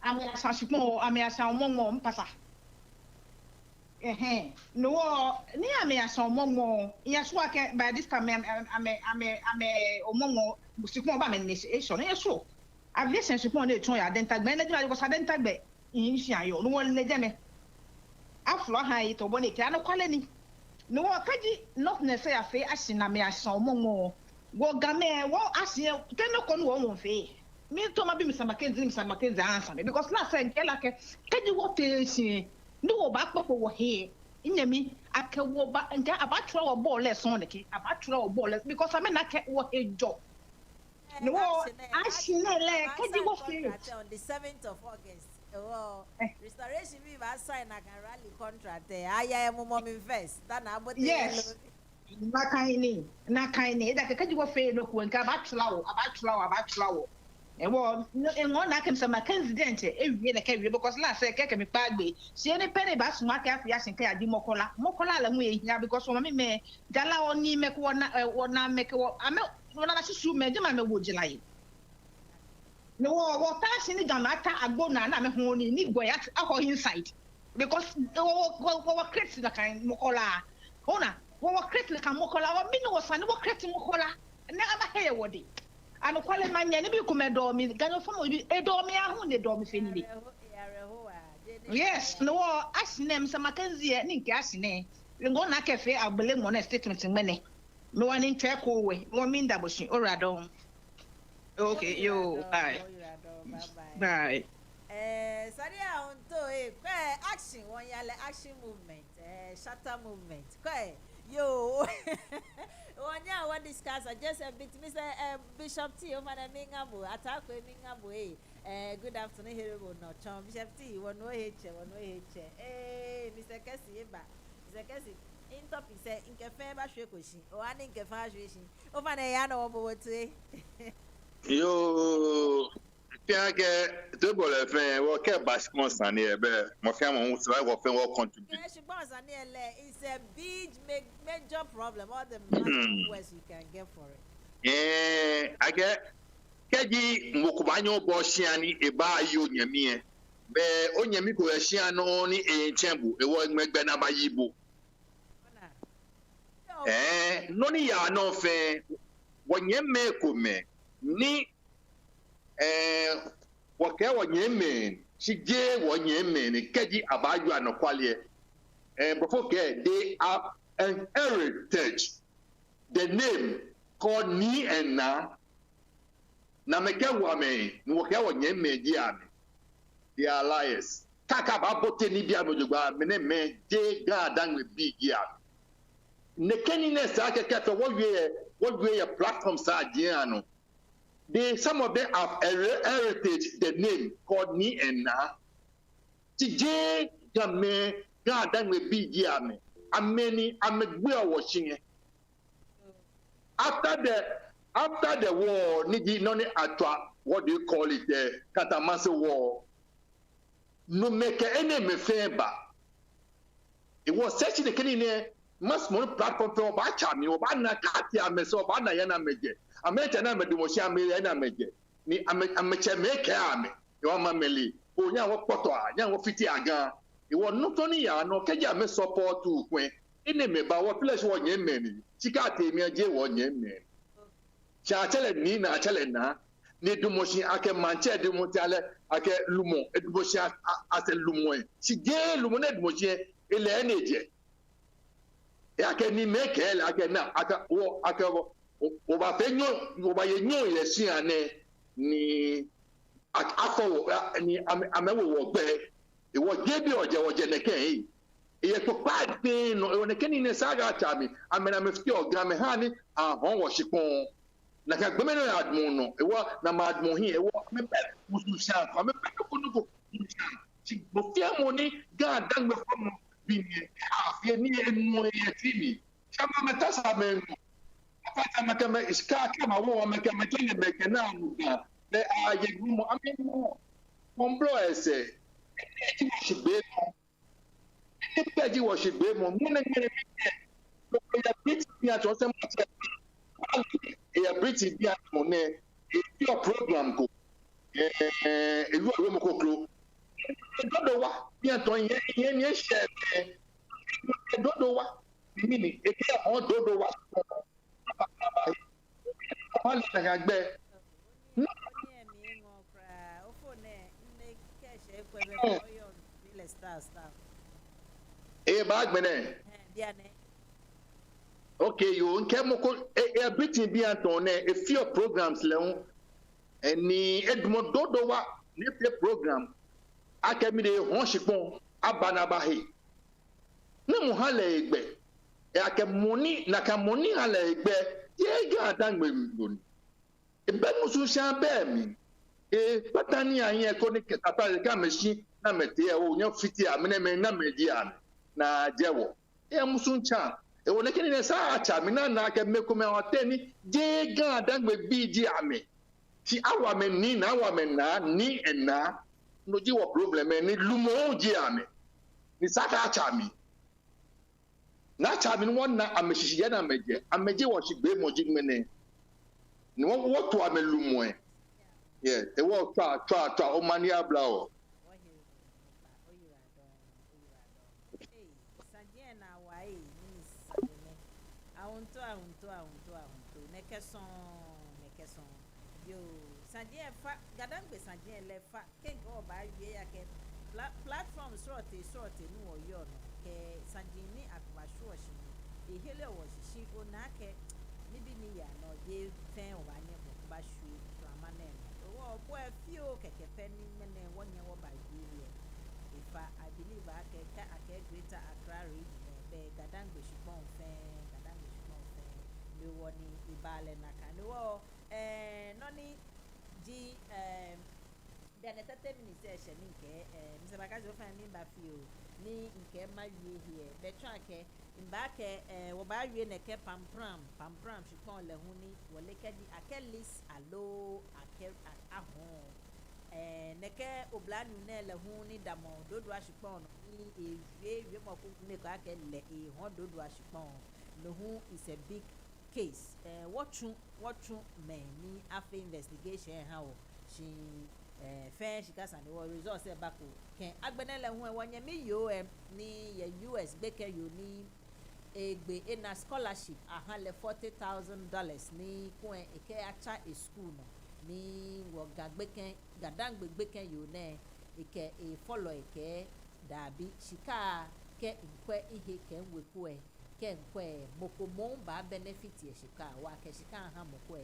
ameyasa shipon ameyasa omo mpasa no ni ameyasa omo yeso ake by this time ame omo shipon ba me nation yeso aviation shipon na etun ya dentagbe na jima ko dentagbe yin fi ayo no won le jeme aflo ha yi to bo ni kia no kwale ni no kaji not necessary afi asina ameyasa omo wo game wo asie teno ko no won fe me to ma be Mr. Makanzi answer me because last time like keji what is no ba popo wo here nyami ake wo ba nka abatwa wo ball lesson neki abatwa wo ball because I mean ake wo ejo no ashinele keji wo fe on the 7th of August restoration we ba sign a rally contract aya mo mo first that na about yes na kaini da keji wo fe no ko nka abatwa wo ewo no na kem sama president ewie na kawie because last say keke me pagbe sie ne pere ba so aka afia senka ya di mokola la mu ehia because o me gala oni me ko na me ko ame wona na susu me de ma me wo gila yi no wo ta si ni gana ta agbo na me ho ni go ya aho inside because wo create na kan mokola ona wo create na kan mokola wo mi no wo sane wo create mokola na aba he wo de ano kwale manya ne bi kuma do mi ganyo fo mo bi e do mi ahu ne do mi feni bi yes no asinem sa makanzie ni nke asine ngo na kefe agbele mo na statement ngene me wani nche ko we mo mi ndaboshi orado okay yo bye bye Saria onto action one yale action movement shatter movement yo Onya what discuss just a bit Mr. Bishop T over the Mingabo attack with Mingabo good afternoon here no chum Bishop T one way Mr. Kessie Mr. Kessie in topic say in cafe ba shwekoshi o ani in cafe shweshi over the yana obo to yo Pianke to go le fin wo ke basement sani e be mo fi amon so I go fin wo contribute. It's a big major problem all the money ways you can get for it. I get keji mokubanyo bo shiani e ba yo nyami e be onyami ko ehia no ni e nchembu e wo megbe na ba yibo. No ni ya no fe wonyeme ko me ni wake wanyeme shige wanyeme ni keji abaju anokwale before they are an heritage the name called ni and na meke wame ni wake wanyeme ji ame they are liars kaka ba bote ni bia mojogba me je GADANGME bi ji ame ne kenine sa keke to what we platform sa ji ano. Some of them have a heritage, the name called Ni and Na. Today, GADANGME be Yame. I'm a well watching it. After the war, Niji Noni Atwa, what do you call it, the Katamase War, no make any me favor. It was such a Kenine, must more platform for Bachami, or Bana Katia, Meso, Bana Yana Meje. America na medumoshi amele na meje ni ameche make ame yo mameli o nya wo poto a nya wo fiti aga e wo no to ni ya no keja me support ukwen ine me ba wo place wo nye meni sika te mi aje wo nye meni cha chele ni na chele na ni dumoshi ake manche dumoshi ale ake lumo edumoshi ase lumo si je lumo na dumoshi ele eneje ake ni make ele ake na aka wo ake oba penyo oba yenyo yesi ane ni afọ ni amewo wo gbe iwo jebi oje neke yi iye to pa pe no e neke ni ne saga chami amena me fiti oga me ha ni ahon wo shipon na ka gbe me no admon no iwo na ma admon hi iwo me pe musu sha fa me pe ko no ko ti bo fi amoni GADANGME from bi ni afie ni enu ye timi chama metasa me Pata makama iska kama wo makama tene bekena muga le aye gumo ameno momblo ese eti shibe mo eti wo shibe mo mune ngere mi ko ya bit bi ato se mo ya bit bi ato ne your program ko elu awo mo kokro dodo wa bi ato yen ni share dodo wa mini e ke on dodo wa all the agbe bagbene okay you nke moko everything bi anton e few programs lehun eni edmo dodo wa ni play program akemi de hon shipon abanaba he na mu hale egbe ake money na ka money hale egbe ye GADANGME mboni ebe musu sha be mi patani ayen ko ni ketata ka meshi na mete o nya fiti amene me na meji an na jewo musu ncha wo ne kini ne sa acha mi na ka me ko me hoteni je GADANGME biji ame ti awa me ni na awa me na ni ena no ji wo problem ni lumo ji ame ni sa ka acha mi na chami no na amehihie na ameje wo shigbe moji mene ni wo to amelumo yeah e wo twa Omanye Aba o sajena wai ni ahunto nekeson yo Sanjay fa Gadangbe Sanjay le fa ken go ba wie ya ke platform sort no yo no ke Sanjay ni Aba Show shi e hele wo shi o na ke ni bi ni ya no je fen o ba nye ko ba shu flama wo bo e fio keke pen ni mene wonye wo ba wie if I believe I can greater Accra region be Gadangbe Shupon fen ni woni ibale na kan wo noni ji the 30 minutes session nke Mr. Bakazo fan ni ba fio ni nke ma wie here be try ke mba ke wo ba wie ne ke pampram Shupon le huni wo le ke di akelis alo ahon neke oblanu ne le hu ni damo dodo ashipon ni ewie mo ko ne ka ke le hon dodo ashipon no hu is a big case what you men ni after investigation how she fair she gas and the results e back ken agbene le hu e wonye mi yo ni ye US gbeke yo ni egbe na scholarship le $40,000 ni kun eke acha a school no ni wo Gadangbe gbeken yo ne ike follow ike dabi shika ke nkwe ihe ke nweku ke nkwe moko ba benefit ye shika wa ke shika ha moko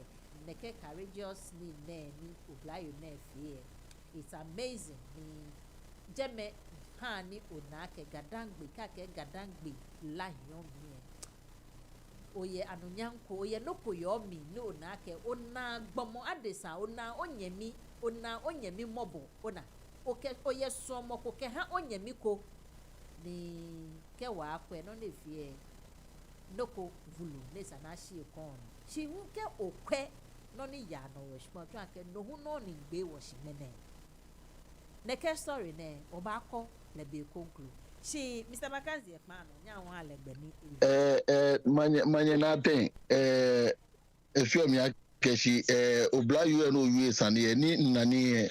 neke courageous ni oblayo ne fie. It's amazing ni jeme ha ni ona ke Gadangbe ka ke Gadangbe la yon mi oye anunyanko oye noko yomi no na ke ona gbomo adesa ona onyemi mobo ona oke oye somo ko ke ha onyemi ko ni ke wa akwe no le fie noko vulu ne sana shi kon shi hu ke okwe no ni ya no we shmo twa ke no hu no ni gbe wo shi mene ne ke story ne obako le be conclude. She Mr. Bakazi ekmano nya won alegbe ni manye na ten efio mi akeshi obla you no US and ni nani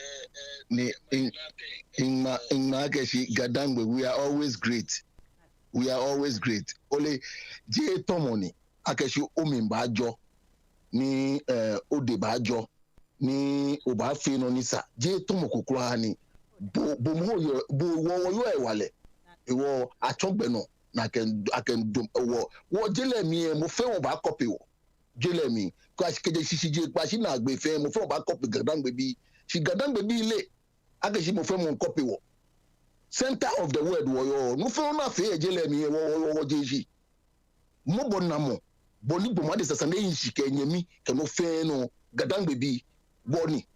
ni in akeshi Gadangbe we are always great ole je tomoni akeshi omimba jo ni ode ba jo ni oba fe no ni sa je tomokokro ani bo mo yo bo wo yo ewale iwo atogbe no na can do wo jele mi mo fe wo ba copy wo jele mi ko asikeje sisije pa si na gbe fe mo fe wo ba copy Gadangbe bi si Gadangbe bi ile akeshi mo fe mo copy wo center of the world wo yo no fe na fe jele mi wo jeji mo bonna mo boni bo ma de sasa na yin shike nyami ke no fe no Gadangbe bi boni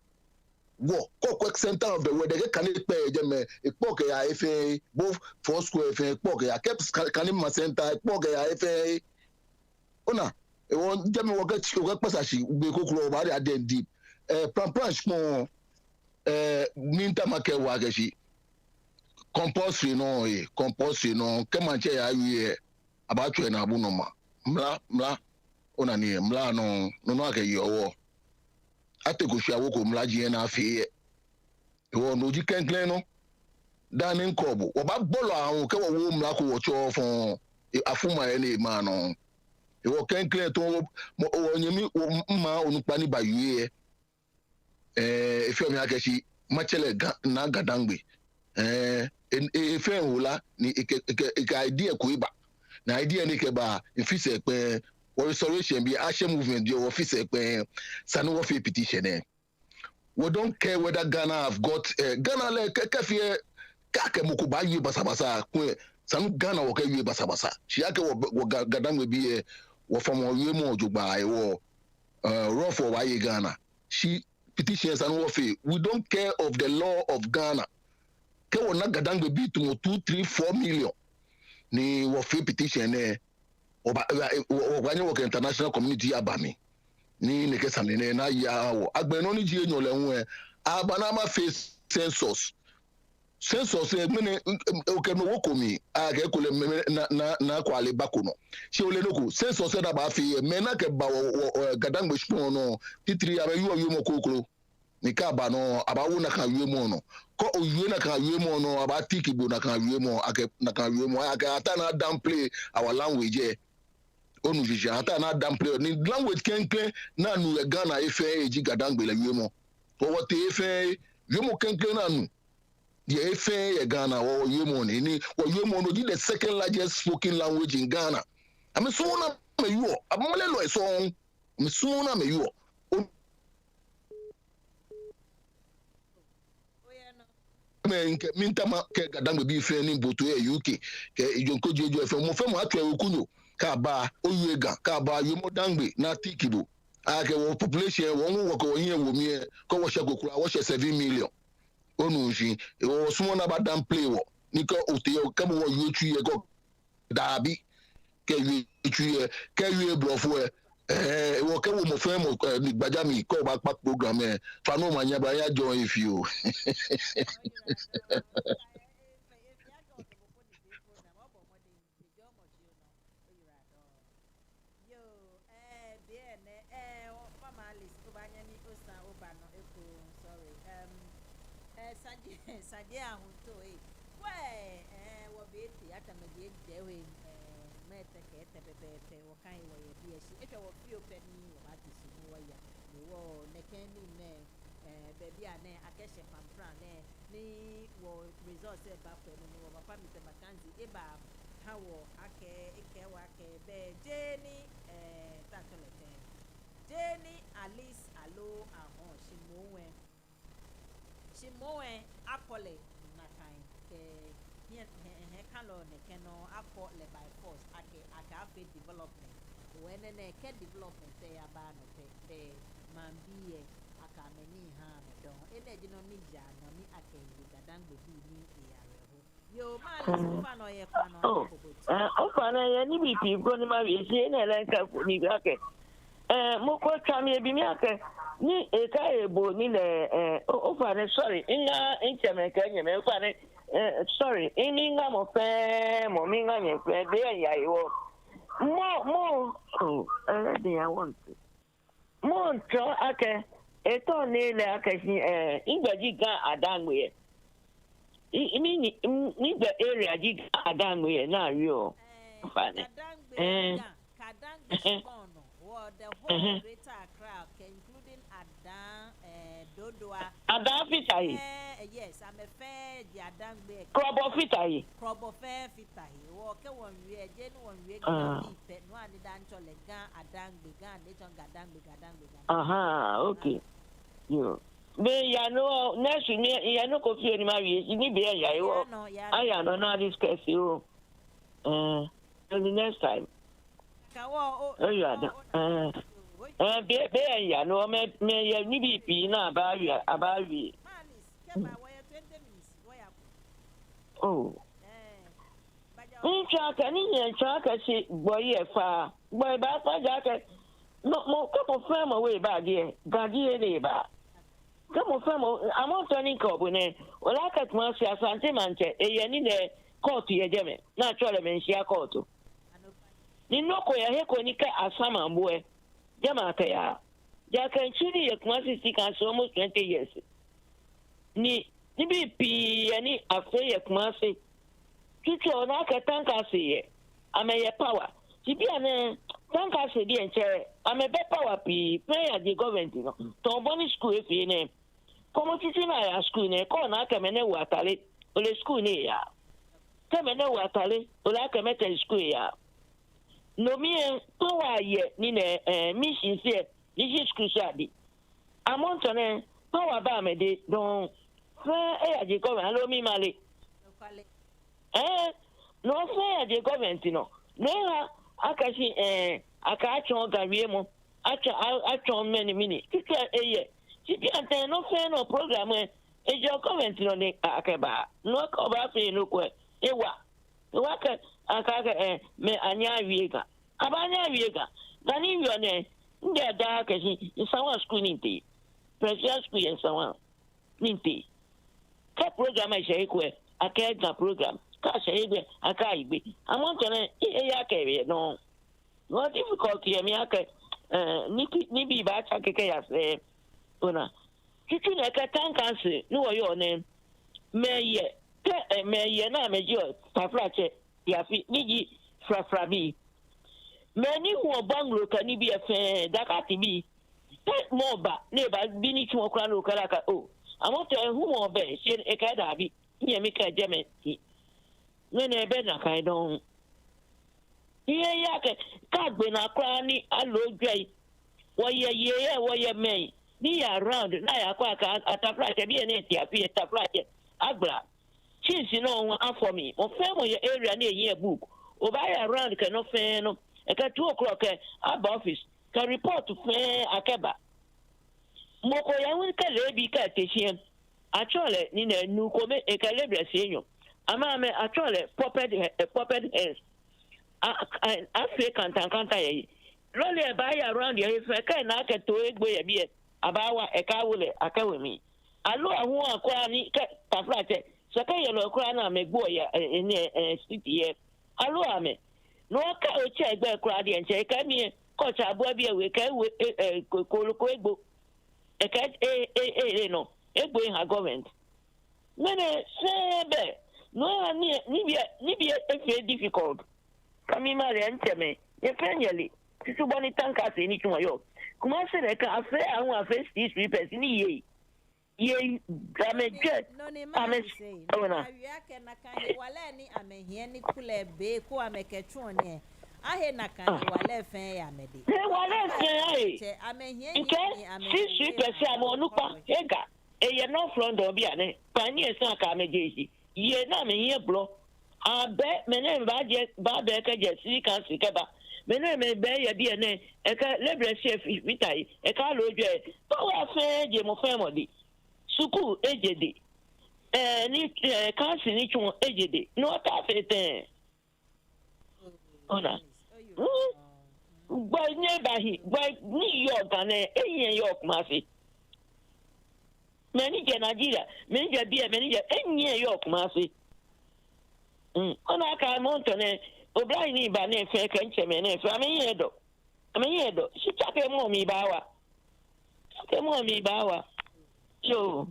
wo ko center of the world de kan pe jeme ipoke ya efe both four square efe ipoke ya kept kan ma center ipoke ya efe ona e won jeme wo ga chi wo pasashi gbe kokoro ba ri den deep plan mo minta make wa ga shi compulsory no ke man che ya wi about you na abu no ma mla ona ni mla no ake yo ategoshi awoko mlaji na afie wo no ji kenklen no dani nkobo wo ba bolo ahun ke wo mla ko wo cho fun afuma ene ma no wo kenklen to wo nyemi ma onupa ni bayue efe mi akeshi machele na Gadangbe efe hola ni ike idea ko iba na idea ni ke ba ifise pe or restoration be action movement your office sanu of petition we don't care whether Ghana have got Ghana le kefie kake mukuba yi basabasa ku sanu Ghana wo ke yi basabasa shi ake wo Gadangbe bi wo from wo yi mo ojugba wo raw for wa yi Ghana shi petition sanu of we don't care of the law of Ghana ke wo na Gadangbe bi to 2 3 4 million ni wo petition wanye work international community abami ni neke sanene na ya wo agbeno ni ji enyo le hu abana ma face census mene oke no wokomi aga ko le na kwale bakono se ole no census da ba fi me na ke ba Gadangbe shpon no titiri aba yu mo kokoro ni ka ba no aba wo na ka yu mo no ko oyu na ka yu mo no aba tiki bo na ka yu mo ake na ka yu mo aka ata na downplay our language onu vision ata na dam play ni language kenkle na nu e Ghana efe eji gadangbe la yemo wo te efe yemo kenkle na nu ye efe e Ghana wo yemo ni wo yemo no the second largest spoken language in Ghana. I mean so na me yo amale lo so me so na me yo nke mintama ke gadangbe bi fe ni boto e UK ke ijonko jejo fe mo fe mo atwa okuno ka ba oyuega ka ba yomo dangbe na tikibo ake wo population won wo ko yin wo mi ko wo se kokura wo se 7 million onu nsin e wo sumo na ba dan play wo ni ko ote o ke mo wo yotu ye ko dabi ke yotu ye ke ye brofo e wo ke wo mo fe mo ni gbajami ko ba pa program e fa no manya ba ya join if you Sadia hunto wo beti ata me dewe mete ke tepepe wo kan wo ye biesi etwa wo fio pani wo ati si wo ya wo nekeni ne baby ane akeshe pampra ne ni wo result e ba pe no wo papa mi te makanzi e ba ha wo ake wa ke be jeni tatolete jeni alice alo ahon shimowe akole na kan ke he kalo ne keno akọ le by force ake afe development when ne ke development say aba no pe mambie aka meni ha no don ene ji no ni ja no ni ake gadangbe bi ni iyare ho yo mali fa no ye kwa no o fa na ye ni bi pi go ni ma wi se na le ka ni bi ake mo ko twa mi bi mi ake ni e ka ebo ni le o fa ne sorry inga incheme ka nyeme fa ne sorry ini nga mo fe mo mi nga nye fe de ya iwo mo de ya want mo tro ake eto ni le ake si igbaji ga adangbe ni the area ji ga adangbe na ri o fa ne kadangbe kono wo the whole greater Accra including Adan Dodoa Adan Fitai yes I'm a fair the Adangbe Krobo Fitai wo ke won wi je ni won wi ga ife no ani dan chole gan Adangbe gan de chon gadangbe okay yo be ya no next ni ya no ko fi ni ma wi ni be ya yo aya no na discuss you the next time be ya no me ya ni bi pi na abawi oh ncha ni ncha ka si boye fa boy ba fa ja ka no mo ko fa ma we ba die gadie le ba ko mo fa mo amo toni ko bu ne ola ka tuma si asante manche e ye ni ne court ye jeme na chole men sia court ni noko ya heko ni ka asama mboe jama ka ya kan chiri ya kuma si kan so almost 20 years ni bi pi ani afi ya kuma si tutu na ka tanka si ye ame power ti bi ane tanka si di enche ame be power pi prayer the government no to boni school e fi ne komo titi na ya school ne ko na ka mene watale ole school ne ya ka mene watale ole ka mete school ya no mie power ye ni ne mission se ni school shadi amontone power ba me de don fa aje government alo mi male no fa aje government no ha akashi aka achon gawie mo achon many mini kika eye ti ante no fa no program ejo government no ne akeba no ko ba fe no ko ewa ka aka me anya wiega abanya wiega gani wione nde da kashi isawa school ninti precious school isawa ninti ka program e shey ko aka ga program ka shey gbe aka igbe amon tone ya kere no difficult ye mi aka ni bi ba cha keke ya se ona kitu na ka tankanse ni wo yo ne meye na mejo tafrache ya fi niji frafrabi many who are bungalow can be a fan, Dakati be. Take more back, neighbor, Bini Chmokrano Karaka. Oh, I want to who more bed, she a cadabi, near Mika Jemet. When a bed, I don't. Here, Yaka, Cadbina Crani, and Lord Gray. Why ye may. Be around, Naya Quaka at a flight, be an Etia, be a flight, Agra. Since you know, for me, or family area near year book, or buy around cannot fan. At 2 o'clock at office can report to fair Akeba. Moko Yawan Kalebi Catesian. Actually, Nina Nukome a Calabria senior. Amame actually puppet heads. African Tankanta. Rolly a buy around your if I can knock it to it way a beer. Abawa a cowle, a cowme. Allo a woman quani taflate. Sakaya no crana me boy in a city. Allo ame. No ka o check be crowd and check me coach abobia we can kolokoego e ka no e go in her government mene sebe no ni be e difficult kami mare nteme e fanyeli titu boni tanka se ni tuma yo kuma se ne ka afa ahun afa street person ni ye damage ames ona awia ke na kan wala ni amehie ni kule be ko ameketwo ne ahe na kan wala fen ya mede wala fen che amehie ni amehie si person amonupa ega eye no front obi ane pani esan ka mejeji ye na amehie blo abe mene ba be ka je si kan si keba mene me be ye bi ene e ka lebre chef vitai e ka loje to wa fen je mo fen modi suku ejede ni kansi ni chun ejede no ta fete ona boy nebahi boy New York ane New York mafi manager Nigeria manager bia manager New York mafi ona ka montone obrai ni ba na fe ka ncheme na fe amenyedo shi take mo mi bawa yo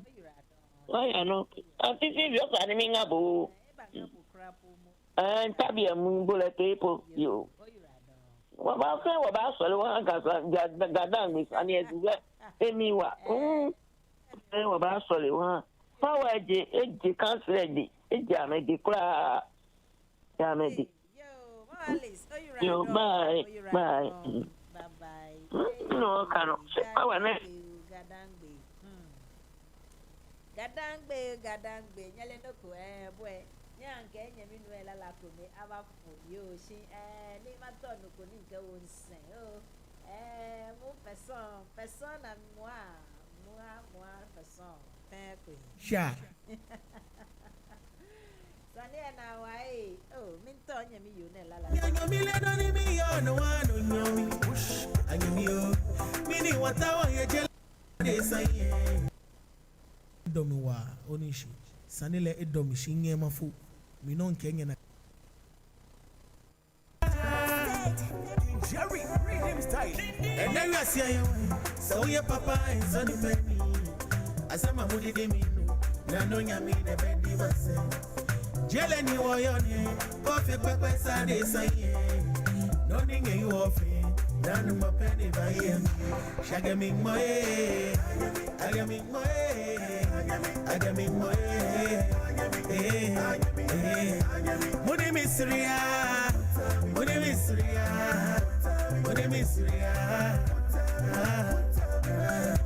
why I know I think you are naming abo and tabia mungole people yo what about so one gadangme and yes emiwa what about so one power je cancel ame de kra ya me di yo bye no cano power ne gadangbe nyale no ko boy nyanke nyami no ela la ko me aba fo yo shin ni ma to no ko ni nke won sen mo person na moi person pe ko sha sani na wai min to nyami yo na ela la nyami le do ni mi yo no one nyami push anyami yo mini watawa ye jele de saye domi wa onishi sanile edomi shinye mafu minon kenya na Jerry rhythm style and then I see you so your papa and sonny penny asema mudi de minu na no nyami de bendi wase jele ni wo yo ni ko fe pepe sa de saye no ninge you ofe nanu mapeni ba ye shagami moye agami moye agami moye muni misriya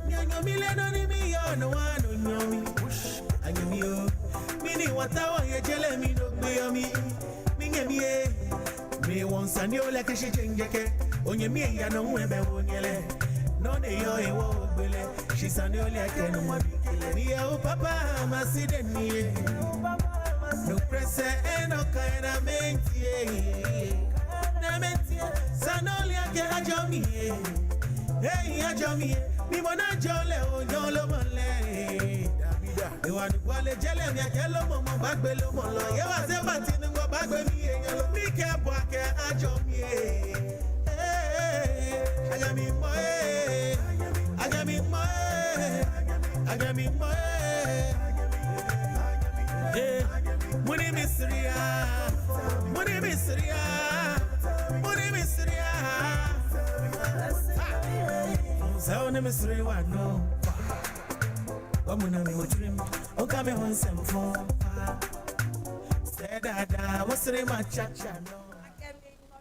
nyanyo mileno ni miyono wano nyomi anyami yo mini watawa ye jele mi no gbeyomi mingemiye me wonsani ole keshi jengeke onye mi ya no nwebe wonyele no de yo e wo gbele shisani ole kenu mabikele mi ya o papa maside ni no presse no kaina mentie na mentie sanoli ake ajomi hey ajomi mi mona jole o jolo mole e wa ni wale jele mi akelo mo gbagbe lo mo lo ye wa se pati ni ngo gbagbe mi eyan lo mi ke bo ake ajomi agami moe agami moe muni misriya Muni Misria. Sound Misri one no. Omuna mi dream. Okame hon sem for. Said that was re ma cha cha no.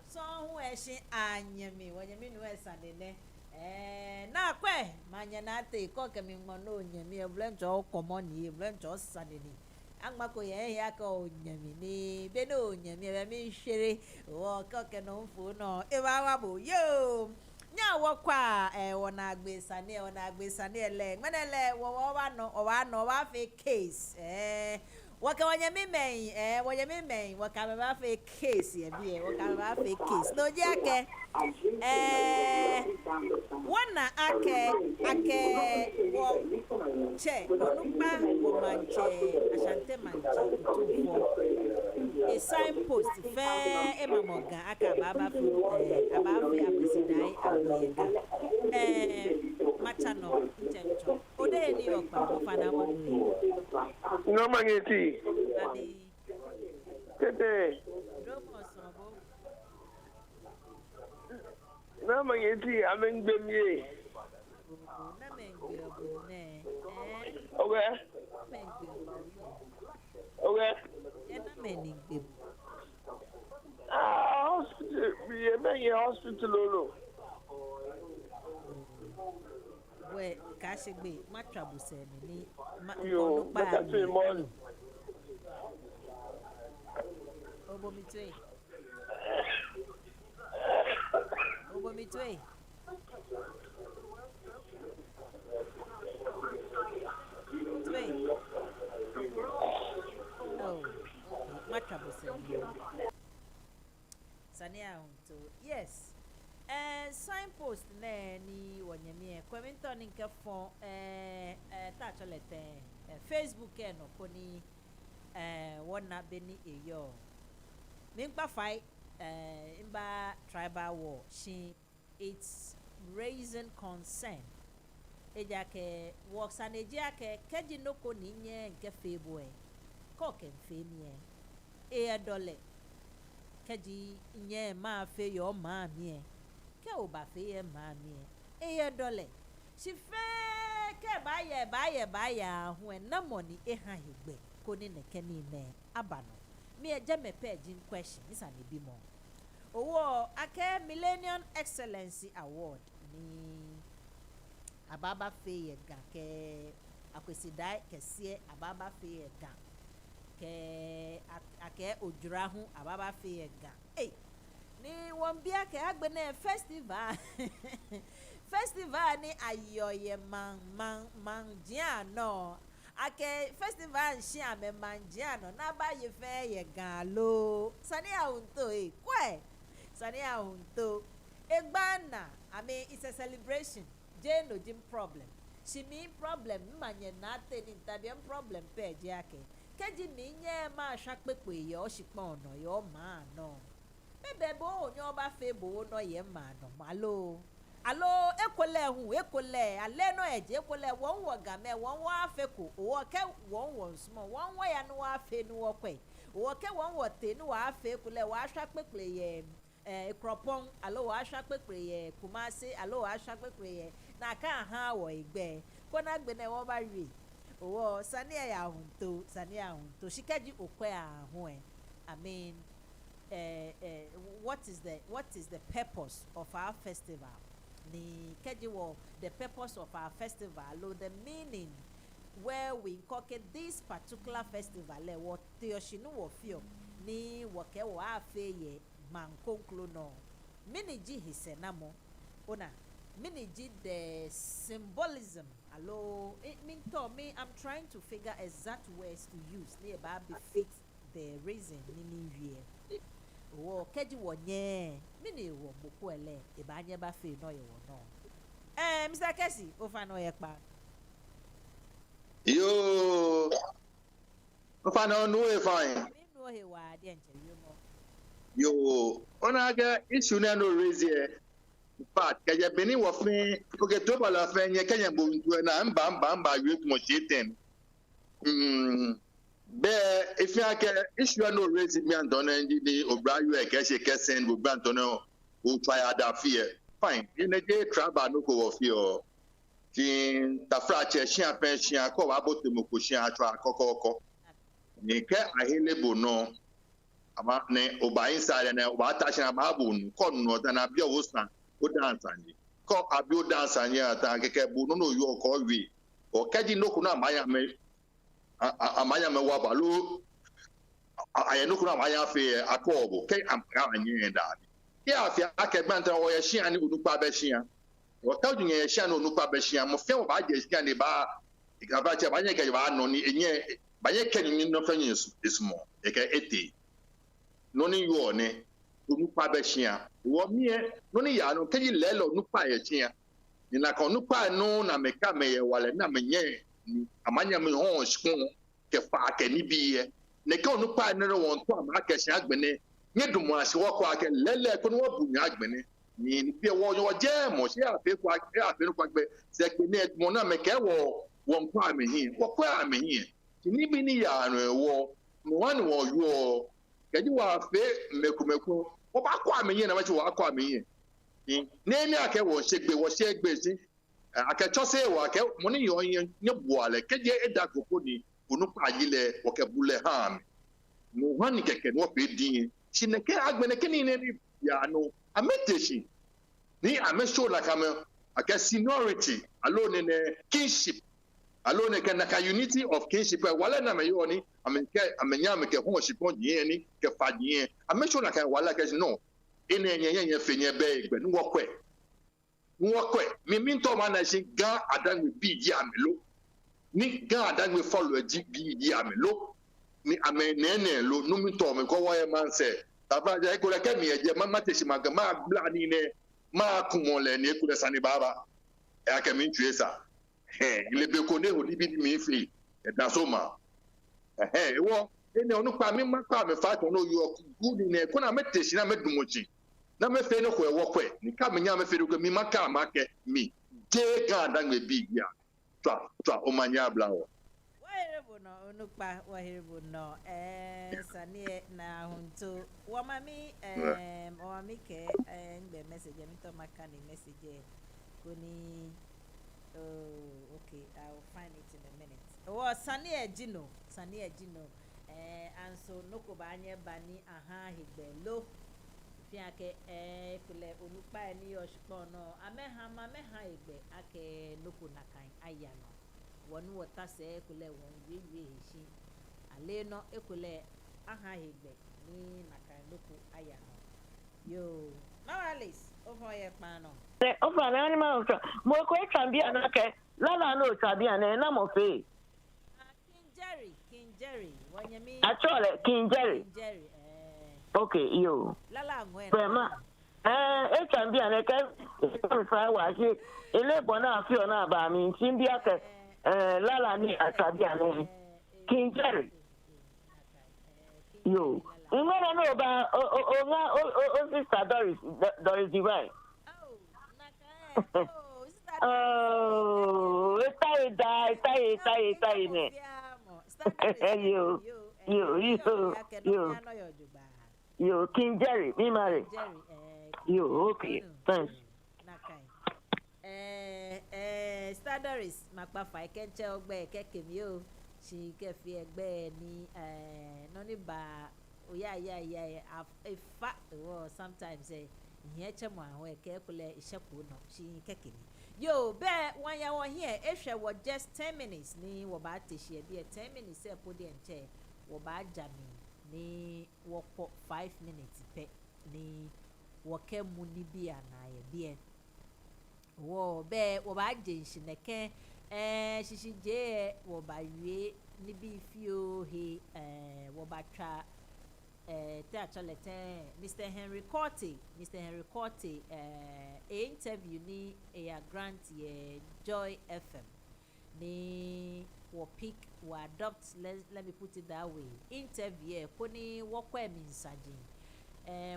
So who is she anyami? When you mean where's Sunday? Na kwe manya na te ko kemi mono nyami e blenjo komoni e blenjo sanini angmako ye ya ko nyami ni be no nyami e mi hwere wo ko ke no fu no e ba wa bo yo nya wo kwa wona agbesane ele menele wo wa no wa fe case waka wanyami men wanyami men waka ba fe case ye bi waka ba fe case no je ake wana ake wo che onumba wo manche asante manche tufo a signpost fe emamoga aka baba abafe apresidai aboyega machano ntencho ode ni okpa mo fana mo no Manye Tee. Tete. No Manye Tee, I'm in Bemye. Okay. Okay. Hospital. We are hospital. Where Kashigbe, my trouble said, you better to morning. Obomitwe. Oh, my trouble said. Sania, yes. Signpost ni wanyamie kwemento ninka fon touch lete Facebook no koni wona beni eyo mingba fight imba tribal war she it's raising concern ejake works and ejake keji no koni nye nke febo ko ken femie dole keji nye ma fe yo ma mi ke o ba fe ye mami dole si fe ke ba ya hu na money ha hegbe ko ni ne keni ne abano me eje me page question is an bi mo owo ake Millennium Excellency Award ni ababa fe ye ga ke akwesidai kese ababa fe ye ga ke ake ojura hu ababa fe ye ga ni wambia ke agbene festival ni ayoye man jiano ake festival nshi ame man jiano na ba ye fe ye galo sani ahunto kwe sani ahunto egbana I mean it's a celebration jeno jim problem she mean problem manye na te ni tabian problem pe je ake keji mi nye ma hwakpepe ye o shipon no yo ma no bebe bo onye oba fe bo no ye ma no alo ekole ale no eje ekole won wo game won wo afeko wo ke won wo small won wo ya no afe no wo kwe wo ke won wo te no afe kule wa hwa pepere ye ekropon alo wa hwa pepere ye Kumasi alo wa hwa pepere ye na ka ha wo igbe ko na gbe na wo ba wi wo sani ya hunto shikeji okwe ahu I mean what is the purpose of our festival? Ni kejiwo the purpose of our festival, or the meaning where we inculcate this particular festival. What teoshinu wo fio ni woke wo afeye mankonklo no. Miniji hisenamo ona miniji the symbolism. Allo it mean to me I'm trying to figure exact words to use ni eba befit the reason ni wie. Wo keji wonye mini wo bokwele e ba anye ba fe no ye wo no Mr. Kesi o fa no ye pa yo o fa no no e fine mi no he wa de nche yo ona ga issue na no raise here but ke beni wo fin ko to ba la fin ye kenya bo ndu na mba yut mo jeten be if you can issue no raise me and don't any obra you a cash kesen go bantono who try other fear fine in a day traba no go of your kin ta frache shia pension ko wa bote mo ko shia atwa kokoko ni ke ahele no ama ne oba inside na oba attachment ma bu nu ko no da na bia wo san o dance ani ko abi o dance ani ata keke bu no yo ko wi o kaji no ku na amanya me wa balu aya no ku na amanya fe akobo ke anyi da ke afia akegbantan wo ye shia ni onupa be shia o ta dunye ye shia no onupa be shia mo fe o ba je shia ni ba igaba che ba nye ke ba no ni enye ba nye ke ni no fe nyi ismo e ke eti no ni yo ne onupa be shia wo mie no ni ya no ke yi lelo onupa ye shia ni na ko onupa no na me ka me ye wale na me nye ni amanya me ho shkun ke fa ke ni bi ye ne ke onupa no won to ama ke shia gbene nye dumu ase wo ko ake lele ko no bu nya gbene ni bi wo yo je mo se afe ko ake afe no kwagbe se ke ne mo na me ke wo won kwa me hin wo kwa me hin ni bi ni ya no wo no wan wo yo ke ji wa afe meku wo ba kwa me hin na ma chi wa kwa me hin ni ni ake wo se gbe si ake cho se wo ake mo ni yo yin nye bu ale ke je eda koko ni onu pa yile wo ke bule ha me no wan keke no pe din Chineke agbeneke niile ya no ameteshi ni amesho la kama aka seniority alone ne kinship alone ke na ka unity of kinship wala na me yoni amenya me ke ho shipon yin ni ke fa yin amesho la ka wala ke no ene yenye fenye be igbe nwokwe mi nto ma na shi ga adangbe bi di amelo ni ga adangbe follow ji bi di amelo ni ame nene lo numi to me ko wa man se taba je ko le ke mi eje ma te si ma bla ni ne ma kumole ni ku le sani baba e ake mi tue sa ile be ko ne ho ni bi mi fi e da so ma wo ene onu pa mi ma pa me fa to no yo ku ni ne ko na me te si na me dumochi na me fe no ko e wo kwe ni ka me nya me fe do mi ma ka ma ke mi je ga dan me bi ya twa Omanye Aba wo no onukpa wahiribu no sanie na hunto wamami wamami ke ngbe message mi to makani message kuni okay I will find it in a minute sanie jino and so noko banye bani aha higbelo fiake kule onukpa ni oshpo no ameha igbe ake noko nakan ayano wonu wota se ekule won wiwi heshi ale no ekule aha hegbe ni nakanloku aya no yo mawalis over ye pan no over na animal mo ko tambia na ke lala no tambia na mo fe King Jerry wanyami achole King Jerry okay yo lala ngwe prema tambia na ke ko fa wa ji ele bona afio na ba mi timbia ke lala ni atabia ne King Jerry yo ngana no ba o sister Doris Divine tai ne yo King Jerry me marry yo okay thanks Stadaris makpa fa kenche ogbe keke mi o si ke fi egbe ni noni ba oya efa wo sometimes ihe che mo awon ke kule iseku no si keke mi yo be wan ya won here ehwe wo just 10 minutes ni wo ba tehie bi 10 minutes e podi enche wo ba jami ni wo 5 minutes pe ni wo ke mu ni bi anaye bi wo be wo ba jenshi neke shishi je wo ba wie ni bi fio he wo ba twa te actually Mr. Henry Corte interview ni grant ye Joy FM ni wo pick wo adopt let me put it that way interview ko ni wo kwa mi nsajin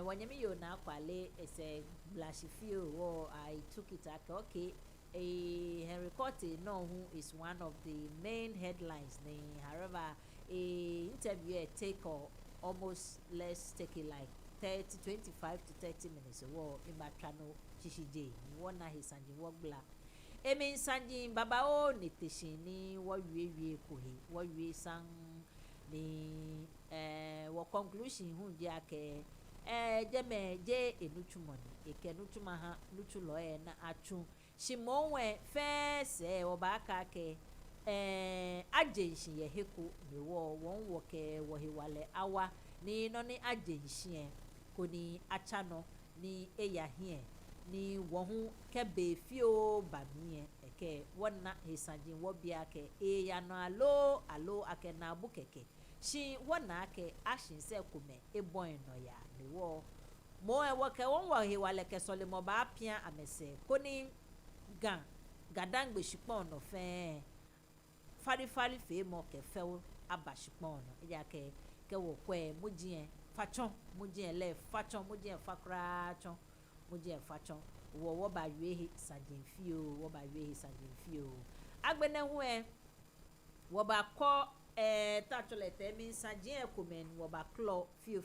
wanyemi yo na kwale ese blashifio wo I took it okay Henry Corte no who is one of the main headlines ni however a interview take almost, let's take it like 25 to 30 minutes wo imbatrano chishije wona hisanji wogbla emi sanji baba o niteshin ni wo wie kohi wo wie san ni wo conclusion hun je ake jeme je enutumoni ekenutuma ha nutulo na atu shimonwe fe se oba aka ke agency ye heku ni wo won wo ke wo hiwale awa ni no ni agency ko ni achano ni eya hie ni wo hu ke be fio ba mi eke wona hisanjin wo bia ke eya no alo ake na bu keke shi wona ke ashin se kume ebon no ya ni wo mo e wo ke won wo hiwale ke sole mo ba pia amese ko ni gadangbe shipon no fe fari fe mo ke fe aba shipon no eja ke wo kwe mujien fachon mujien le fachon mujien fakra chon mujien fachon wo ba yehi sajin fio wo ba yehi sajin fio agbene hu wo ba ko tachole te mi sajin ekomen wo ba klo fio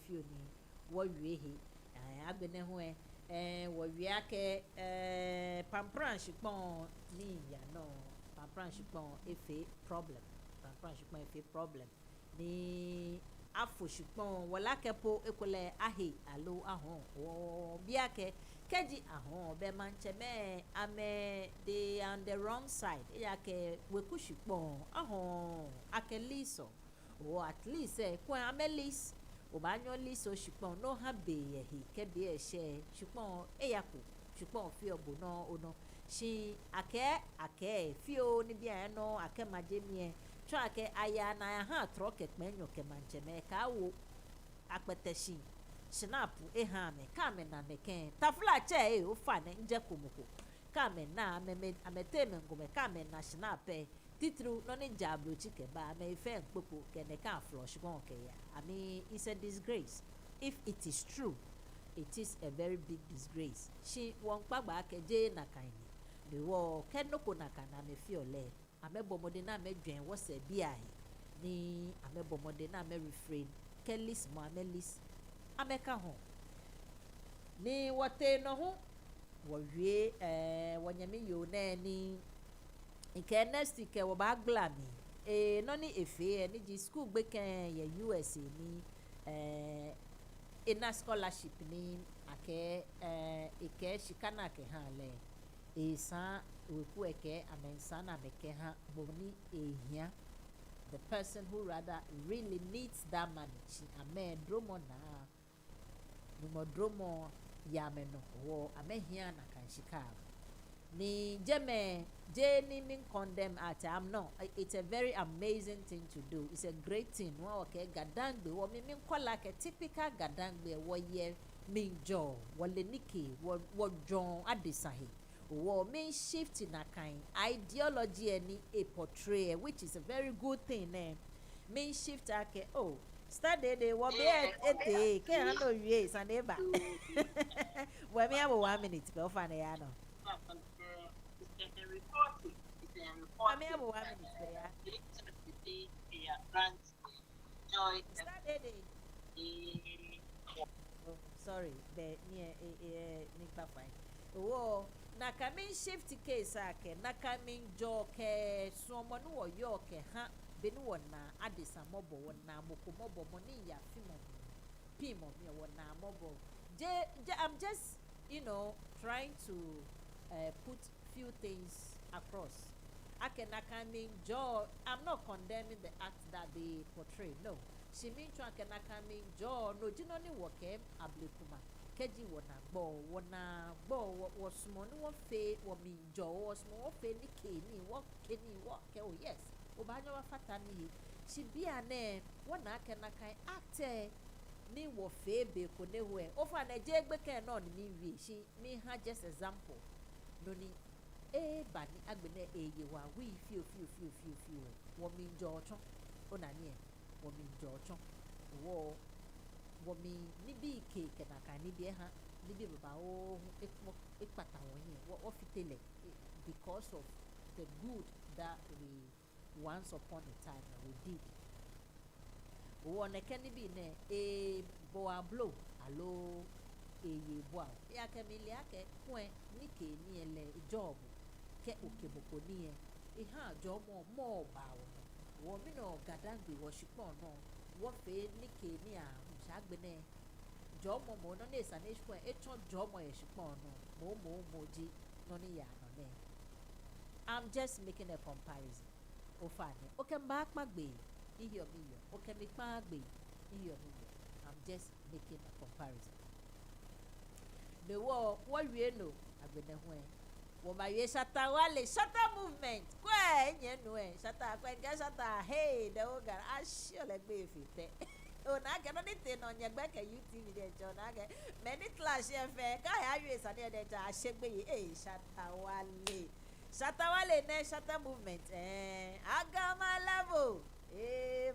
ni wo yehi agbene hu wo wia ke pampran shipon ni ya no pampran shipon efe problem pampran shipon efe problem ni afo shipon wala kepo ekole ahe alo ahon wo bia ke keji ahon be manche me ame they on the wrong side ya ke we ku shipon ahon akeliso o at least kwa amelis o ba nyo liso shipon no ha be ye hi ke be e she shipon eyako shipon fi obo no ono shi ake fio ni bia no ake majemie twa ake aya na ha troke kmenyo ke manche me ka wo akpeteshi snap ha me ka me na me ken tafla che o fa ne nje komoko ka me na amete me ngome ka me na snap titru no ni jablo chike ba me fe nkpoko ke ne ka flush gon ke ya I mean it's a disgrace if it is true it is a very big disgrace shi won pagba ke je na kan ni le wo kenoko na kan na me fi ole amebomode na medwen wo se bia ni amebomode na me refrain kelis mo amelis ameka ho ni wote no ho wo wie wonyame yo na ni nke next ke wo ba gla mi no ni efe ni ji school gbe kan ye USA ni ina scholarship ni ake ike shikana ke ha le esa weku eke amensa na meke ha boni ehia the person who rather really needs that money she ame dromo na numo dromo ya meno wo amehia na kan shika ni jeme jeni min condemn at am no it's a very amazing thing to do it's a great thing wo okay gadangbe wo min kwala ke typical gadangbe wo ye min jo wo le niki wo jon adesahi wo min shift na kind ideology any a portray which is a very good thing min shift ake start dey wo be ete ke han no wie saneba wo mi abo 1 minute ko fa na ya no I'm able 1 minute ya sorry the near nipa fine wo na kamin shift case ake na kamin jo ke somo no wo yo ke ha be no na adisa mobo wo na moko mobo mo ni ya pimo me wo na mobo I'm just trying to put few things across na kamin jo I'm not condemning the act that they portray no she mean to na kamin jo no jino ni wo ke ablekuma keji wona gbo wo smo ni wo fe wo mi jo wo smo wo fe ni ke oh yes o ba nyo wa fata ni she bia na wona na kan act ni wo fe be ko ne ho o fa na je gbe kan no ni wi she me ha just example no ni ba ni agbene eye wa wi fio wo mi jo chon o na ni wo mi jo chon wo mi ni bi ke na kan ni bi ha ni bi baba o ipata won yin wo fitele because of the good that we once upon a time we did One can be a boa blow, allo a boa. Yakamilia, when Nicky near job, ke ukeboko near a job more bow. Woman or Gadangme was she born no, what fade Nicky near Shagbene. Job more non is an age where a job or a shipon no, more moji, nonia no. I'm just making a comparison. Oh, fine. Okay, back my bay. Iyo miyo. Okay, make my bay. Iyo miyo. I'm just making a comparison. The war, what we know, I've been away. Well, my shata wale, shata movement. Kwen, you know, shata, kwen, shata, hey, the ogre, I surely be fit. Oh, I cannot eat on your back at UTV, there, John. I get many clash, fair. I have you a day that I should be a shata wale. Shatawale ne shata movement. I got my level.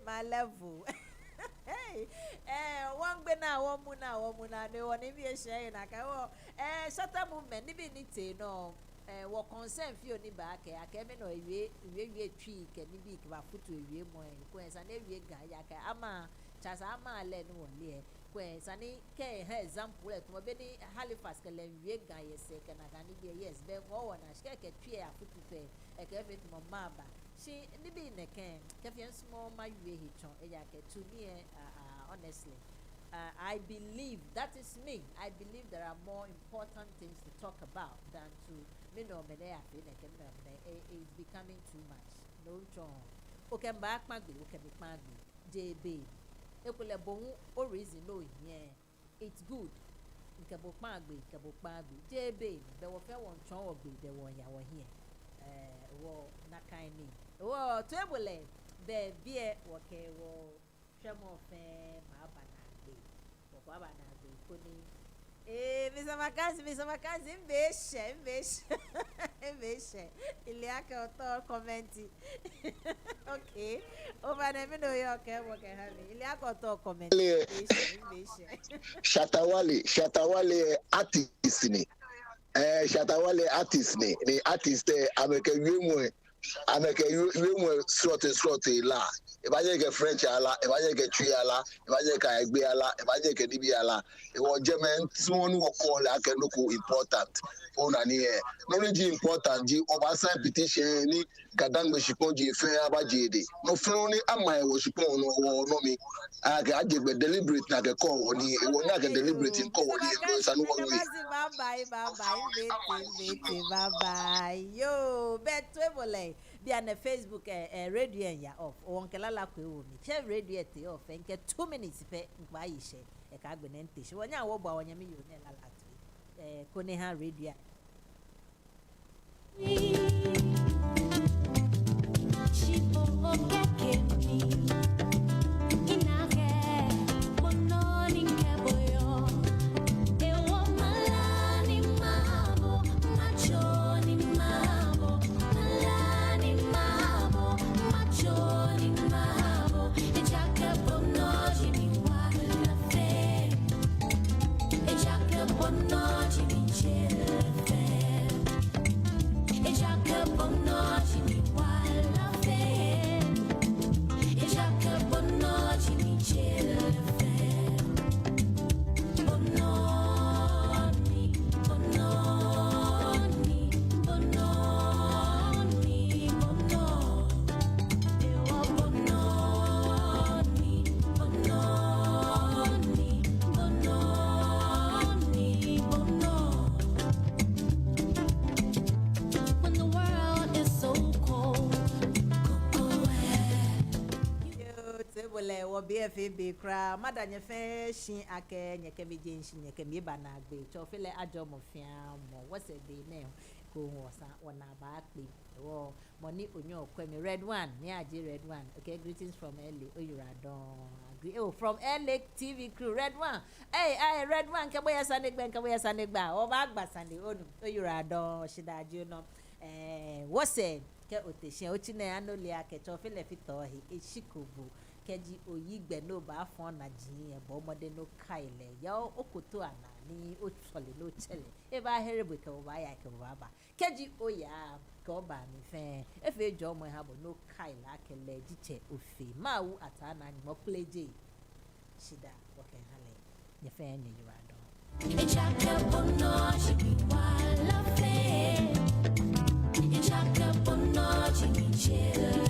My level. Hey, one bena, one muna, no one in a share in a cow. Shata movement, nibi nite no. What concern few ni back? I came in a tree, can be foot to a year more. Quens and every guy, ama, chasama, len one Sani ke her example at Mobeni Halifax can let you guy a second and yes, Ben Owen, I shake a tree a foot to pay a cabin to Mamba. She nibi in a can, Capian small my way hitchon, a jacket to me, honestly. I believe that is me. I believe there are more important things to talk about than to know Medea it's becoming too much. No John. Okay, back Magby, okay, Magby, JB. Ekule bon o reason no here. It's good. Nkabo pagbe, JB, there were fair one chon of the one ya were here. Wo na kaini. Wo table be beer woke wo shemo fe ma banagbe. Wo banagbe koni. Mr. Makazi, Mbeshe. Iliaka auto commenti. Okay. Over the middle okay, Iliaka auto commenti. Shatawale artist ni. Shatawale artist ni. The artist ameke yumwe sorte la. If I get French ala, if I get tree ala, if I get Igbe ala, if I get Dibi ala, it was German someone who call like no important. Oh nani no really important. Ji oversight petition ni GADANGME shiponji fe abajede. No floni amai wo shipon no me. I get deliberate na ke call oni. It was not deliberate in call oni. So no one way. Bye. Yo, bet twebole. Be on the Facebook radio ya off. O onkela la kwe wo mi. Che radio te off. Enke 2 minutes pe nkwa yishe. E ka agbe nente. She wonya wo ba wonya mi yo ne la latwe. Kone ha radio. BFB kra madanya fe shin ake nyeke beje shin nyeke mi ba na agbe cho fele ajo mo fia mo what's a day now ko wosa wona ba pe wo money onyo kwemi red one ni aje red one. Okay, greetings from LA Oyuradon agree from LA TV crew red one. Hey red one ke boya sanegba o ba gba sande onu Oyuradon shidaje no what's a ke oteshin ochine anole ake cho fele fito he eshikobu keji oyigbe no ba fon na ji e bo mode no kaile ya okoto ana ni otole no chele e ba herebe ke ba ya ke ba keji oya ko ba mi fe e fe jo mo ha bo no kaile akele jiche ofe ma wu atana ni mo pleje shida woke hale ye fe nye yurado Echaka bono chibi wala fe Echaka bono chibi chela